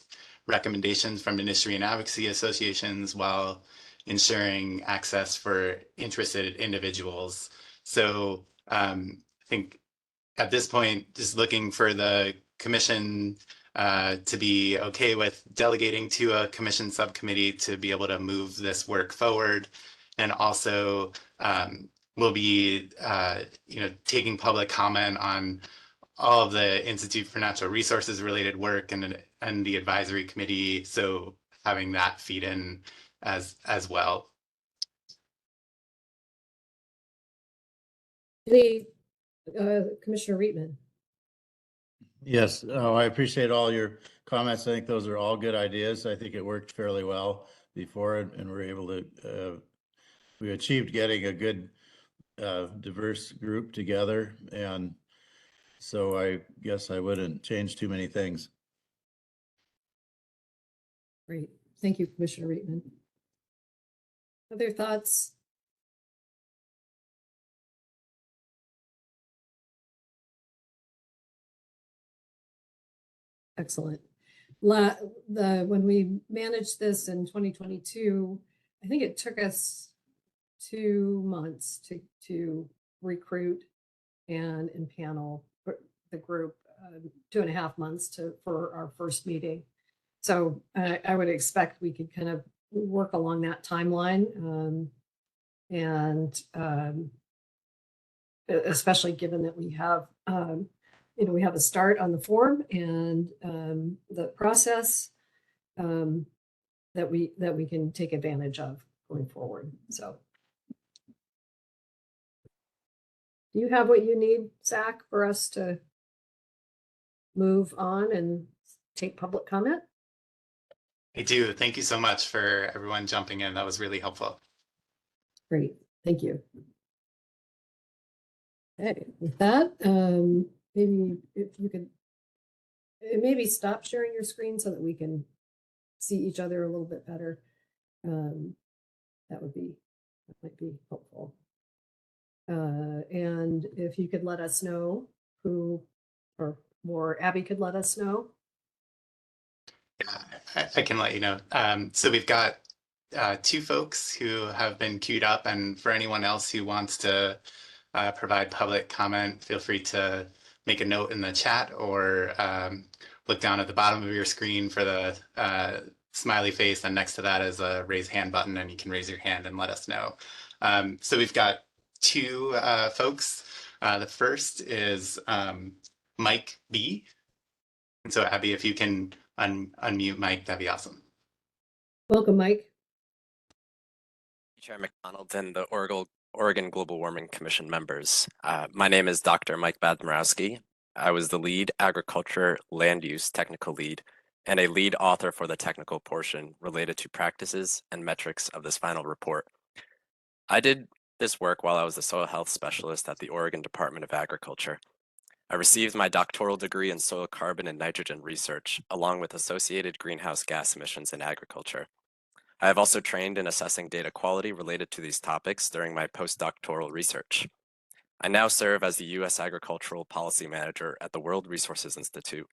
recommendations from industry and advocacy associations while ensuring access for interested individuals. So I think at this point, just looking for the commission to be okay with delegating to a commission subcommittee to be able to move this work forward, and also we'll be, taking public comment on all of the Institute for Natural Resources related work and the advisory committee. So having that feed in as well. Commissioner Reitman. Yes, I appreciate all your comments. I think those are all good ideas. I think it worked fairly well before, and we're able to, we achieved getting a good diverse group together. And so I guess I wouldn't change too many things. Great. Thank you, Commissioner Reitman. Other thoughts? Excellent. When we managed this in 2022, I think it took us 2 months to recruit and panel the group, 2.5 months for our first meeting. So I would expect we could kind of work along that timeline, especially given that we have we have a start on the form and the process that we can take advantage of going forward. So, do you have what you need, Zach, for us to move on and take public comment? I do. Thank you so much for everyone jumping in. That was really helpful. Great. Thank you. Okay, with that, maybe if you could maybe stop sharing your screen so that we can see each other a little bit better. That might be helpful. And if you could let us know or Abby could let us know. Yeah, I can let you know. So we've got 2 folks who have been queued up, and for anyone else who wants to provide public comment, feel free to make a note in the chat or look down at the bottom of your screen for the smiley face, and next to that is a raise hand button, and you can raise your hand and let us know. So we've got 2 folks. The first is Mike B. And so Abby, if you can unmute Mike, that'd be awesome. Welcome, Mike. Chair McDonald and the Oregon Global Warming Commission members. My name is Dr. Mike Badmurowski. I was the lead agriculture land use technical lead and a lead author for the technical portion related to practices and metrics of this final report. I did this work while I was the soil health specialist at the Oregon Department of Agriculture. I received my doctoral degree in soil carbon and nitrogen research, along with associated greenhouse gas emissions in agriculture. I have also trained in assessing data quality related to these topics during my postdoctoral research. I now serve as the U.S. Agricultural Policy Manager at the World Resources Institute,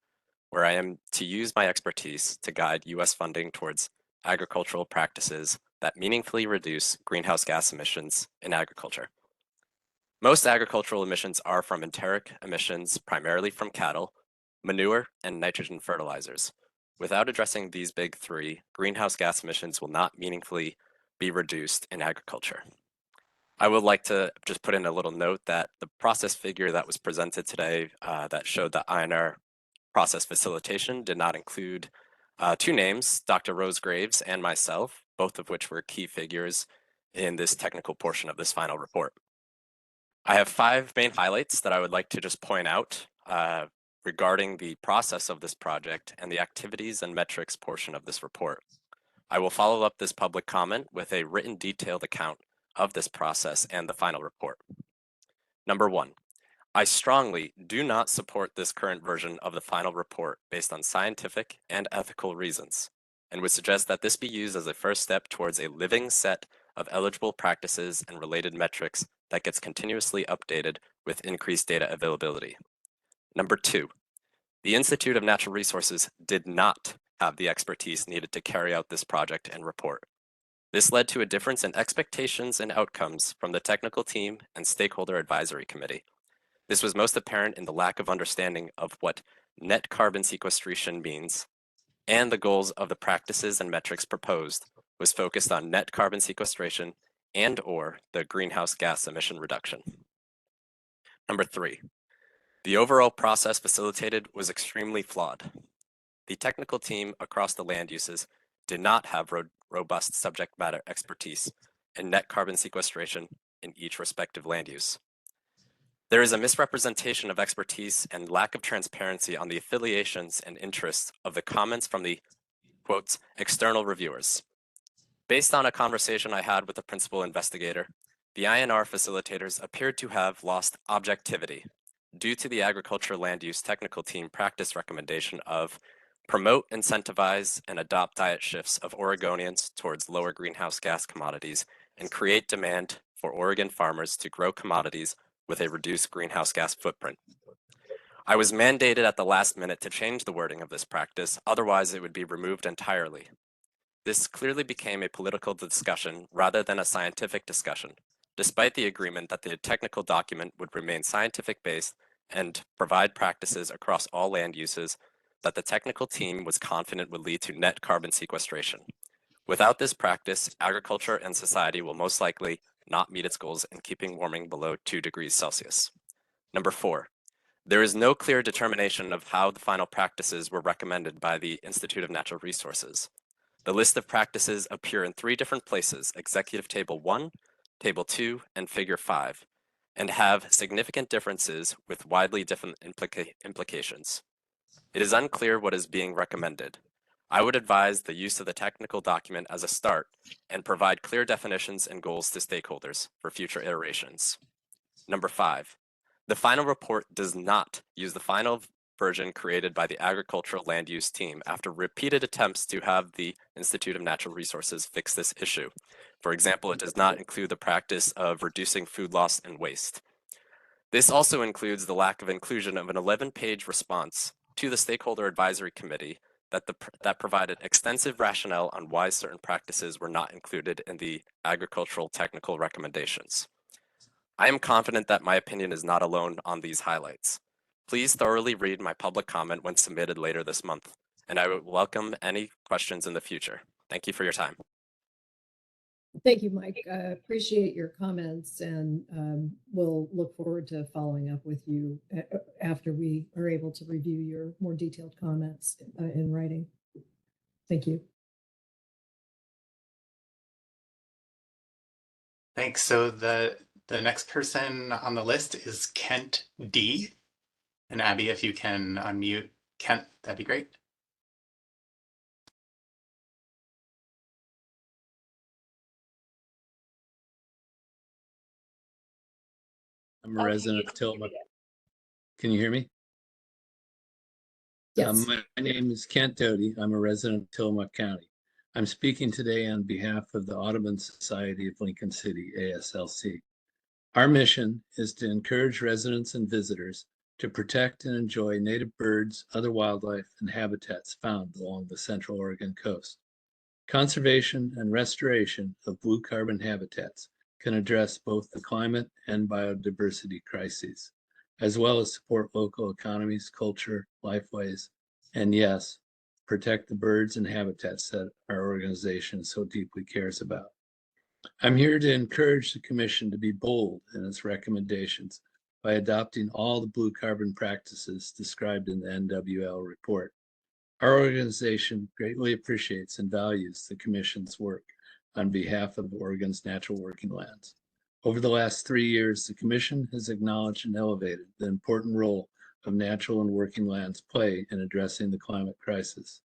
where I am to use my expertise to guide U.S. funding towards agricultural practices that meaningfully reduce greenhouse gas emissions in agriculture. Most agricultural emissions are from enteric emissions, primarily from cattle, manure, and nitrogen fertilizers. Without addressing these big 3, greenhouse gas emissions will not meaningfully be reduced in agriculture. I would like to just put in a little note that the process figure that was presented today that showed the INR process facilitation did not include 2 names, Dr. Rose Graves and myself, both of which were key figures in this technical portion of this final report. I have 5 main highlights that I would like to just point out regarding the process of this project and the activities and metrics portion of this report. I will follow up this public comment with a written detailed account of this process and the final report. Number 1, I strongly do not support this current version of the final report based on scientific and ethical reasons, and would suggest that this be used as a first step towards a living set of eligible practices and related metrics that gets continuously updated with increased data availability. Number 2, the Institute of Natural Resources did not have the expertise needed to carry out this project and report. This led to a difference in expectations and outcomes from the technical team and stakeholder advisory committee. This was most apparent in the lack of understanding of what net carbon sequestration means, and the goals of the practices and metrics proposed was focused on net carbon sequestration and/or the greenhouse gas emission reduction. Number 3, the overall process facilitated was extremely flawed. The technical team across the land uses did not have robust subject matter expertise in net carbon sequestration in each respective land use. There is a misrepresentation of expertise and lack of transparency on the affiliations and interests of the comments from the, quotes, external reviewers. Based on a conversation I had with the principal investigator, the INR facilitators appeared to have lost objectivity due to the agriculture land use technical team practice recommendation of promote, incentivize, and adopt diet shifts of Oregonians towards lower greenhouse gas commodities and create demand for Oregon farmers to grow commodities with a reduced greenhouse gas footprint. I was mandated at the last minute to change the wording of this practice, otherwise it would be removed entirely. This clearly became a political discussion rather than a scientific discussion, despite the agreement that the technical document would remain scientific-based and provide practices across all land uses that the technical team was confident would lead to net carbon sequestration. Without this practice, agriculture and society will most likely not meet its goals in keeping warming below 2 degrees Celsius. Number 4, there is no clear determination of how the final practices were recommended by the Institute of Natural Resources. The list of practices appear in 3 different places, Executive Table 1, Table 2, and Figure 5, and have significant differences with widely different implications. It is unclear what is being recommended. I would advise the use of the technical document as a start and provide clear definitions and goals to stakeholders for future iterations. Number 5, the final report does not use the final version created by the agricultural land use team after repeated attempts to have the Institute of Natural Resources fix this issue. For example, it does not include the practice of reducing food loss and waste. This also includes the lack of inclusion of an 11-page response to the Stakeholder Advisory Committee that provided extensive rationale on why certain practices were not included in the agricultural technical recommendations. I am confident that my opinion is not alone on these highlights. Please thoroughly read my public comment when submitted later this month, and I would welcome any questions in the future. Thank you for your time. Thank you, Mike. Appreciate your comments, and we'll look forward to following up with you after we are able to review your more detailed comments in writing. Thank you. Thanks. So the next person on the list is Kent D. And Abby, if you can unmute Kent, that'd be great. I'm a resident of Tillamook. Can you hear me? Yes. My name is Kent Doty. I'm a resident of Tillamook County. I'm speaking today on behalf of the Audubon Society of Lincoln City, ASLC. Our mission is to encourage residents and visitors to protect and enjoy native birds, other wildlife, and habitats found along the Central Oregon coast. Conservation and restoration of blue carbon habitats can address both the climate and biodiversity crises, as well as support local economies, culture, lifeways, and yes, protect the birds and habitats that our organization so deeply cares about. I'm here to encourage the Commission to be bold in its recommendations by adopting all the blue carbon practices described in the NWL report. Our organization greatly appreciates and values the Commission's work on behalf of Oregon's natural working lands. Over the last 3 years, the Commission has acknowledged and elevated the important role of natural and working lands play in addressing the climate crisis.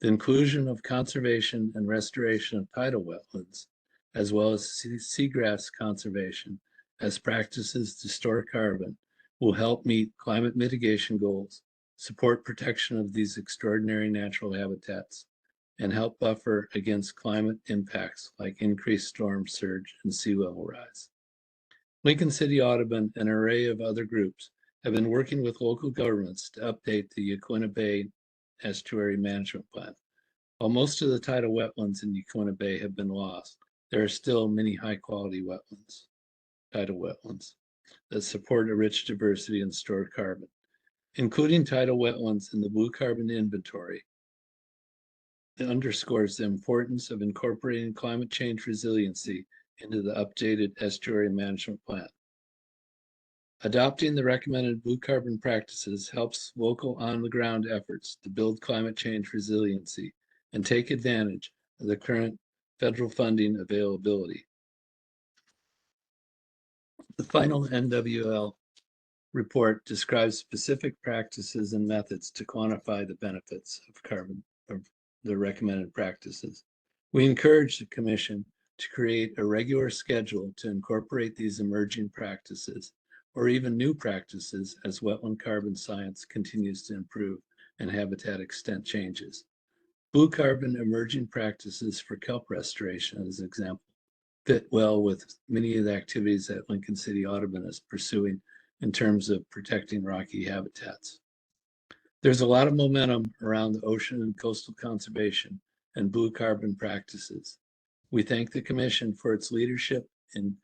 The inclusion of conservation and restoration of tidal wetlands, as well as seagrass conservation as practices to store carbon, will help meet climate mitigation goals, support protection of these extraordinary natural habitats, and help buffer against climate impacts like increased storm surge and sea level rise. Lincoln City Audubon and an array of other groups have been working with local governments to update the Yaquina Bay Estuary Management Plan. While most of the tidal wetlands in Yaquina Bay have been lost, there are still many high-quality wetlands, tidal wetlands, that support a rich diversity and store carbon. Including tidal wetlands in the blue carbon inventory it underscores the importance of incorporating climate change resiliency into the updated estuary management plan. Adopting the recommended blue carbon practices helps local on-the-ground efforts to build climate change resiliency and take advantage of the current federal funding availability. The final NWL report describes specific practices and methods to quantify the benefits of the recommended practices. We encourage the Commission to create a regular schedule to incorporate these emerging practices or even new practices as wetland carbon science continues to improve and habitat extent changes. Blue carbon emerging practices for kelp restoration, as an example, fit well with many of the activities that Lincoln City Audubon is pursuing in terms of protecting rocky habitats. There's a lot of momentum around the ocean and coastal conservation and blue carbon practices. We thank the Commission for its leadership in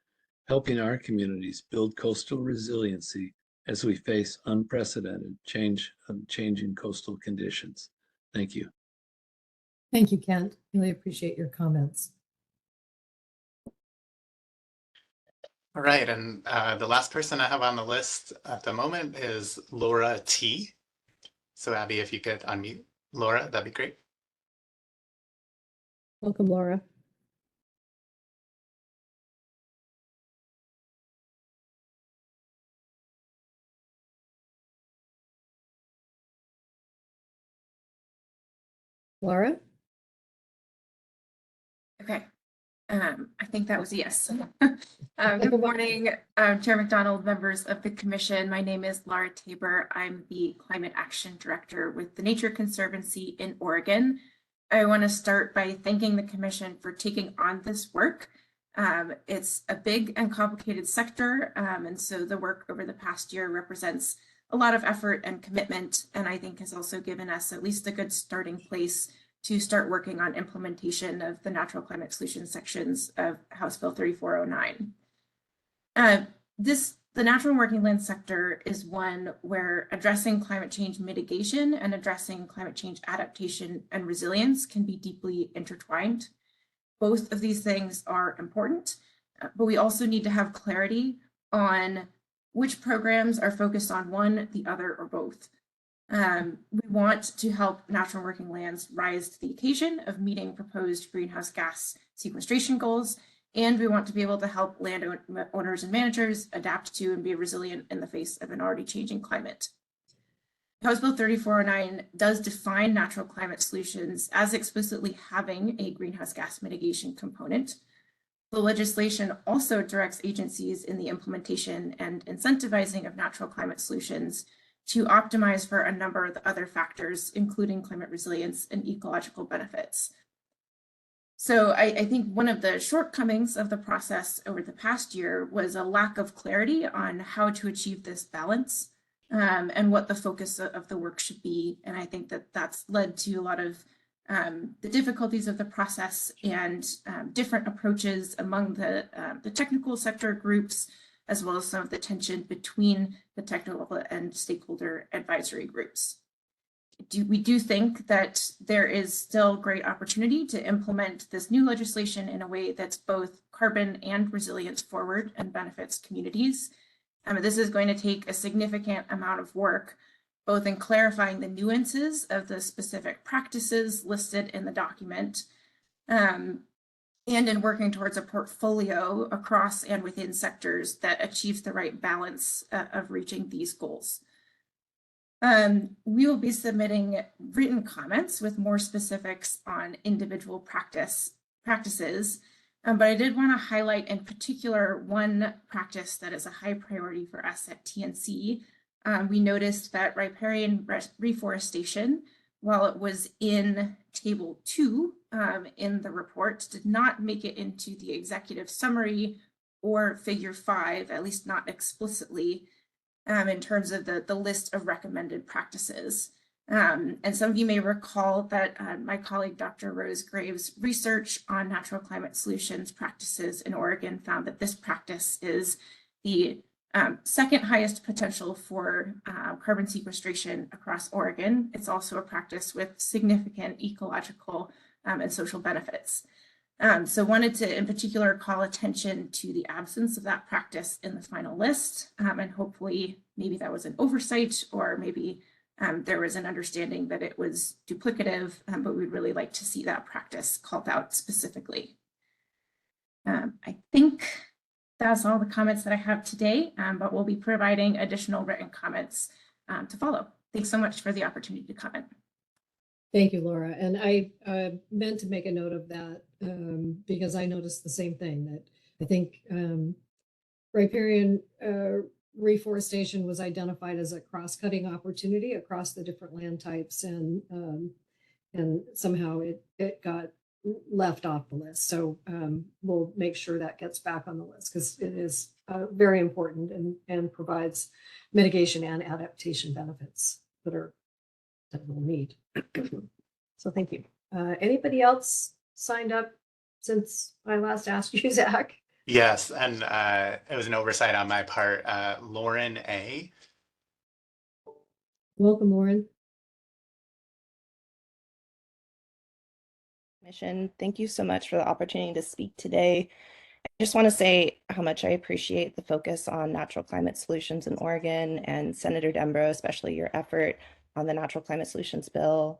helping our communities build coastal resiliency as we face unprecedented changing coastal conditions. Thank you. Thank you, Kent. Really appreciate your comments. All right, and the last person I have on the list at the moment is Laura T. So Abby, if you could unmute Laura, that'd be great. Welcome, Laura. Laura? Okay. I think that was a yes. Good morning, Chair McDonald, members of the Commission. My name is Laura Tabor. I'm the Climate Action Director with the Nature Conservancy in Oregon. I want to start by thanking the Commission for taking on this work. It's a big and complicated sector, and so the work over the past year represents a lot of effort and commitment, and I think has also given us at least a good starting place to start working on implementation of the natural climate solutions sections of House Bill 3409. The natural and working land sector is one where addressing climate change mitigation and addressing climate change adaptation and resilience can be deeply intertwined. Both of these things are important, but we also need to have clarity on which programs are focused on one, the other, or both. We want to help natural working lands rise to the occasion of meeting proposed greenhouse gas sequestration goals, and we want to be able to help landowners and managers adapt to and be resilient in the face of an already changing climate. House Bill 3409 does define natural climate solutions as explicitly having a greenhouse gas mitigation component. The legislation also directs agencies in the implementation and incentivizing of natural climate solutions to optimize for a number of the other factors, including climate resilience and ecological benefits. So I think one of the shortcomings of the process over the past year was a lack of clarity on how to achieve this balance and what the focus of the work should be. And I think that that's led to a lot of the difficulties of the process and different approaches among the technical sector groups, as well as some of the tension between the technical and stakeholder advisory groups. We do think that there is still great opportunity to implement this new legislation in a way that's both carbon and resilience forward and benefits communities. This is going to take a significant amount of work, both in clarifying the nuances of the specific practices listed in the document, and in working towards a portfolio across and within sectors that achieves the right balance of reaching these goals. We will be submitting written comments with more specifics on individual practices, but I did want to highlight in particular one practice that is a high priority for us at TNC. We noticed that riparian reforestation, while it was in Table 2 in the report, did not make it into the executive summary or Figure 5, at least not explicitly, in terms of the list of recommended practices. And some of you may recall that my colleague, Dr. Rose Graves' research on natural climate solutions practices in Oregon found that this practice is the second highest potential for carbon sequestration across Oregon. It's also a practice with significant ecological and social benefits. So wanted to in particular call attention to the absence of that practice in the final list. And hopefully maybe that was an oversight, or maybe there was an understanding that it was duplicative, but we'd really like to see that practice called out specifically. I think that's all the comments that I have today, but we'll be providing additional written comments to follow. Thanks so much for the opportunity to comment. Thank you, Laura. And I meant to make a note of that because I noticed the same thing, that I think riparian reforestation was identified as a cross-cutting opportunity across the different land types, and somehow it got left off the list. So we'll make sure that gets back on the list, because it is very important and provides mitigation and adaptation benefits that we'll need. So thank you. Anybody else signed up since I last asked you, Zach? Yes, and it was an oversight on my part. Lauren A. Welcome, Lauren. Thank you so much for the opportunity to speak today. I just want to say how much I appreciate the focus on natural climate solutions in Oregon, and Senator Dembro, especially your effort on the Natural Climate Solutions Bill.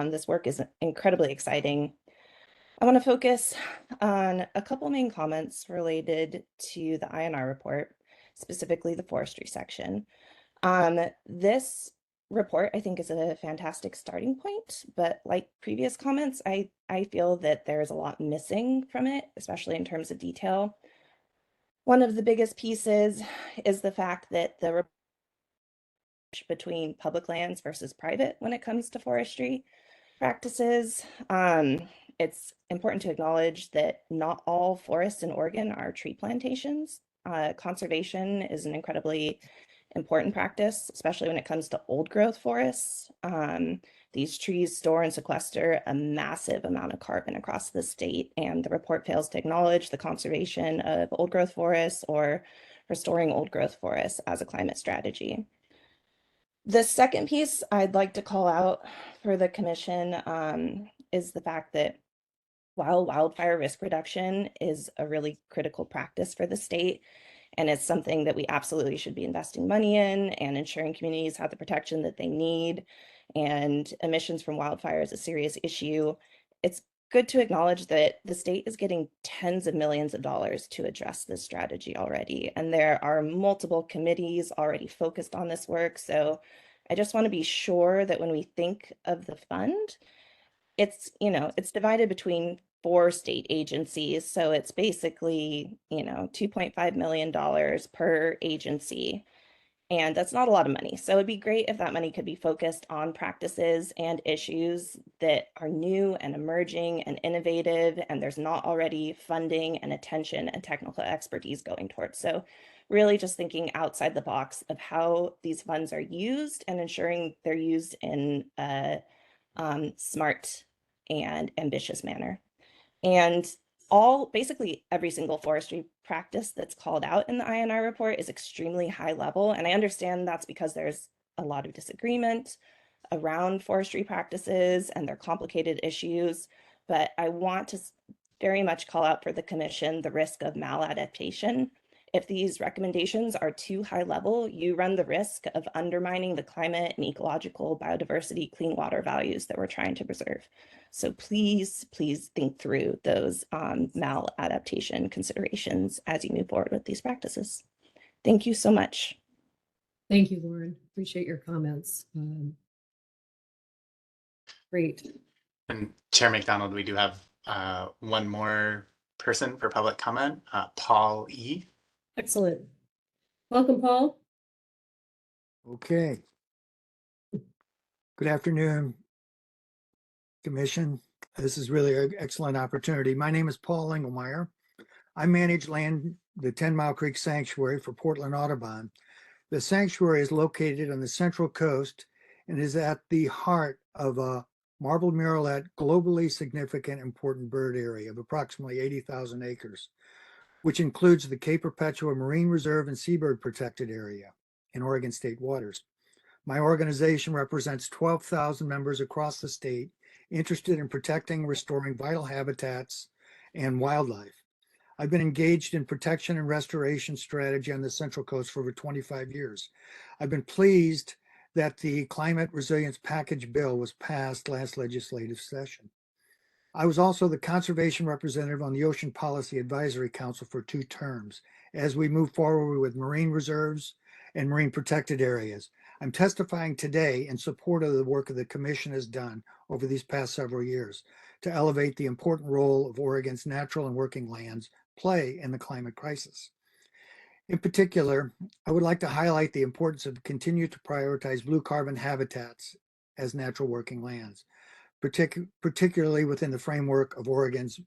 This work is incredibly exciting. I want to focus on a couple main comments related to the INR report, specifically the forestry section. This report, I think, is a fantastic starting point, but like previous comments, I feel that there's a lot missing from it, especially in terms of detail. One of the biggest pieces is the fact that the between public lands versus private when it comes to forestry practices. It's important to acknowledge that not all forests in Oregon are tree plantations. Conservation is an incredibly important practice, especially when it comes to old growth forests. These trees store and sequester a massive amount of carbon across the state, and the report fails to acknowledge the conservation of old growth forests or restoring old growth forests as a climate strategy. The second piece I'd like to call out for the commission is the fact that while wildfire risk reduction is a really critical practice for the state, and it's something that we absolutely should be investing money in and ensuring communities have the protection that they need, and emissions from wildfire is a serious issue, it's good to acknowledge that the state is getting tens of millions of dollars to address this strategy already. And there are multiple committees already focused on this work. So I just want to be sure that when we think of the fund, it's divided between 4 state agencies. So it's basically, $2.5 million per agency. And that's not a lot of money. So it'd be great if that money could be focused on practices and issues that are new and emerging and innovative, and there's not already funding and attention and technical expertise going towards. So really just thinking outside the box of how these funds are used and ensuring they're used in a smart and ambitious manner. And basically every single forestry practice that's called out in the INR report is extremely high level. And I understand that's because there's a lot of disagreement around forestry practices and their complicated issues. But I want to very much call out for the commission the risk of maladaptation. If these recommendations are too high level, you run the risk of undermining the climate and ecological biodiversity, clean water values that we're trying to preserve. So please think through those maladaptation considerations as you move forward with these practices. Thank you so much. Thank you, Lauren. Appreciate your comments. Great. And Chair McDonald, we do have one more person for public comment, Paul E. Excellent. Welcome, Paul. Okay. Good afternoon, Commission. This is really an excellent opportunity. My name is Paul Engelmeyer. I manage the 10 Mile Creek Sanctuary for Portland Audubon. The sanctuary is located on the Central Coast and is at the heart of a marbled murrelet globally significant important bird area of approximately 80,000 acres, which includes the Cape Perpetua Marine Reserve and Seabird Protected Area in Oregon state waters. My organization represents 12,000 members across the state interested in protecting and restoring vital habitats and wildlife. I've been engaged in protection and restoration strategy on the Central Coast for over 25 years. I've been pleased that the Climate Resilience Package bill was passed last legislative session. I was also the conservation representative on the Ocean Policy Advisory Council for 2 terms as we move forward with marine reserves and marine protected areas. I'm testifying today in support of the work that the Commission has done over these past several years to elevate the important role of Oregon's natural and working lands play in the climate crisis. In particular, I would like to highlight the importance of continue to prioritize blue carbon habitats as natural working lands, particularly within the framework of Oregon's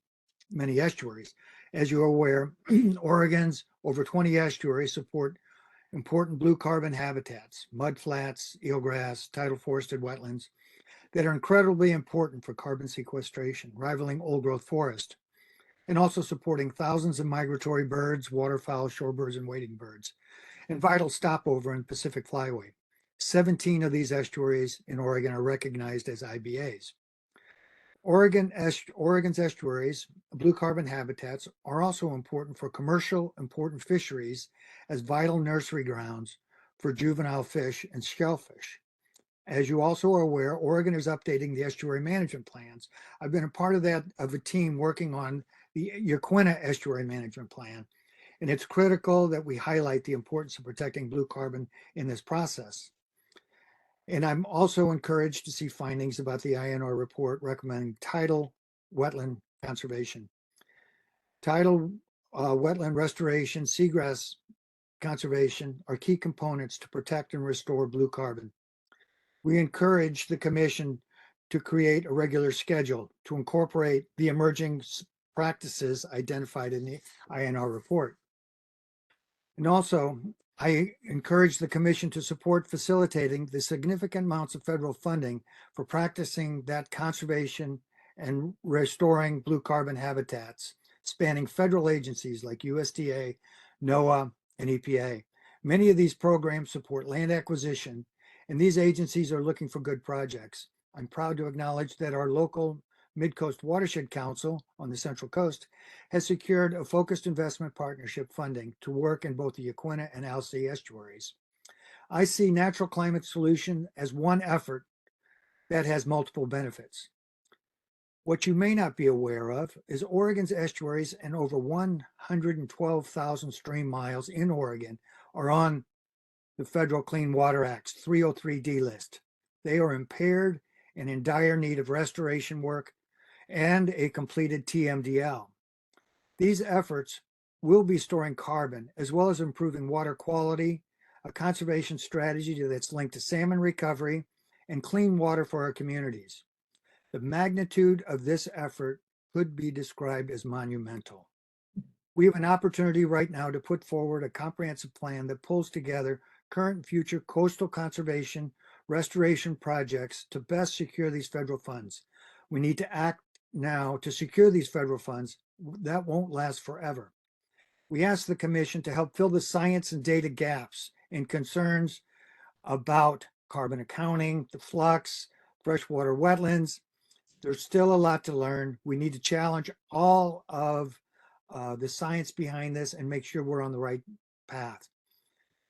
many estuaries. As you are aware, Oregon's over 20 estuaries support important blue carbon habitats, mudflats, eelgrass, tidal forested wetlands that are incredibly important for carbon sequestration, rivaling old growth forest, and also supporting thousands of migratory birds, waterfowl, shorebirds, and wading birds, and vital stopover in Pacific Flyway. 17 of these estuaries in Oregon are recognized as IBAs. Oregon's estuaries, blue carbon habitats, are also important for commercial important fisheries as vital nursery grounds for juvenile fish and shellfish. As you also are aware, Oregon is updating the estuary management plans. I've been a part of a team working on the Yaquina Estuary Management Plan, and it's critical that we highlight the importance of protecting blue carbon in this process. And I'm also encouraged to see findings about the INR report recommending tidal wetland conservation. Tidal wetland restoration, seagrass conservation are key components to protect and restore blue carbon. We encourage the Commission to create a regular schedule to incorporate the emerging practices identified in the INR report. And also, I encourage the Commission to support facilitating the significant amounts of federal funding for practicing that conservation and restoring blue carbon habitats, spanning federal agencies like USDA, NOAA, and EPA. Many of these programs support land acquisition, and these agencies are looking for good projects. I'm proud to acknowledge that our local Mid-Coast Watershed Council on the Central Coast has secured a focused investment partnership funding to work in both the Yaquina and Alsea estuaries. I see natural climate solution as one effort that has multiple benefits. What you may not be aware of is Oregon's estuaries and over 112,000 stream miles in Oregon are on the Federal Clean Water Act's 303D list. They are impaired and in dire need of restoration work and a completed TMDL. These efforts will be storing carbon as well as improving water quality, a conservation strategy that's linked to salmon recovery and clean water for our communities. The magnitude of this effort could be described as monumental. We have an opportunity right now to put forward a comprehensive plan that pulls together current and future coastal conservation restoration projects to best secure these federal funds. We need to act now to secure these federal funds that won't last forever. We ask the Commission to help fill the science and data gaps and concerns about carbon accounting, the flux, freshwater wetlands. There's still a lot to learn. We need to challenge all of the science behind this and make sure we're on the right path.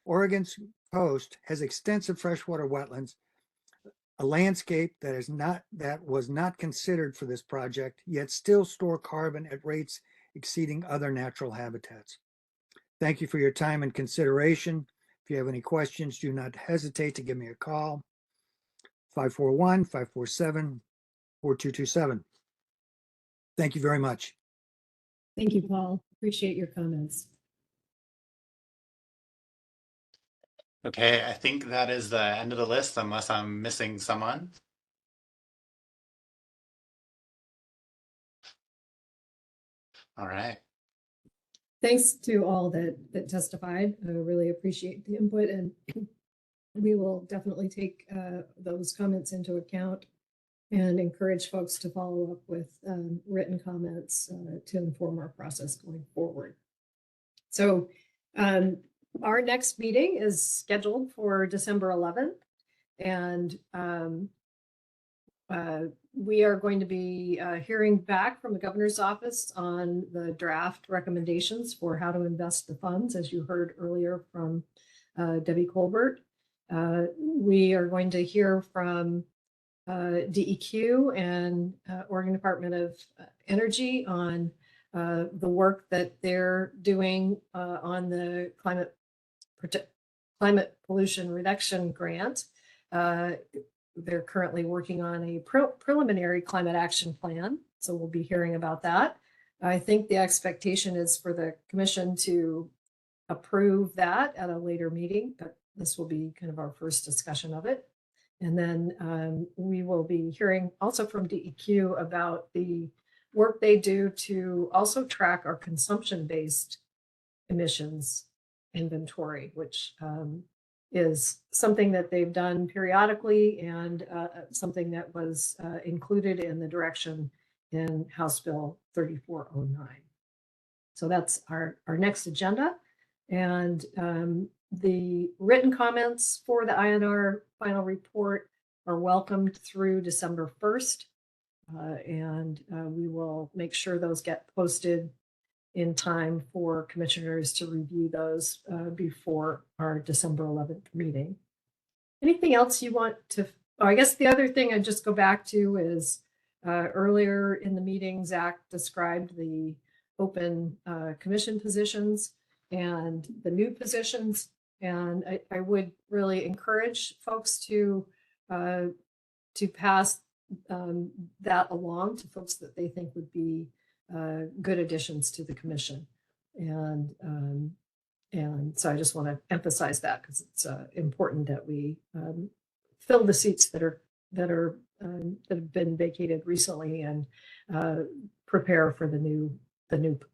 Oregon's coast has extensive freshwater wetlands, a landscape that was not considered for this project, yet still store carbon at rates exceeding other natural habitats. Thank you for your time and consideration. If you have any questions, do not hesitate to give me a call, 541-547-4227. Thank you very much. Thank you, Paul. Appreciate your comments. Okay, I think that is the end of the list unless I'm missing someone. All right. Thanks to all that testified. I really appreciate the input, and we will definitely take those comments into account and encourage folks to follow up with written comments to inform our process going forward. So our next meeting is scheduled for December 11th, and we are going to be hearing back from the governor's office on the draft recommendations for how to invest the funds, as you heard earlier from Debbie Colbert. We are going to hear from DEQ and Oregon Department of Energy on the work that they're doing on the climate pollution reduction grant. They're currently working on a preliminary climate action plan, so we'll be hearing about that. I think the expectation is for the commission to approve that at a later meeting, but this will be kind of our first discussion of it. And then we will be hearing also from DEQ about the work they do to also track our consumption-based emissions inventory, which is something that they've done periodically and something that was included in the direction in House Bill 3409. So that's our next agenda. And the written comments for the INR final report are welcomed through December 1st. And we will make sure those get posted in time for commissioners to review those before our December 11th meeting. Anything else you want to, I guess the other thing I'd just go back to is earlier in the meeting, Zach described the open commission positions and the new positions. And I would really encourage folks to pass that along to folks that they think would be good additions to the commission. And so I just want to emphasize that because it's important that we fill the seats that have been vacated recently and prepare for the new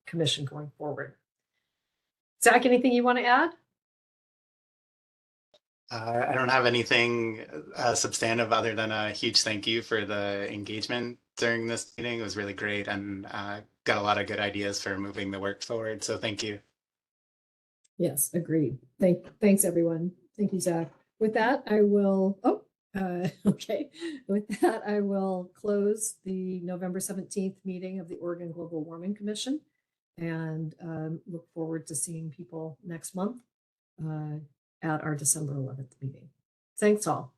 commission going forward. Zach, anything you want to add? I don't have anything substantive other than a huge thank you for the engagement during this meeting. It was really great and got a lot of good ideas for moving the work forward. So thank you. Yes, agreed. Thanks, everyone. Thank you, Zach. With that, I will, okay. With that, I will close the November 17th meeting of the Oregon Global Warming Commission and look forward to seeing people next month at our December 11th meeting. Thanks all.